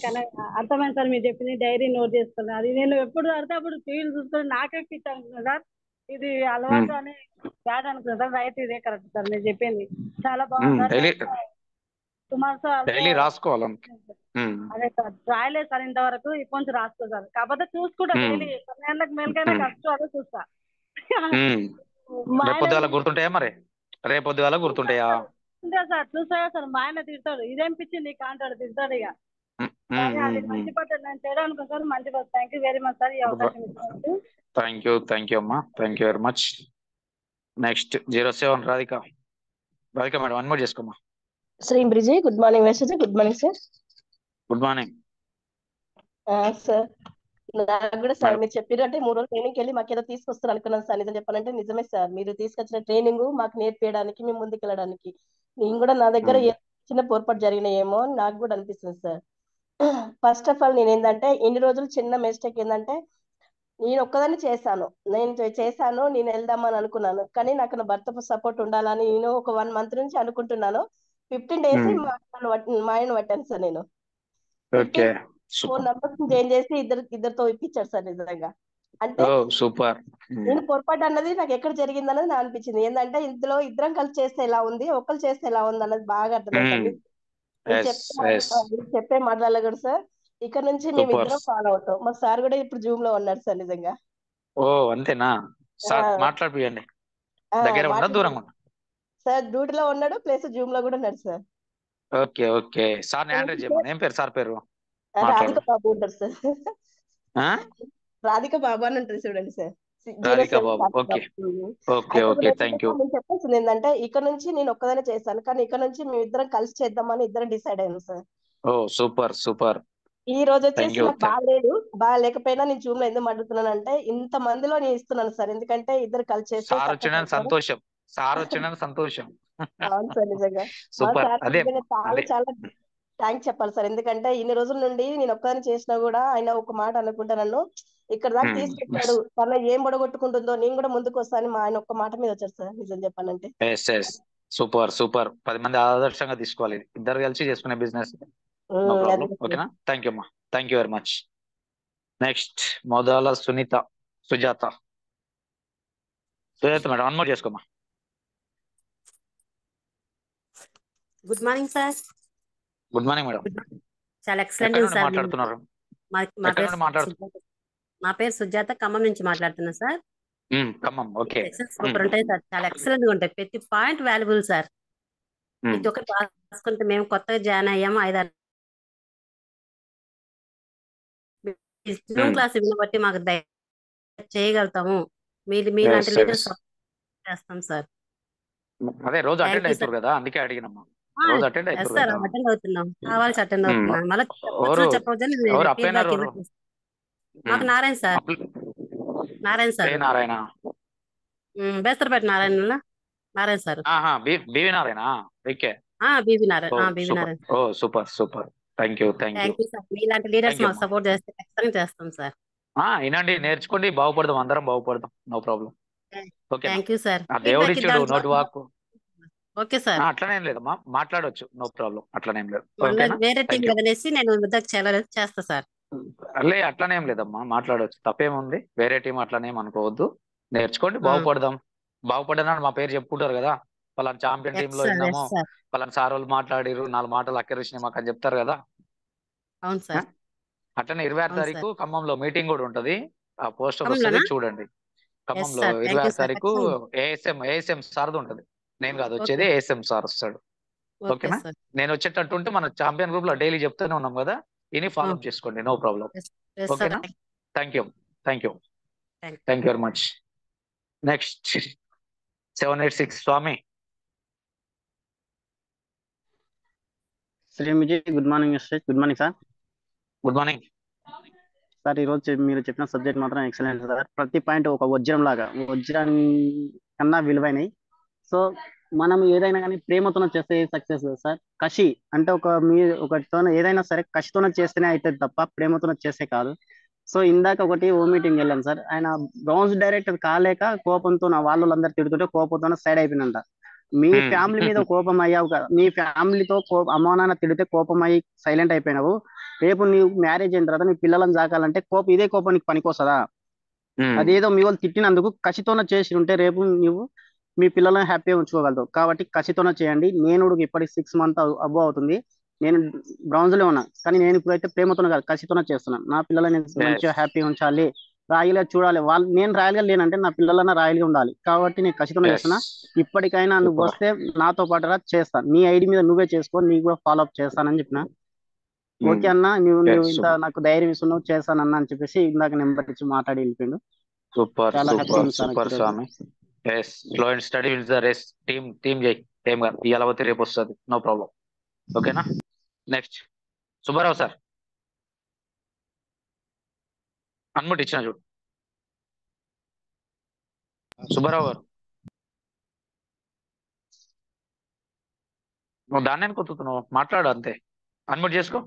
అర్థమైంది సార్ మీరు చెప్పింది. డైరీ నోట్ చేసుకున్నాను. అది నేను ఎప్పుడు పడితే అప్పుడు టీవీలు చూసుకొని నాకే పిచ్చి అనుకున్నాను సార్. ఇది అలవాటు అని బ్యాడ్ అనుకున్నాను సార్. రైట్, ఇదే కరెక్ట్ సార్ మీరు చెప్పింది. చాలా బాగుంది సార్. సుమారు సార్ అదే సార్ రాయలేదు సార్ ఇంతవరకు. ఇప్పుడు నుంచి రాసుకో సార్. కాకపోతే చూసుకుంటా డైలీ. కొన్నేళ్ళకి మేలకైనా కష్టం అదే చూస్తా. గుర్తుంటాయా? మరి రేపొద్దుగాల గుర్తుంటాయా? సార్ చూసా సార్. మా ఆయన తిడతాడు, ఇదేం పిచ్చి నీకు అంటాడు, తిడతాడు. ఇక అది మంచి పద్ధతి నేను చేయడం అనుకో సార్. మంచి పద్ధతి. Thank you very much sir ఈ అవకాశం ఇచ్చినందుకు. థ్యాంక్ యూ అమ్మా. Thank you very much. Next 07 Radhika madam unmute చేసుకోమ్మా. శ్రీ బ్రిజయ్. Good morning Vestige. Good morning sir. Good morning sir. నాకు కూడా సార్ మీరు చెప్పారు అంటే 3 రోజులు ట్రైనింగ్కి వెళ్ళి మాకు ఏదో తీసుకొస్తారు అనుకున్నాను సార్. నిజం చెప్పాలంటే నిజమే సార్. మీరు తీసుకొచ్చిన ట్రైనింగ్ మాకు నేర్పించడానికి, మేము ముందుకెళ్ళడానికి నేను కూడా నా దగ్గర చిన్న పొరపాటు జరిగినాయేమో అని నాకు కూడా అనిపిస్తుంది సార్. ఫస్ట్ ఆఫ్ ఆల్ నేను ఏంటంటే ఇన్ని రోజులు చిన్న మిస్టేక్ ఏంటంటే నేను ఒక్కదాన్ని చేశాను. నేను వెళ్దామని అనుకున్నాను. కానీ నాకు నా భర్త సపోర్ట్ ఉండాలని నేను ఒక 1 month నుంచి అనుకుంటున్నాను. 15 days మా ఆయన పట్టాను సార్ నేను. ఓకే 4 numbers చేంజ్ చేసి ఇద్దరితో ఇప్పించాడు సార్ నిజంగా. అంటే సూపర్. నేను పొరపాటు అన్నది నాకు ఎక్కడ జరిగింది అన్నది నాకు అనిపించింది. ఏంటంటే ఇందులో ఇద్దరం కలిసి చేస్తే ఎలా ఉంది, ఒకరు చేస్తే ఎలా ఉంది అన్నది బాగా అర్థమైంది. చెప్పే మాటలలో కూడా సార్ ఇక్కడ నుంచి మేము ఇద్దరం ఫాలో అవుతాం. మా సార్ కూడా ఇప్పుడు జూమ్ లో ఉన్నారు సార్ నిజంగా. అంతేనా సార్? మాట్లాడిపోయండి. దగ్గర ఉన్నా దూరంగా ఉన్నా? సార్ డ్యూటీలో ఉన్నాడు ప్లస్ జూమ్ లో కూడా ఉన్నాడు sir. Okay okay. Sir handle చేయమని. ఏం పేరు సార్ పేరు? రాధిక బాబు ఉంటారు సార్. రాధిక బాబు అని ఉంటుంది చూడండి sir. Radhika Babu. Okay okay okay. Thank you. నేను చెప్పాల్సింది ఏంటంటే ఇక్కడ నుంచి నేను ఒక్కదానే చేశాను, కానీ ఇక్కడ నుంచి మేము ఇద్దరం కలిసి చేద్దామని ఇద్దరం డిసైడ్ అయ్యాను సార్. Super super. ఈ రోజు వచ్చేసి నాకు బాగా లేకపోయినా నేను జూమ్ లో ఎందుకు మాట్లాడుతున్నాను అంటే ఇంత మందిలో నేను ఇస్తున్నాను సార్. ఎందుకంటే ఇద్దరు కలిసి చేస్తే సార్ వచ్చిన సంతోషం. సార్ వచ్చిన సంతోషం. అవును సార్ నిజంగా. సూపర్. అదే చాలా చాలా థ్యాంక్స్ చెప్పాలి సార్. ఎందుకంటే ఇన్ని రోజుల నుండి నేను ఒక్కదాన్ని చేసినా కూడా ఆయన ఒక మాట అనుకుంటా నన్ను ఇక్కడ దాకా తీసుకొచ్చాడు. తన ఏం బొడగొట్టుకుంటుందో నేను కూడా ముందుకు వస్తాను మా ఆయన ఒక్క మాట మీద వచ్చారు సార్ నిజం చెప్పాలంటే. Super super. 10 మంది ఆదర్శంగా తీసుకోవాలి. ఇద్దరు కలిసి చేసుకునే బిజినెస్. No problem. ఓకేనా? థ్యాంక్ యూ అమ్మా. Thank you very much. Next మొదల సుజాత మేడం అన్మోట్ చేసుకోమ్మా. Good morning sir. Good morning madam. చాలా ఎక్సలెంట్ సార్. మాట్లాడుతున్నారు? మా పేరు సుజాత, ఖమ్మం నుంచి మాట్లాడుతున్నా సార్. ఖమ్మం. ఓకే. సూపర్ ఉంటాయి సార్. చాలా ఎక్సలెంట్ గా ఉంటాయి. ప్రతి పాయింట్ వాల్యుబుల్ సార్. ప్రతి ఒక్కటి రాసుకుంటే మేము కొత్తగా జాయిన్ అయ్యాము. 5-6 జూమ్ క్లాస్ బట్టి మాకు చేయగలుగుతాము. మీలాంటి లీడర్స్ చేస్తాం సార్. అదే రోజు అటెండ్ అవుతారు కదా, అందుకే అడిగినమ్మా. రోజు అటెండ్ అవుతారు సార్. అటెండ్ అవుతున్నాం. కావాల్సి అటెండ్ అవుతున్నాం. మళ్ళీ చెప్పవచ్చు. మాకు Narayana sir. Narayana sir. Narayana Bestharapeta Narayana sir. BV Narayana. Okay. BV Narayana. Super super. Thank you sir. మీలాంటి లీడర్స్ మాకు సపోర్ట్ చేస్తే ఖచ్చితంగా చేస్తాం సార్. వినండి, నేర్చుకోండి, బాగుపడదాం, అందరం బాగుపడదాం. No problem. Okay. Thank you sir. దేవుడు ఇచ్చాడు నోటి వాక్కు. Okay sir. అట్లనేం లేదమ్మా, మాట్లాడొచ్చు. No problem. అట్లనేం లేదు. వేరే టీం కదనేసి నేను చేస్తా సార్. అట్లనేం లేదమ్మా, మాట్లాడొచ్చు. తప్పేముంది. వేరే టీం అట్లనేం అనుకోవద్దు. నేర్చుకోండి, బాగుపడదాం. బాగుపడదని మా పేరు చెప్పుకుంటారు కదా, వాళ్ళని ఛాంపియన్ టీమ్ లో విన్నాము, వాళ్ళని సార్ వాళ్ళు మాట్లాడిరు, 4 మాటలు అక్కరిచ్చినాయి మాకు అని చెప్తారు కదా. అవును సార్. అట్లనే 26వ తారీఖు ఖమ్మంలో మీటింగ్ కూడా ఉంటది. ఆ పోస్టర్ వస్తుంది చూడండి. ఖమ్మంలో 26వ తారీఖు ఏఎస్ఎం సార్ది ఉంటది. నేను కాదు వచ్చేది, ఏఎస్ఎం సార్ వస్తాడు. ఓకేనా? నేను వచ్చేటట్టుంటే మన ఛాంపియన్ గ్రూప్ లో డైలీ చెప్తూనే ఉన్నాం కదా, ఇని ఫాలో అప్ చేసుకోండి. No problem. ఓకేనా? Thank you very much. Next 786 Swamy. Good morning sir. Good morning sir. ఈ రోజు మీరు చెప్పిన సబ్జెక్ట్ మాత్రం ఎక్సలెంట్ సార్. ప్రతి పాయింట్ ఒక వజ్రం లాగా, వజ్రం కన్నా విలువైనవి. సో మనం ఏదైనా కానీ ప్రేమతోనే చేస్తే సక్సెస్ సార్. కషి అంటే ఒకటితో ఏదైనా సరే కషితోనే చేస్తేనే అవుతుంది తప్ప ప్రేమతోనే చేస్తే కాదు. సో ఇందాక ఒకటి ఓ మీటింగ్ వెళ్ళాం సార్. ఆయన బ్రౌన్స్ డైరెక్టర్ కాలేక కోపంతో వాళ్ళందరూ తిడుతుంటే కోపంతో సైడ్ అయిపోయినంట. మీ ఫ్యామిలీ మీద కోపం అయ్యావు కదా, మీ ఫ్యామిలీతో అమ్మా నాన్న తిడితే కోపం అయ్యి సైలెంట్ అయిపోయినావు. రేపు నీవు మ్యారేజ్ అయిన తర్వాత నీ పిల్లలను సాకాలంటే ఇదే కోపం నీకు పనికొస్తుందా? అదేదో మీ వాళ్ళు తిట్టినందుకు కసితోనే చేసి ఉంటే రేపు నువ్వు మీ పిల్లలను హ్యాపీగా ఉంచుకోగలుగుతావు. కాబట్టి కసితోనే చేయండి. నేను ఇప్పటికి 6 months అబ్బో అవుతుంది. నేను బ్రౌన్స్ లో ఉన్నా, కానీ నేను ఇప్పుడైతే ప్రేమతోనే కాదు కసితోనే చేస్తున్నాను. నా పిల్లలని మంచిగా హ్యాపీగా ఉంచాలి, రాయిగా చూడాలి. నేను రాయల్గా లేనంటే నా పిల్లలన్నా రాయల్గా ఉండాలి. కాబట్టి నేను కసితోనే చేస్తున్నా. ఇప్పటికైనా నువ్వు వస్తే నాతో పాటు రా, చేస్తాను. నీ ఐడి మీద నువ్వే చేసుకో, నీకు కూడా ఫాలో అప్ చేస్తానని చెప్పిన. ఓకే అన్న, నువ్వు ఇంత నాకు ధైర్యం ఇస్తున్నావు, చేస్తానన్నా అని చెప్పేసి ఇందాక నెంబర్ ఇచ్చి మాట్లాడి వెళ్ళిపోయిండు. చాలా happy Swamy. Slow and steady wins the race. Team చేయి. ఏం కాదు, ఇవాళ పోతే రేపు వస్తుంది. No problem. ఓకేనా? Next Subbarao sir. అన్ముట్ ఇచ్చిన చూడు. సుబ్బారావు గారు నువ్వు దాన్ని కొత్తుతున్నావు, మాట్లాడు అంతే. అన్ముట్ చేసుకో.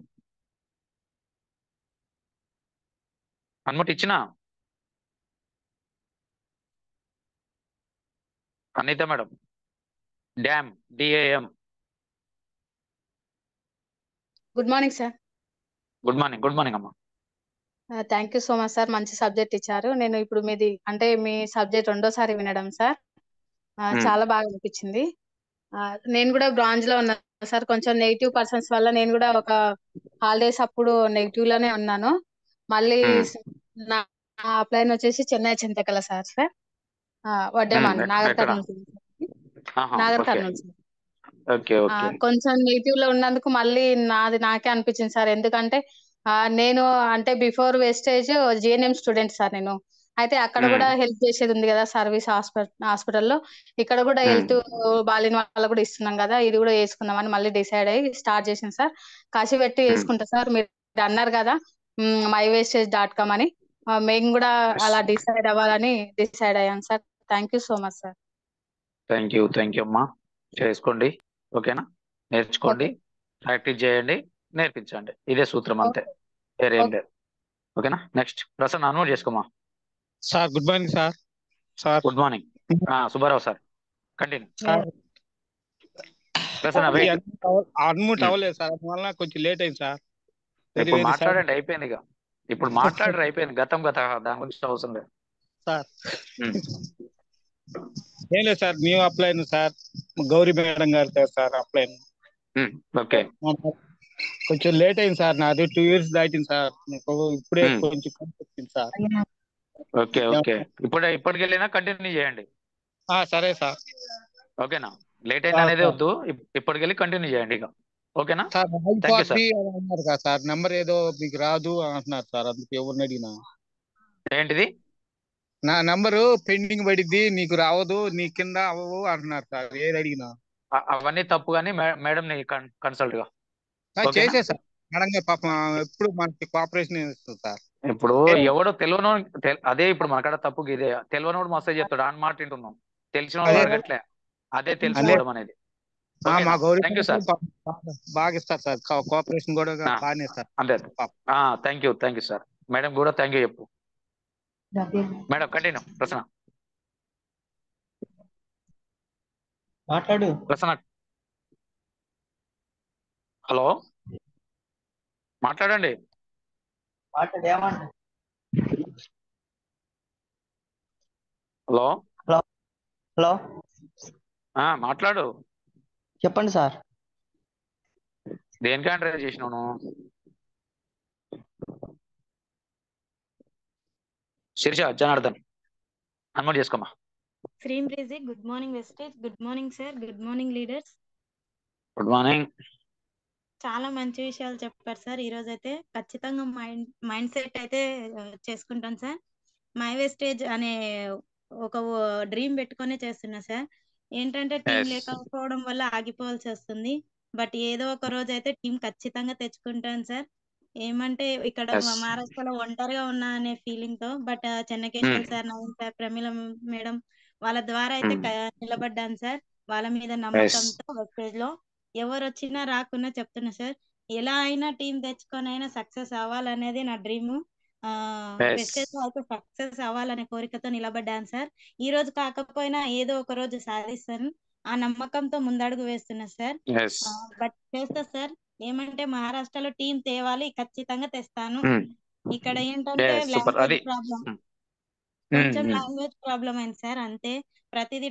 అన్ముట్ ఇచ్చిన. Anitha madam dam DAM. Good morning sir. Good morning అమ్మా. Thank you so much sir, మంచి సబ్జెక్ట్ ఇచ్చారు. నేను ఇప్పుడు మీది అంటే మీ సబ్జెక్ట్ రెండోసారి వినడం సార్. చాలా బాగా అనిపించింది. నేను కూడా బ్రాంజ్ లో ఉన్నాను సార్. కొంచెం నెగిటివ్ పర్సన్స్ వల్ల నేను కూడా ఒక హాలిడేస్ అప్పుడు నెగిటివ్ లోనే ఉన్నాను. మళ్ళీ నా అప్లైన్ వచ్చేసి చెన్నై చింతకల సార్ వడ్డేమాన్ నాగర్ కర్నూలు సార్. కొంచెం నెగిటివ్ లో ఉన్నందుకు మళ్ళీ నాకే అనిపించింది సార్. ఎందుకంటే నేను అంటే before wastage GNM student sir నేను. అయితే అక్కడ కూడా హెల్ప్ చేసేది ఉంది కదా సర్వీస్ హాస్పిటల్లో. ఇక్కడ కూడా హెల్త్ బాలిన వాళ్ళకు కూడా ఇస్తున్నాం కదా, ఇది కూడా వేసుకుందామని మళ్ళీ డిసైడ్ అయ్యి స్టార్ట్ చేసింది సార్. కాశీ పెట్టి వేసుకుంటా సార్. మీరు అన్నారు కదా mywastage.com అని, మేము కూడా అలా డిసైడ్ అవ్వాలని డిసైడ్ అయ్యాం sir. Thank you so much sir. Thank you అమ్మా. చేసుకోండి, ఓకేనా? నేర్చుకోండి, ప్రాక్టీస్ చేయండి, నేర్పించండి. ఇదే సూత్రం అంతే, వేరేం లేదు. ఓకేనా? నెక్స్ట్ ప్రసన్న అన్మోట్ చేసుకోమా. Sir good morning sir. Good morning Subbarao sir. Continue. Unmute అవ్వలేదు సార్, అందువల్ల కొంచెం లేట్ అయింది సార్. ఇప్పుడు మాట్లాడండి, అయిపోయింది. ఇక ఇప్పుడు మాట్లాడరు, అయిపోయింది. గతం దాని గురించి అవసరం లేదు సార్. ఏం లేదు సార్, మేము అప్లైన్ సార్, గౌరీ మేడం గారు సార్ అప్లైన్. ఓకే, కొంచెం లేట్ అయింది సార్, నాది 2 years దాటింది సార్. ఇప్పుడే కొంచెం వచ్చింది సార్. ఓకే ఇప్పటికి వెళ్ళినా కంటిన్యూ చేయండి. సరే సార్. ఓకేనా? లేట్ అయింది అనేది వద్దు, ఇప్పటికి వెళ్ళి కంటిన్యూ చేయండి ఇక. ఓకేనా? అన్నారు కదా సార్, నెంబర్ ఏదో మీకు రాదు అంటున్నారు సార్. అందుకు ఎవరిని అడిగినా ఏంటిది నా నంబరు పెండింగ్ పడిద్ది, నీకు రావదు, నీ కింద అవ్వవు అంటున్నారు సార్. ఏది అడిగినా అవన్నీ తప్పు. కానీ మేడం ని కన్సల్ట్ గా చేసే సార్. మేడం పాపం ఎప్పుడు మనకి కోఆపరేషన్ ఇస్తుంది సార్. ఇప్పుడు ఎవడో తెలియనో అదే ఇప్పుడు మనకాడ తప్పు ఇదే. తెలియనోడు మస్తు చెప్తాడు, అని మాట వింటున్నాం. తెలిసిన వాడు అడగట్లే, అదే తెలుసుకోవడం అనేది. మా గౌరీ బాగా ఇస్తారు సార్, కోఆపరేషన్ కూడా బాగానే ఇస్తారు. అంతే. Thank you sir. మేడం కూడా థ్యాంక్ యూ చెప్పు. Madam continue. ప్రసన్న మాట్లాడు. ప్రసన్న హలో మాట్లాడండి. హలో హలో మాట్లాడు. చెప్పండి సార్. దేనికైనా ట్రై చేసినాను. శిరీష జనార్దన్ అన్మోట్ చేసుకోమా. శ్రీం బ్రేజీ. Good morning Vestige. Good morning sir. Good morning leaders. Good morning. చాలా మంచి విషయాలు చెప్పారు సార్. ఈ రోజు అయితే ఖచ్చితంగా మైండ్ సెట్ అయితే చేసుకుంటాను సార్. మై వెస్టేజ్ అనే ఒక డ్రీమ్ పెట్టుకునే చేస్తున్నా సార్. ఏంటంటే టీం లేకపోవడం వల్ల ఆగిపోవాల్సి వస్తుంది. బట్ ఏదో ఒక రోజు అయితే టీం ఖచ్చితంగా తెచ్చుకుంటాను సార్. ఏమంటే ఇక్కడ మహారాష్ట్రలో ఒంటరిగా ఉన్నా అనే ఫీలింగ్ తో, but Chennakeshwar sir, Naveen sir, Pramila madam వాళ్ళ ద్వారా అయితే నిలబడ్డాను సార్. వాళ్ళ మీద నమ్మకంతో వెస్టేజ్ లో ఎవరు వచ్చినా రాకున్నా చెప్తున్నా సార్, ఎలా అయినా టీం తెచ్చుకొని అయినా సక్సెస్ అవ్వాలనేది నా డ్రీమ్. వెస్టేజ్ లో అయితే సక్సెస్ అవ్వాలనే కోరికతో నిలబడ్డాను సార్. ఈ రోజు కాకపోయినా ఏదో ఒక రోజు సాధిస్తాను ఆ నమ్మకంతో ముందడుగు వేస్తున్నా సార్. బట్ చేస్తా సార్. ఏమంటే మహారాష్ట్రలో టీం తేవాలి, ఖచ్చితంగా తెస్తాను. ఇక్కడ ఏంటంటే లాంగ్వేజ్ ప్రాబ్లం, కొంచెం లాంగ్వేజ్ ప్రాబ్లం అయింది సార్. అంతే, ప్రతిదీ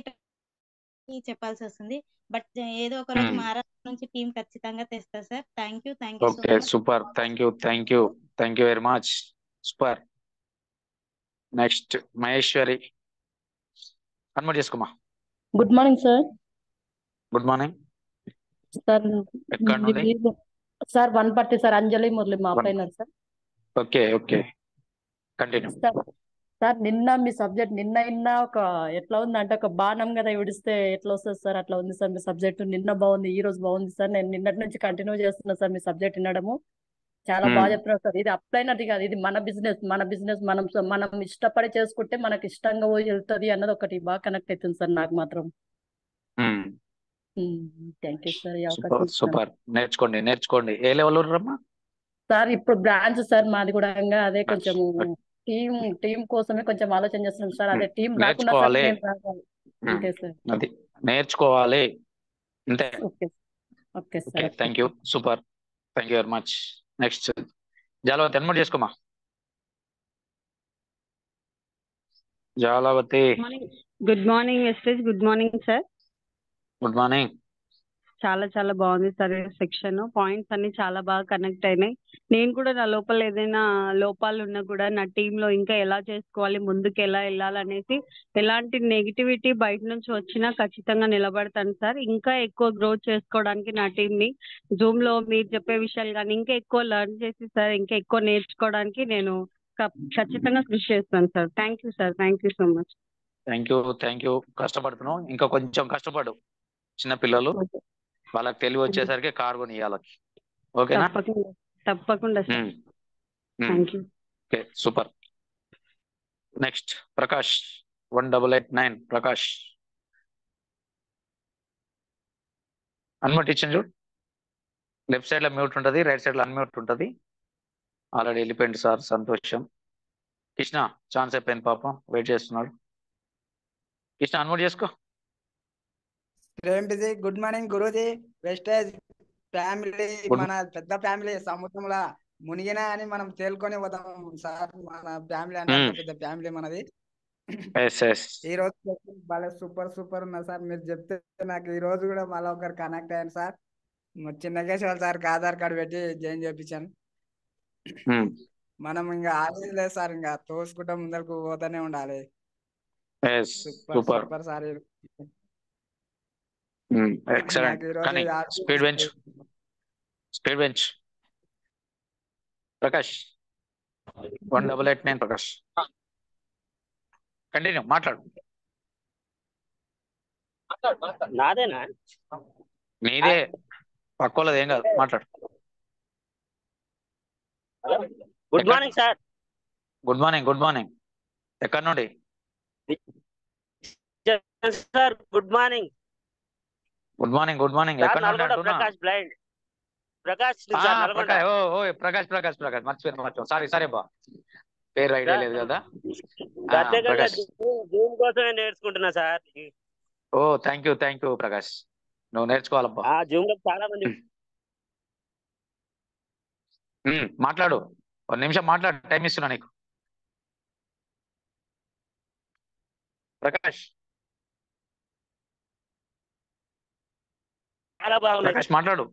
చెప్పాల్సి వస్తుంది. బట్ ఏదో ఒక రోజు మహారాష్ట్ర నుంచి టీం ఖచ్చితంగా తెస్తా sir. Thank you so much. Super. Thank you very much. Super. Next Maheshwari unmute చేసుకోమా. Good morning sir. Good morning sir. ఎక్కడ నుండి సార్? వనపర్తి సార్. అంజలి మురళి మా upliner sir. Okay continue sir. నిన్న మీ సబ్జెక్ట్ నిన్న ఒక ఎట్లా ఉందంటే ఒక బాణం కదా విడిస్తే ఎట్లా వస్తుంది సార్, అట్లా ఉంది సార్ మీ సబ్జెక్ట్. నిన్న బాగుంది, ఈ రోజు బాగుంది సార్. నేను నిన్నటి నుంచి కంటిన్యూ చేస్తున్నా సార్ మీ సబ్జెక్ట్ వినడము. చాలా బాగా చెప్తున్నారు సార్. ఇది అప్లైనది కాదు, ఇది మన బిజినెస్ మనం మనం ఇష్టపడి చేసుకుంటే మనకి ఇష్టంగా పోయి వెళ్తుంది అన్నది ఒకటి బాగా కనెక్ట్ అవుతుంది సార్ నాకు మాత్రం. థ్యాంక్ యూ సార్ ఈ అవకాశం సూపర్ ఇచ్చినందుకు. సూపర్. నేర్చుకోండి. ఏ లెవెల్ రమ్మా? సార్ ఇప్పుడు బ్రాంచ్ సార్ మాది కూడా అదే కొంచెము టీం కోసమే కొంచెం ఆలోచన చేస్తున్నాం సార్. అదే టీం రాకున్నా సార్ నేర్చుకోవాలి. నేను రావాలి. అంతే సార్. అది నేర్చుకోవాలి అంతే. Okay okay okay, sir. Thank you. Super, thank you very much. Next Jalavathi unmute చేసుకోమా. Jalavathi good morning Vestige. Good morning sir. Good morning. చాలా బాగుంది సార్ సెక్షన్. పాయింట్స్ అన్ని చాలా బాగా కనెక్ట్ అయినాయి. నేను కూడా నా లోపల ఏదైనా లోపాలు ఉన్నా కూడా నా టీంలో ఇంకా ఎలా చేసుకోవాలి, ముందుకు ఎలా వెళ్ళాలనేసి ఎలాంటి నెగిటివిటీ బయట నుంచి వచ్చినా ఖచ్చితంగా నిలబడతాను సార్. ఇంకా ఎక్కువ గ్రోత్ చేసుకోవడానికి నా టీంని జూమ్ లో మీరు చెప్పే విషయాలు కానీ ఇంకా ఎక్కువ లెర్న్ చేసి సార్ ఇంకా ఎక్కువ నేర్చుకోవడానికి నేను ఖచ్చితంగా కృషి చేస్తాను sir. Thank you sir. Thank you so much. Thank you. కష్టపడుతున్నావు, ఇంకా కొంచెం కష్టపడు. చిన్న పిల్లలు వాళ్ళకి తెలివి వచ్చేసరికి కార్ కొని ఇవ్వాలి. ఓకేనా? తప్పకుండా sir. Thank you. Okay, super. Next Prakash 1889. Prakash unmute ఇచ్చింది చూడు. లెఫ్ట్ సైడ్ లో మ్యూట్ ఉంటుంది, రైట్ సైడ్ లో అన్మ్యూట్ ఉంటుంది. ఆల్రెడీ వెళ్ళిపోయింది సార్, సంతోషం. కృష్ణ ఛాన్స్ అయిపోయింది పాపం, వెయిట్ చేస్తున్నాడు. కృష్ణ అన్మ్యూట్ చేసుకో. ఏంటిది? Good morning guruji. Vestige family మన పెద్ద ఫ్యామిలీ, సముద్రంలో మునిగినా అని మనం తేలుకొని పోతాం సార్. మన ఫ్యామిలీ అంటే అంత పెద్ద ఫ్యామిలీ మనది. ఈ రోజు భలే సూపర్ ఉన్నా సార్. మీరు చెప్తే నాకు ఈ రోజు కూడా మళ్ళీ ఒకరు కనెక్ట్ అయ్యాను sir. Chinnakeshwara sir Aadhaar card పెట్టి జాయిన్ చేయించాను. మనం ఇంకా ఆగేది లేదు సార్, ఇంకా తోసుకుంటా ముందరకు పోతానే ఉండాలి. Super sir. ఎక్సలెంట్. కానీ speed bench Prakash 1889. Prakash continue మాట్లాడు. నాదేనా? నీదే, పక్కోళ్ళది ఏం కాదు, మాట్లాడు. Good morning sir. Good morning. ఎక్కడి నుండి సార్? Good morning. ఎక్కడి నుండి అంటున్నా? ప్రకాష్ బ్లైండ్. ప్రకాష్ ప్రకాష్ మర్చిపోయాను. సారీ బా, పేరు ఐడియా లేదు కదా. జూమ్ కోసమే నేర్చుకుంటున్నా సార్. ఓ థ్యాంక్ యూ ప్రకాష్, నువ్వు నేర్చుకోవాలబ్బా. జూమ్ లో చాలా మంది. మాట్లాడు, 1 నిమిషం మాట్లాడు, టైం ఇస్తున్నా నీకు. ప్రకాష్ చాలా బాగున్నాయి. ప్రకాష్ మాట్లాడు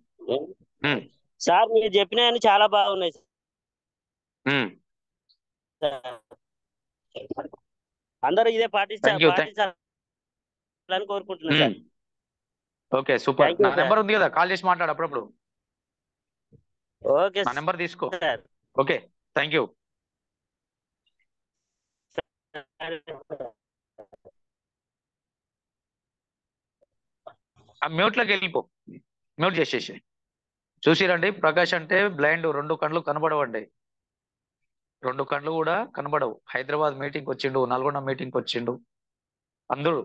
సార్. మీరు చెప్పినవన్నీ చాలా బాగున్నాయి. అందరూ ఇదే పాటించాలని కోరుకుంటున్నాను సార్. Okay super. నా నెంబర్ ఉంది కదా, కాల్ చేసి మాట్లాడు అప్పుడప్పుడు. ఓకే, నా నెంబర్ తీసుకో. Okay, thank you. మ్యూట్లోకి వెళ్ళిపో, మ్యూట్ చేసేసి. చూసిరండి, ప్రకాష్ అంటే బ్లైండ్, 2 కళ్ళు కనబడవండి. 2 కళ్ళు కూడా కనబడవు. హైదరాబాద్ మీటింగ్ వచ్చిండు, నల్గొండ మీటింగ్ వచ్చిండు అందరూ,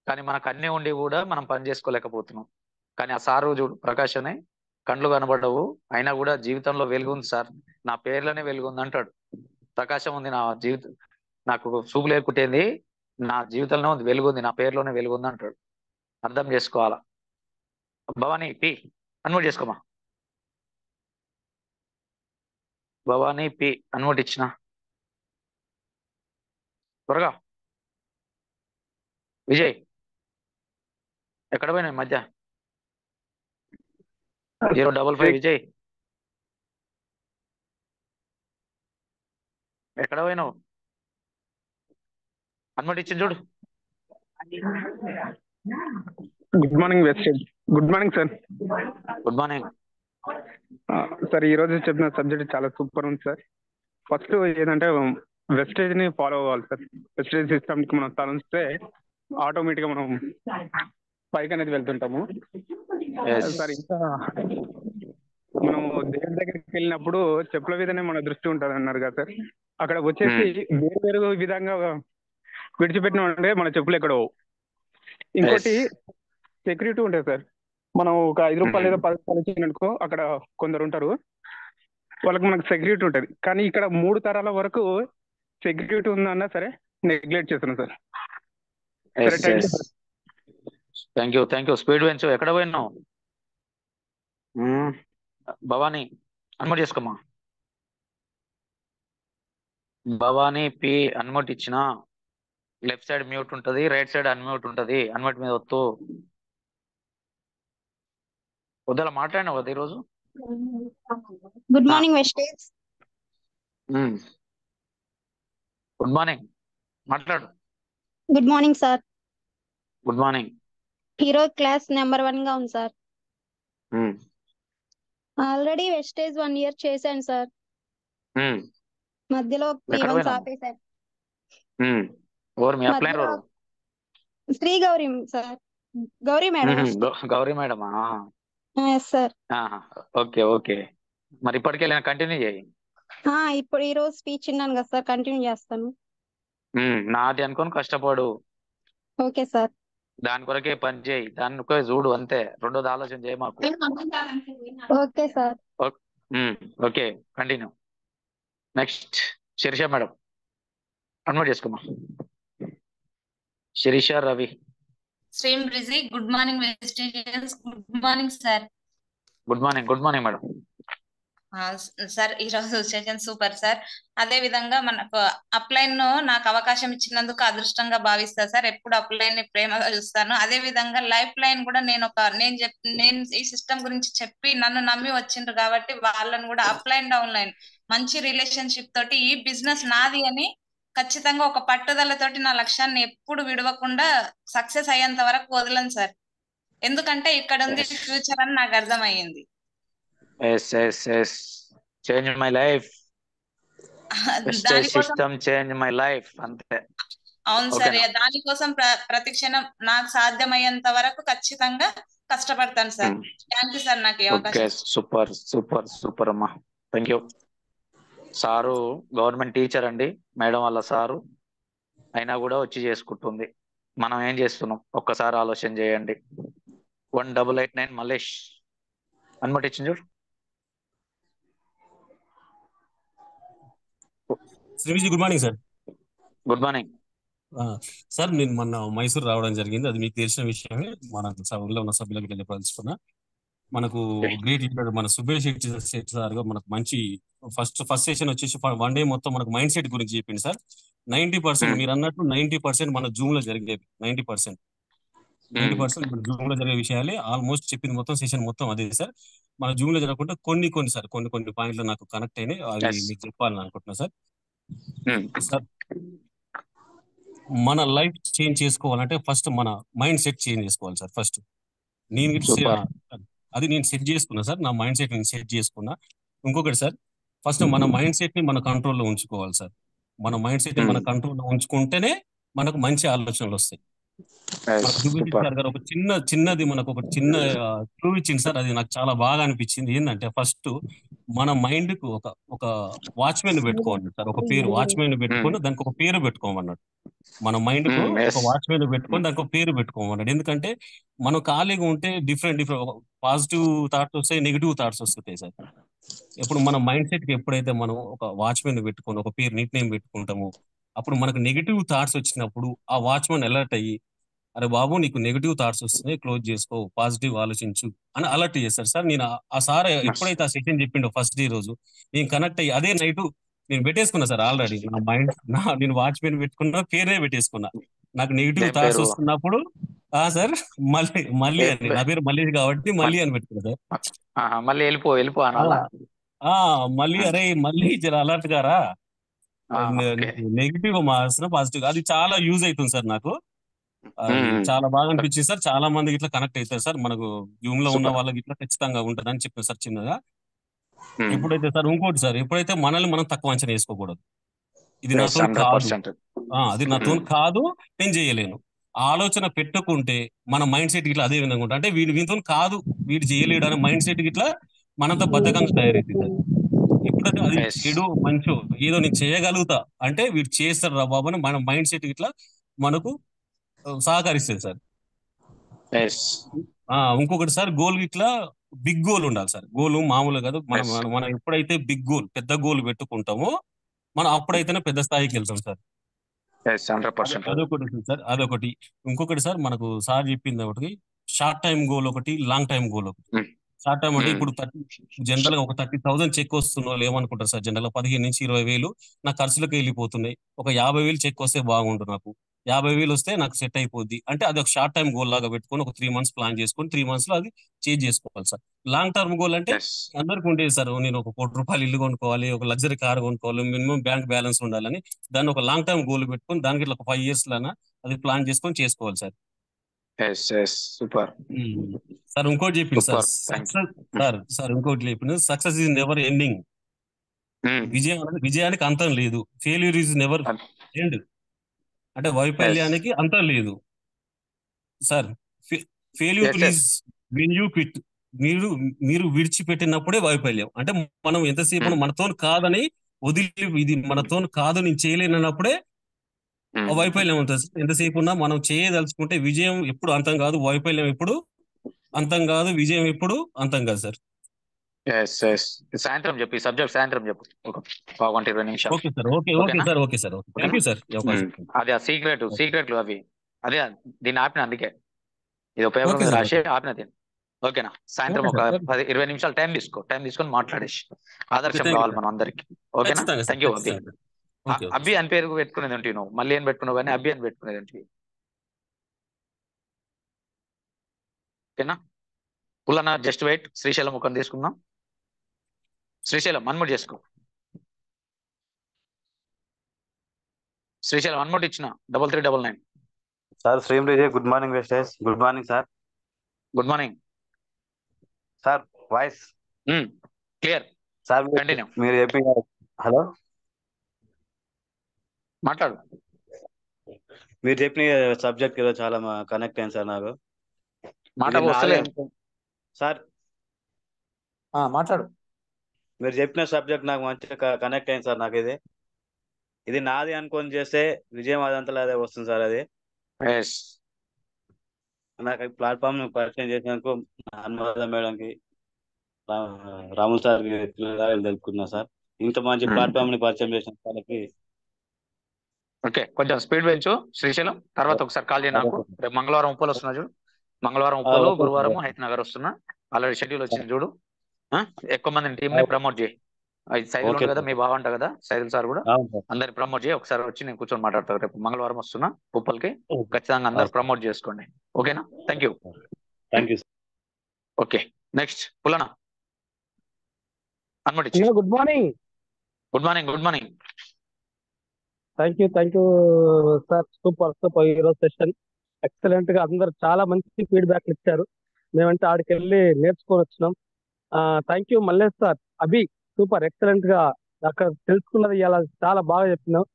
కానీ మనకు అన్నీ ఉండి కూడా మనం పని చేసుకోలేకపోతున్నాం. కానీ ఆ సారు చూడు, ప్రకాష్ అనే కళ్ళు కనబడవు అయినా కూడా జీవితంలో వెలుగుంది సార్, నా పేర్లోనే వెలుగుంది అంటాడు. ప్రకాశం ఉంది నా జీవితం, నాకు చూపు లేకుంటేంది, నా జీవితంలో వెలుగుంది, నా పేర్లోనే వెలుగుంది అంటాడు. అర్థం చేసుకోవాలా. భవానీ పి అన్మ్యూట్ చేసుకోమా. భవానీ పి అన్మ్యూట్ ఇచ్చిన త్వరగా. విజయ్ ఎక్కడ పోయినా మధ్య? 055 విజయ్ ఎక్కడ పోయినావు? అన్మ్యూట్ ఇచ్చింది చూడు. Good morning Vestige. Good morning sir. Good morning sir. ఈ రోజు చెప్పిన సబ్జెక్ట్ చాలా సూపర్ ఉంది సార్. ఫస్ట్ ఏంటంటే వెస్టేజ్ ని ఫాలో అవ్వాలి సార్. వెస్టేజ్ సిస్టమ్ కి మనం తలంస్తే ఆటోమేటిక్ గా మనం పైకి అనేది వెళ్తుంటాము సార్. ఇంకా మనం మనము దేవుడి దగ్గరికి వెళ్ళినప్పుడు చెప్పుల మీదనే మన దృష్టి ఉంటుంది అన్నారు కదా సార్. అక్కడ వచ్చేసి వేరు వేరు విధంగా విడిచిపెట్టిన మన చెప్పులు ఎక్కడో. ఇంకోటి సెక్యూరిటీ ఉంటుంది సార్. మనం ఒక 5 రూపాయలు లేదా 10 రూపాయలు ఇచ్చిననుకో, అక్కడ కొందరు ఉంటారు, వాళ్ళకి మనకు సెక్యూరిటీ ఉంటుంది. కానీ ఇక్కడ 3 తరాల వరకు సెక్యూరిటీ ఉందన్నా సరే నెగ్లెక్ట్ చేస్తున్నాం సార్. Thank you. స్పీడ్ పెంచు. ఎక్కడ పోయినావు భవానీ? అన్మ్యూట్ చేసుకోమ్మా. భవానీ పి అన్మ్యూట్ ఇచ్చిన. లెఫ్ట్ సైడ్ మ్యూట్ ఉంటది, రైట్ సైడ్ అన్మ్యూట్ ఉంటది. అన్మ్యూట్ మీద వస్తూ వద్దలా మాట్లాడినావు కదా ఈరోజు. Good morning Vestige. Good morning, మాట్లాడు. Good morning sir. Good morning. ఈరోజు క్లాస్ నెంబర్ 1 గా ఉంది సార్. ఆల్రెడీ వెస్టేజ్ 1 ఇయర్ చేశాను సార్. మధ్యలో 3 months ఆపేశాను. శ్రీ గౌరీ సార్. గౌరీ మేడం. గౌరీ మేడమా? సార్. ఓకే. మరి ఇప్పటికెళ్ళి కంటిన్యూ చేయి. ఇప్పుడు ఈ రోజు స్పీచ్ విన్నాను కదా సార్, కంటిన్యూ చేస్తాను. నాది అనుకొని కష్టపడు. Okay sir. దాని కొరకే పని చేయి, దాని చూడు అంతే. రెండోది ఆలోచన చేయి మాకు. Okay sir. Okay, continue. Next Sirisha madam, unmute చేసుకోమా. శిరీష రవి. శ్రీమ్ బ్రిజీ. Good morning Vestigians. Good morning sir. Good morning madam. Sir ఈరోజు సెషన్ సూపర్ సార్. అదే విధంగా మనకు అప్లైన్ నాకు అవకాశం ఇచ్చినందుకు అదృష్టంగా భావిస్తా సార్. ఎప్పుడు అప్లైన్ ని ప్రేమగా చూస్తాను. అదే విధంగా లైఫ్ లైన్ కూడా నేను ఈ సిస్టమ్ గురించి చెప్పి నన్ను నమ్మి వచ్చిండ్రు కాబట్టి వాళ్ళని కూడా అప్లైన్ డౌన్ లైన్ మంచి రిలేషన్షిప్ తోటి ఈ బిజినెస్ నాది అని ఖచ్చితంగా ఒక పట్టుదలతోటి నా లక్ష్యాన్ని ఎప్పుడు విడవకుండా సక్సెస్ అయ్యేంత వరకు వదలను సార్. ఎందుకంటే ఇక్కడ ఉంది ఫ్యూచర్ అని నాకు అర్థమయ్యింది. Change my life. System change my life అంతే. అవును సార్. దానికోసం ప్రతిక్షణం నాకు సాధ్యమయ్యేంత వరకు ఖచ్చితంగా కష్టపడతాను సార్. థ్యాంక్ యూ సార్ నాకు ఈ అవకాశం. సూపర్ అమ్మా. Thank you. Sir government teacher అండి, మేడం వాళ్ళ సారు అయినా కూడా వచ్చి చేసుకుంటుంది. మనం ఏం చేస్తున్నాం ఒక్కసారి ఆలోచన చేయండి. 1889 మల్లేష్ అన్మటి ఇచ్చింది చూడు. శ్రీవిజీ good morning sir. Good morning sir. నేను మొన్న మైసూరు రావడం జరిగింది, అది మీకు తెలిసిన విషయమే. మన సభలో ఉన్న సభ్యులకి చెప్పదలుచుకున్నా. మనకు గ్రేట్ లీడర్ మన సుబేష్ శెట్టి సార్ గా మనకు మంచి ఫస్ట్ సెషన్ వచ్చేసి 1 డే మొత్తం మనకు మైండ్ సెట్ గురించి చెప్పింది సార్. 90% మీరు అన్నట్టు 90% మన జూమ్ లో జరిగేది. 90% మన జూమ్ లో జరిగే విషయాలే ఆల్మోస్ట్ చెప్పింది. మొత్తం సెషన్ మొత్తం అదే సార్. మన జూమ్ లో జరగకుండా కొన్ని పాయింట్లు నాకు కనెక్ట్ అయినాయి, అవి మీకు చెప్పాలని అనుకుంటున్నా సార్. సార్, మన లైఫ్ చేంజ్ చేసుకోవాలంటే ఫస్ట్ మన మైండ్ సెట్ చేంజ్ చేసుకోవాలి సార్. ఫస్ట్ నేను సెట్ చేసుకున్నా సార్. నా మైండ్ సెట్ నేను సెట్ చేసుకున్నా. ఇంకొకటి సార్, ఫస్ట్ మన మైండ్ సెట్ ని మన కంట్రోల్లో ఉంచుకోవాలి సార్. మన మైండ్ సెట్ ని మన కంట్రోల్లో ఉంచుకుంటేనే మనకు మంచి ఆలోచనలు వస్తాయి. సార్ గారు ఒక చిన్నది మనకు ఒక చిన్న క్లూ ఇచ్చింది సార్. అది నాకు చాలా బాగా అనిపించింది. ఏంటంటే ఫస్ట్ మన మైండ్ కు ఒక వాచ్మెన్ పెట్టుకోవాలి సార్. ఒక పేరు వాచ్మెన్ పెట్టుకొని దానికి ఒక పేరు పెట్టుకోమన్నాడు. మన మైండ్ కు ఒక వాచ్మెన్ పెట్టుకొని దానికి ఒక పేరు పెట్టుకోమన్నాడు. ఎందుకంటే మనం ఖాళీగా ఉంటే డిఫరెంట్ పాజిటివ్ థాట్స్ వస్తాయి, నెగిటివ్ థాట్స్ వస్తాయి సార్. ఇప్పుడు మన మైండ్ సెట్ కి ఎప్పుడైతే మనం ఒక వాచ్మెన్ పెట్టుకొని ఒక పేరు నిక్ నేమ్ పెట్టుకుంటామో, అప్పుడు మనకు నెగిటివ్ థాట్స్ వచ్చినప్పుడు ఆ వాచ్మెన్ అలర్ట్ అయ్యి, అరే బాబు నీకు నెగిటివ్ థాట్స్ వస్తున్నాయి, క్లోజ్ చేసుకో, పాజిటివ్ ఆలోచించు అని అలర్ట్ చేస్తారు సార్. నేను ఆ సార్ ఎప్పుడైతే ఆ సెషన్ చెప్పిండో ఫస్ట్ డే రోజు నేను కనెక్ట్ అయ్యి అదే నైట్ నేను పెట్టేసుకున్నా సార్. ఆల్రెడీ నా మైండ్ నేను వాచ్మెన్ పెట్టుకున్నా, పేరే పెట్టేసుకున్నా. నాకు నెగిటివ్ థాట్స్ వస్తున్నప్పుడు సార్ మళ్ళీ అని, నా పేరు మళ్ళీ కాబట్టి మళ్ళీ అని పెట్టుకున్నా సార్. మళ్ళీ అరే మళ్ళీ జర అలర్ట్ గారా, నెగిటివ్ మారుస్తున్నా పాజిటివ్. అది చాలా యూజ్ అవుతుంది సార్. నాకు చాలా బాగా అనిపించింది సార్. చాలా మందికి ఇట్లా కనెక్ట్ అవుతారు సార్. మనకు జూమ్ లో ఉన్న వాళ్ళకి ఇట్లా ఖచ్చితంగా ఉంటుంది అని చెప్పిన సార్ చిన్నగా. ఎప్పుడైతే సార్ ఇంకోటి సార్, ఎప్పుడైతే మనల్ని మనం తక్కువ అంచనా వేసుకోకూడదు. ఇది నాతో కాదు, అది నాతో కాదు, నేను చేయలేను ఆలోచన పెట్టుకుంటే మన మైండ్ సెట్ ఇట్లా అదే విధంగా ఉంటుంది. అంటే వీడితో కాదు, వీడు చేయలేడు అనే మైండ్ సెట్ ఇట్లా మనంతా బద్ధకంగా తయారైతుంది సార్. ఎప్పుడైతే అది చెడు మంచో ఏదో నేను చేయగలుగుతా అంటే వీడు చేస్తాడు రా బాబు అని మన మైండ్ సెట్ ఇట్లా మనకు సహకరిస్తుంది సార్. ఇంకొకటి సార్ గోల్ ఇట్లా బిగ్ గోల్ ఉండాలి సార్. గోల్ మామూలుగా కాదు. మనం ఎప్పుడైతే బిగ్ గోల్ పెద్ద గోల్ పెట్టుకుంటామో మనం అప్పుడైతేనే పెద్ద స్థాయికి వెళ్తాం సార్. అదొకటి సార్. అదొకటి. ఇంకొకటి సార్ మనకు సార్ చెప్పింది ఒకటి షార్ట్ టైం గోల్ ఒకటి, లాంగ్ టైం గోల్ ఒకటి. షార్ట్ టైం అంటే ఇప్పుడు జనరల్ గా ఒక 30,000 చెక్ వస్తున్న వాళ్ళు ఏమనుకుంటారు సార్, జనరల్ గా 15 నుంచి 20,000 నా ఖర్చులకు వెళ్ళిపోతున్నాయి, ఒక 50,000 చెక్ వస్తే బాగుంటుంది, నాకు 50,000 వస్తే నాకు సెట్ అయిపోద్ది అంటే అది ఒక షార్ట్ టైం గోల్ లాగా పెట్టుకొని ఒక 3 months ప్లాన్ చేసుకొని 3 months లో అది చేంజ్ చేసుకోవాలి సార్. లాంగ్ టర్మ్ గోల్ అంటే అందరికి ఉండేది సార్, నేను ఒక ₹1,00,00,000 ఇల్లు కొనుక్కోవాలి, ఒక లగ్జరీ కార్ కొనుక్కోవాలి, మినిమం బ్యాంక్ బ్యాలెన్స్ ఉండాలని దాన్ని ఒక లాంగ్ టర్మ్ గోల్ పెట్టుకొని దానికి ఇట్లా ఒక 5 years లానా అది ప్లాన్ చేసుకొని చేసుకోవాలి సార్. Super sir. ఇంకోటి చెప్పింది సార్, సక్సెస్ సార్ ఇంకోటి చెప్పింది, సక్సెస్ ఈజ్ నెవర్ ఎండింగ్. విజయానికి అంతం లేదు. ఫెయిల్యూర్ ఈజ్ నెవర్ ఎండ్ అంటే వైఫల్యానికి అంతం లేదు sir. Failure is when you quit. మీరు విడిచిపెట్టినప్పుడే వైఫల్యం. అంటే మనం ఎంతసేపు మనతో కాదని వదిలి ఇది మనతో కాదు నేను చేయలేనప్పుడే వైఫల్యం ఉంటుంది. ఎంతసేపు ఉన్నా మనం చేయదలుచుకుంటే విజయం ఎప్పుడు అంతం కాదు, వైఫల్యం ఎప్పుడు అంతం కాదు, విజయం ఎప్పుడు అంతం కాదు సార్. సాయంత్రం చెప్పి సబ్జెక్ట్ సాయంత్రం చెప్పు, ఒక 20 నిమిషాలు. Okay sir. Okay sir. Okay sir. Thank you sir. అదే సీక్రెట్లు అవి అదే దీన్ని ఆపిన, అందుకే ఇది ఉపయోగం రాసి ఆపిన దీన్ని. ఓకేనా? సాయంత్రం ఒక 20 నిమిషాలు టైం తీసుకొని మాట్లాడేసి ఆదర్శం కావాలి మనం అందరికి. ఓకేనా? Thank you. అబ్బి అని పేరు పెట్టుకునేది ఏంటి, నువ్వు మళ్ళీ ఏం పెట్టుకున్నావు కానీ అబ్బి అని పెట్టుకునేది ఏంటి? ఓకేనా? Pullanna just wait. శ్రీశైలం ముఖం తీసుకుందాం. శ్రీశైలం అన్ముట్ చేసుకో. శ్రీశైలం అన్ముట్ ఇచ్చిన 3399 సార్. శ్రీమ్ విజయ్. Good morning Vestige. Good morning sir. Good morning sir. Voice clear sir. మీరు చెప్పి హలో మాట్లాడు. మీరు చెప్పిన సబ్జెక్ట్ చాలా కనెక్ట్ అయింది సార్ నాకు. సార్ మాట్లాడు. మీరు చెప్పిన సబ్జెక్ట్ నాకు మంచిగా కనెక్ట్ అయింది సార్. నాకు ఇది నాది అనుకొని చేస్తే విజయం అదంతా అదే వస్తుంది సార్. అది నాకు ప్లాట్ఫామ్ పరిచయం చేసినందుకు హనుమద మేడంకి, రాముల్ సార్ తెలుపుకున్నా సార్. ఇంత మంచి ప్లాట్ఫామ్ ని పరిచయం చేసిన వాళ్ళకి. ఓకే, కొంచెం స్పీడ్ పెంచు శ్రీశైలం. తర్వాత ఒకసారి కాల్ చేయి నాకు. రేపు మంగళవారం ఉప్పలు వస్తున్నా చూడు. మంగళవారం ఉప్పలు, గురువారం హైతనగర్ వస్తున్నా. ఆల్రెడీ షెడ్యూల్ వచ్చింది చూడు. ఎక్కువ మందిని టీం ని ప్రమోట్ చేయి. సైదుల్ కదా, మీ బాగుంటా కదా సైదుల్ సార్ కూడా, అందరిని ప్రమోట్ చేయి. ఒకసారి వచ్చి నేను కూర్చొని మాట్లాడతాను. రేపు మంగళవారం వస్తున్నా ఉప్పల్కి, ఖచ్చితంగా అందరు ప్రమోట్ చేసుకోండి. ఓకేనా? Thank you. ఓకే, నెక్స్ట్ పుల్లన అన్ముట్ ఇచ్చి. Good morning. Good morning. Thank you sir. Super ఈరోజు సెషన్ ఎక్సలెంట్ గా అందరు చాలా మంచి ఫీడ్బ్యాక్ ఇచ్చారు. మేమంటే ఆడికి వెళ్ళి నేర్చుకొని వచ్చినాం. Thank you Mallesh sir. Abhi super excellent గా అక్కడ తెలుసుకున్నది ఇలా చాలా బాగా చెప్పినాం.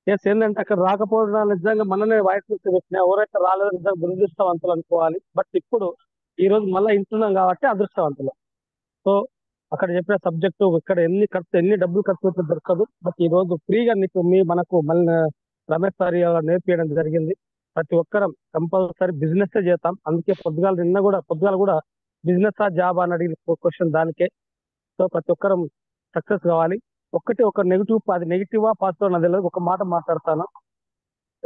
ఏంటంటే అక్కడ రాకపోవడం నిజంగా మననే వాయిస్ చెప్పినా, ఎవరైతే రాలేదో నిజంగా దురదృష్టవంతులు అనుకోవాలి. బట్ ఇప్పుడు ఈ రోజు మళ్ళీ ఇంటున్నాం కాబట్టి అదృష్టవంతులు. సో అక్కడ చెప్పిన సబ్జెక్టు ఇక్కడ ఎన్ని డబ్బులు ఖర్చు పెట్టి దొరకదు. బట్ ఈ రోజు ఫ్రీగా మనకు మళ్ళీ రమేష్ సార్ నేర్పించడం జరిగింది. ప్రతి ఒక్కరం కంపల్సరీ బిజినెస్ చేస్తాం. అందుకే పొద్దుగాల కూడా బిజినెస్ ఆ జాబ్ అని అడిగిన క్వశ్చన్ దానికే. సో ప్రతి ఒక్కరం సక్సెస్ కావాలి. ఒక నెగిటివ్, అది నెగిటివా పాజిటివ్ అన్నది లేదు. ఒక మాట మాట్లాడతాను.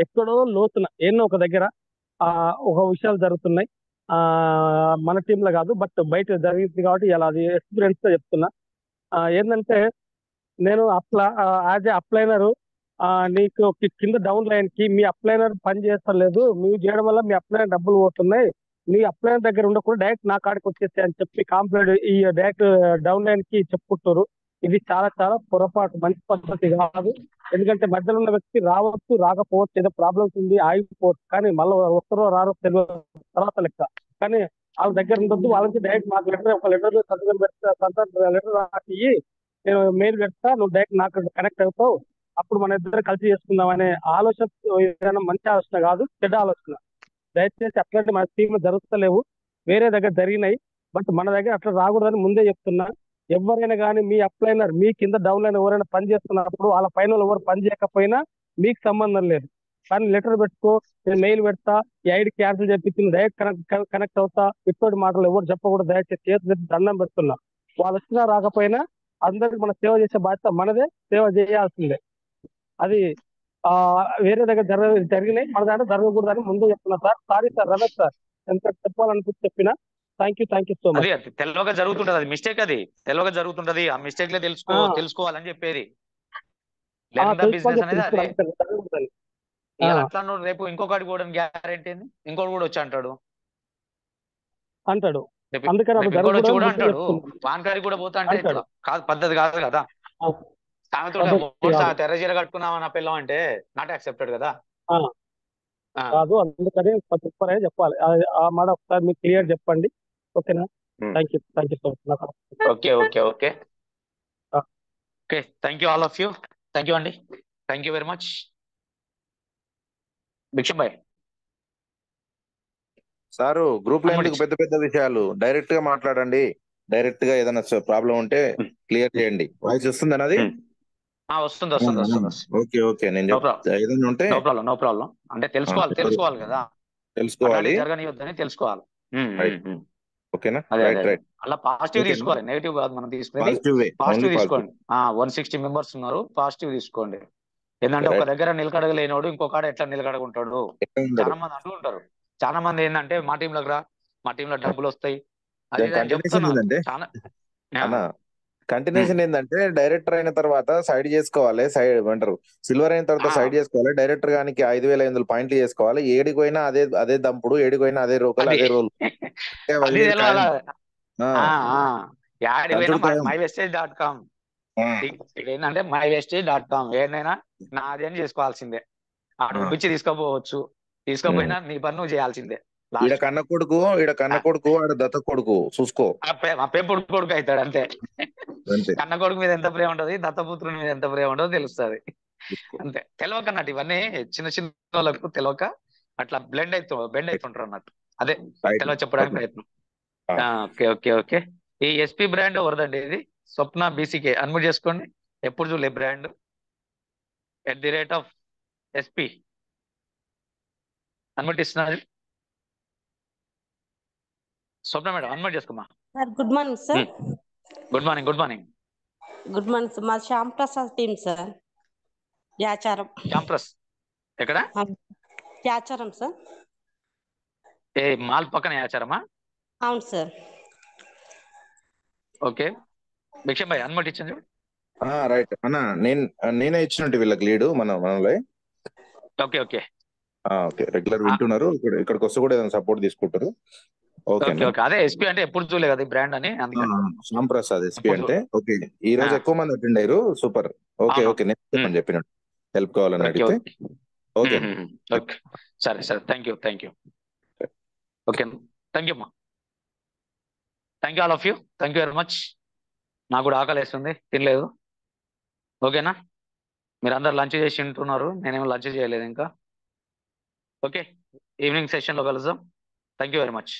ఎక్కడో లోతున ఒక దగ్గర ఒక విషయాలు జరుగుతున్నాయి. మన టీంలో కాదు, బట్ బయట జరిగింది కాబట్టి ఇలా అది ఎక్స్పీరియన్స్ తో చెప్తున్నా. ఏంటంటే నేను యాజ్ ఏ అప్లైనర్, నీకు కింద డౌన్ లైన్ కి మీ అప్లైనర్ పని చేస్తలేదు, మీరు చేయడం వల్ల మీ అప్లైనర్ డబ్బులు పోతున్నాయి, మీ అప్లైనర్ దగ్గర ఉండకుండా డైరెక్ట్ నా కాడికి వచ్చేసి అని చెప్పి కాంప్లైంట్ ఈ డైరెక్ట్ డౌన్ లైన్ కి చెప్పుకుంటారు. ఇది చాలా చాలా పొరపాటు, మంచి పద్ధతి కాదు. ఎందుకంటే మధ్యలో ఉన్న వ్యక్తి రావచ్చు, రాకపోవచ్చు, ఏదో ప్రాబ్లమ్స్ ఉంది, ఆగిపోవచ్చు. కానీ మళ్ళీ వస్తారో రారో తెలియదు తర్వాత లెక్క. కానీ వాళ్ళ దగ్గర ఉండొద్దు. వాళ్ళకి డైరెక్ట్ నాకు ఒక లెటర్ సంతకం పెడతా, లెటర్ రాసి నేను మెయిల్ పెడతా, నువ్వు డైరెక్ట్ నాకు కనెక్ట్ అవుతావు, అప్పుడు మన ఇద్దరు కలిసి చేసుకుందాం అనే ఆలోచన ఏదైనా మంచి ఆలోచన కాదు, చెడ్డ ఆలోచన. దయచేసి అట్లాంటి మన టీంలో జరుగుతలేవు, వేరే దగ్గర జరిగినాయి. బట్ మన దగ్గర అట్లా రాకూడదని ముందే చెప్తున్నా. ఎవరైనా కానీ మీ అప్లైనర్ మీ కింద డౌన్ లైన్ ఎవరైనా పని చేస్తున్నప్పుడు వాళ్ళ పైన ఎవరు పని చేయకపోయినా మీకు సంబంధం లేదు. కానీ లెటర్ పెట్టుకో, నేను మెయిల్ పెడతా, ఈ ఐడి క్యాన్సిల్ చేపించి డైరెక్ట్ కనెక్ట్ అవుతా, ఇటువంటి మాటలు ఎవరు చెప్పకూడదు. దయచేసి చేతులు దండం పెడుతున్నా. వాళ్ళు వచ్చినా రాకపోయినా అందరికి మన సేవ చేసే బాధ్యత మనదే, సేవ చేయాల్సిందే. అది వేరే దగ్గర జరిగినాయి, మన దాంట్లో జరగకూడదని ముందే చెప్తున్నా sir. Sorry sir, Ramesh sir, ఎంత చెప్పాలనిపించి చెప్పినా. Thank you so much. అది తెల్లగా జరుగుతుంటది, అది మిస్టేక్, అది తెల్లగా జరుగుతుంటది. ఆ మిస్టేక్ లే తెలుసుకోవాలని చెప్పేది. బిజినెస్ అనేది అదే అట్లా రేపు ఇంకొకటి కూడా గ్యారెంటీ ఏంది, ఇంకోటి కూడా వచ్చి అంటాడు ఇంకోటి వచ్చి కూడా అంటాడు, వాన్కారి కూడా పోతా అంటే కాదు, పద్ధతి కాదు కదా. తెర్ర చీర కట్టుకున్నావా నా పిల్లం అంటే నాట్ యాక్సెప్టెడ్ కదా. కాదు, అందుకని చెప్పాలి. ఆ మాట ఒకసారి మీకు క్లియర్ చెప్పండి. ఓకేనా? Thank you so much. Okay okay okay okay thank you all of you. Thank you అండి, thank you very much. Bhiksham Bhai sir, group లో ఎందుకు పెద్ద పెద్ద విషయాలు, డైరెక్ట్ గా మాట్లాడండి. డైరెక్ట్ గా ఏదైనా ప్రాబ్లం ఉంటే క్లియర్ చేయండి. వాయిస్ వస్తుంది అన్నది వస్తుంది. ఓకే ఓకే, నేను ఏదైనా ఉంటే నో ప్రాబ్లం. అంటే తెలుసుకోవాలి కదా, జరగనివద్దని తెలుసుకోవాలి. ఓకేనా? అలా పాజిటివ్ తీసుకోవాలి, నెగిటివ్ కాదు మనం తీసుకునేది. పాజిటివ్ తీసుకోండి. 160 మెంబర్స్ ఉన్నారు, పాజిటివ్ తీసుకోండి. ఏంటంటే ఒక దగ్గర నిలకడగలేనోడు ఇంకొక ఎట్లా నిలకడగుంటాడు. చాలా మంది అంటూ ఉంటారు. చాలా మంది ఏంటంటే మా టీంలోకి రా, మా టీంలో డబ్బులు వస్తాయి, కంటిన్యూషన్ ఏంటంటే డైరెక్టర్ అయిన తర్వాత సైడ్ చేసుకోవాలి. సైడ్ అంటారు, సిల్వర్ అయిన తర్వాత సైడ్ చేసుకోవాలి. డైరెక్టర్ గానికి 5500 పాయింట్లు చేసుకోవాలి. ఏడికి పోయినా అదే దంపుడు, ఏడికి పోయినా అదే రోకలు, అదే రోల్. mywestage.com ఏంటంటే mywestage.com ఏదైనా నాది అని చేసుకోవాల్సిందే. అటు పంపించి తీసుకోపోవచ్చు, తీసుకోపోయినా నీ పని నువ్వు చేయాల్సిందే. ఈడ కన్న కొడుకు ఆడ దత్త కొడుకు చూసుకో, పెంపుడు కొడుకు అవుతాడు అంతే. కన్న కొడుకు మీద ఎంత ప్రేమ ఉంటది, దత్తపుత్రుని మీద ఎంత ప్రేమ ఉంటుందో తెలుస్తుంది అంతే. తెలియక అన్నట్టు ఇవన్నీ చిన్న చిన్న వాళ్ళకు తెలియక అట్లా బెండ్ అవుతుంటారు అన్నట్టు. అదే తెలియ చెప్పడానికి ప్రయత్నం. ఓకే ఓకే ఓకే ఈ ఎస్పీ బ్రాండ్ ఎవరిదండి? ఇది స్వప్న బీసీకే అన్మ్యూట్ చేసుకోండి. ఎప్పుడు చూడలే బ్రాండ్ @SP అన్మ్యూట్ ఇస్తున్నారు. స్వప్న మేడం అన్మ్యూట్ చేసుకోమా. Sir good morning sir. Good morning. Good morning. Good morning sir. మా శ్యామ్ ప్రసాద్ టీమ్ సార్, యాచారం. శ్యామ్ ప్రసాద్ ఎక్కడ? యాచారం సార్. ఏ మాల్ పక్కన యాచారమా? అవును sir. Okay Bhiksham Bhai unmute ఇచ్చాను. రైట్ అన్న, నేనే ఇచ్చినట్టు వీళ్ళకి లీడు మనలో. ఓకే ఓకే ఓకే, రెగ్యులర్ వింటున్నారు. ఇక్కడికి వస్తే కూడా ఏదైనా సపోర్ట్ తీసుకుంటారు. ఓకే అదే ఎస్పీ అంటే ఎప్పుడు చూడలే కదా బ్రాండ్ అని, అందుకని శ్యామ్ ప్రసాద్ ఎస్పీ అంటే. ఓకే, ఈ రోజు ఎక్కువ మంది అటెండ్ అయ్యారు. సూపర్. ఓకే ఓకే, నేను చెప్పినట్టు హెల్ప్ కావాలని అడిగితే. ఓకే ఓకే సరే సరే, thank you okay thank you అమ్మా. Thank you all of you, thank you very much. నాకు కూడా ఆకలి వేస్తుంది, తినలేదు. ఓకేనా? మీరు అందరు లంచ్ చేసి ఉంటున్నారు, నేనేమో లంచ్ చేయలేదు ఇంకా. ఓకే, ఈవినింగ్ సెషన్లో కలుద్దాం. Thank you very much.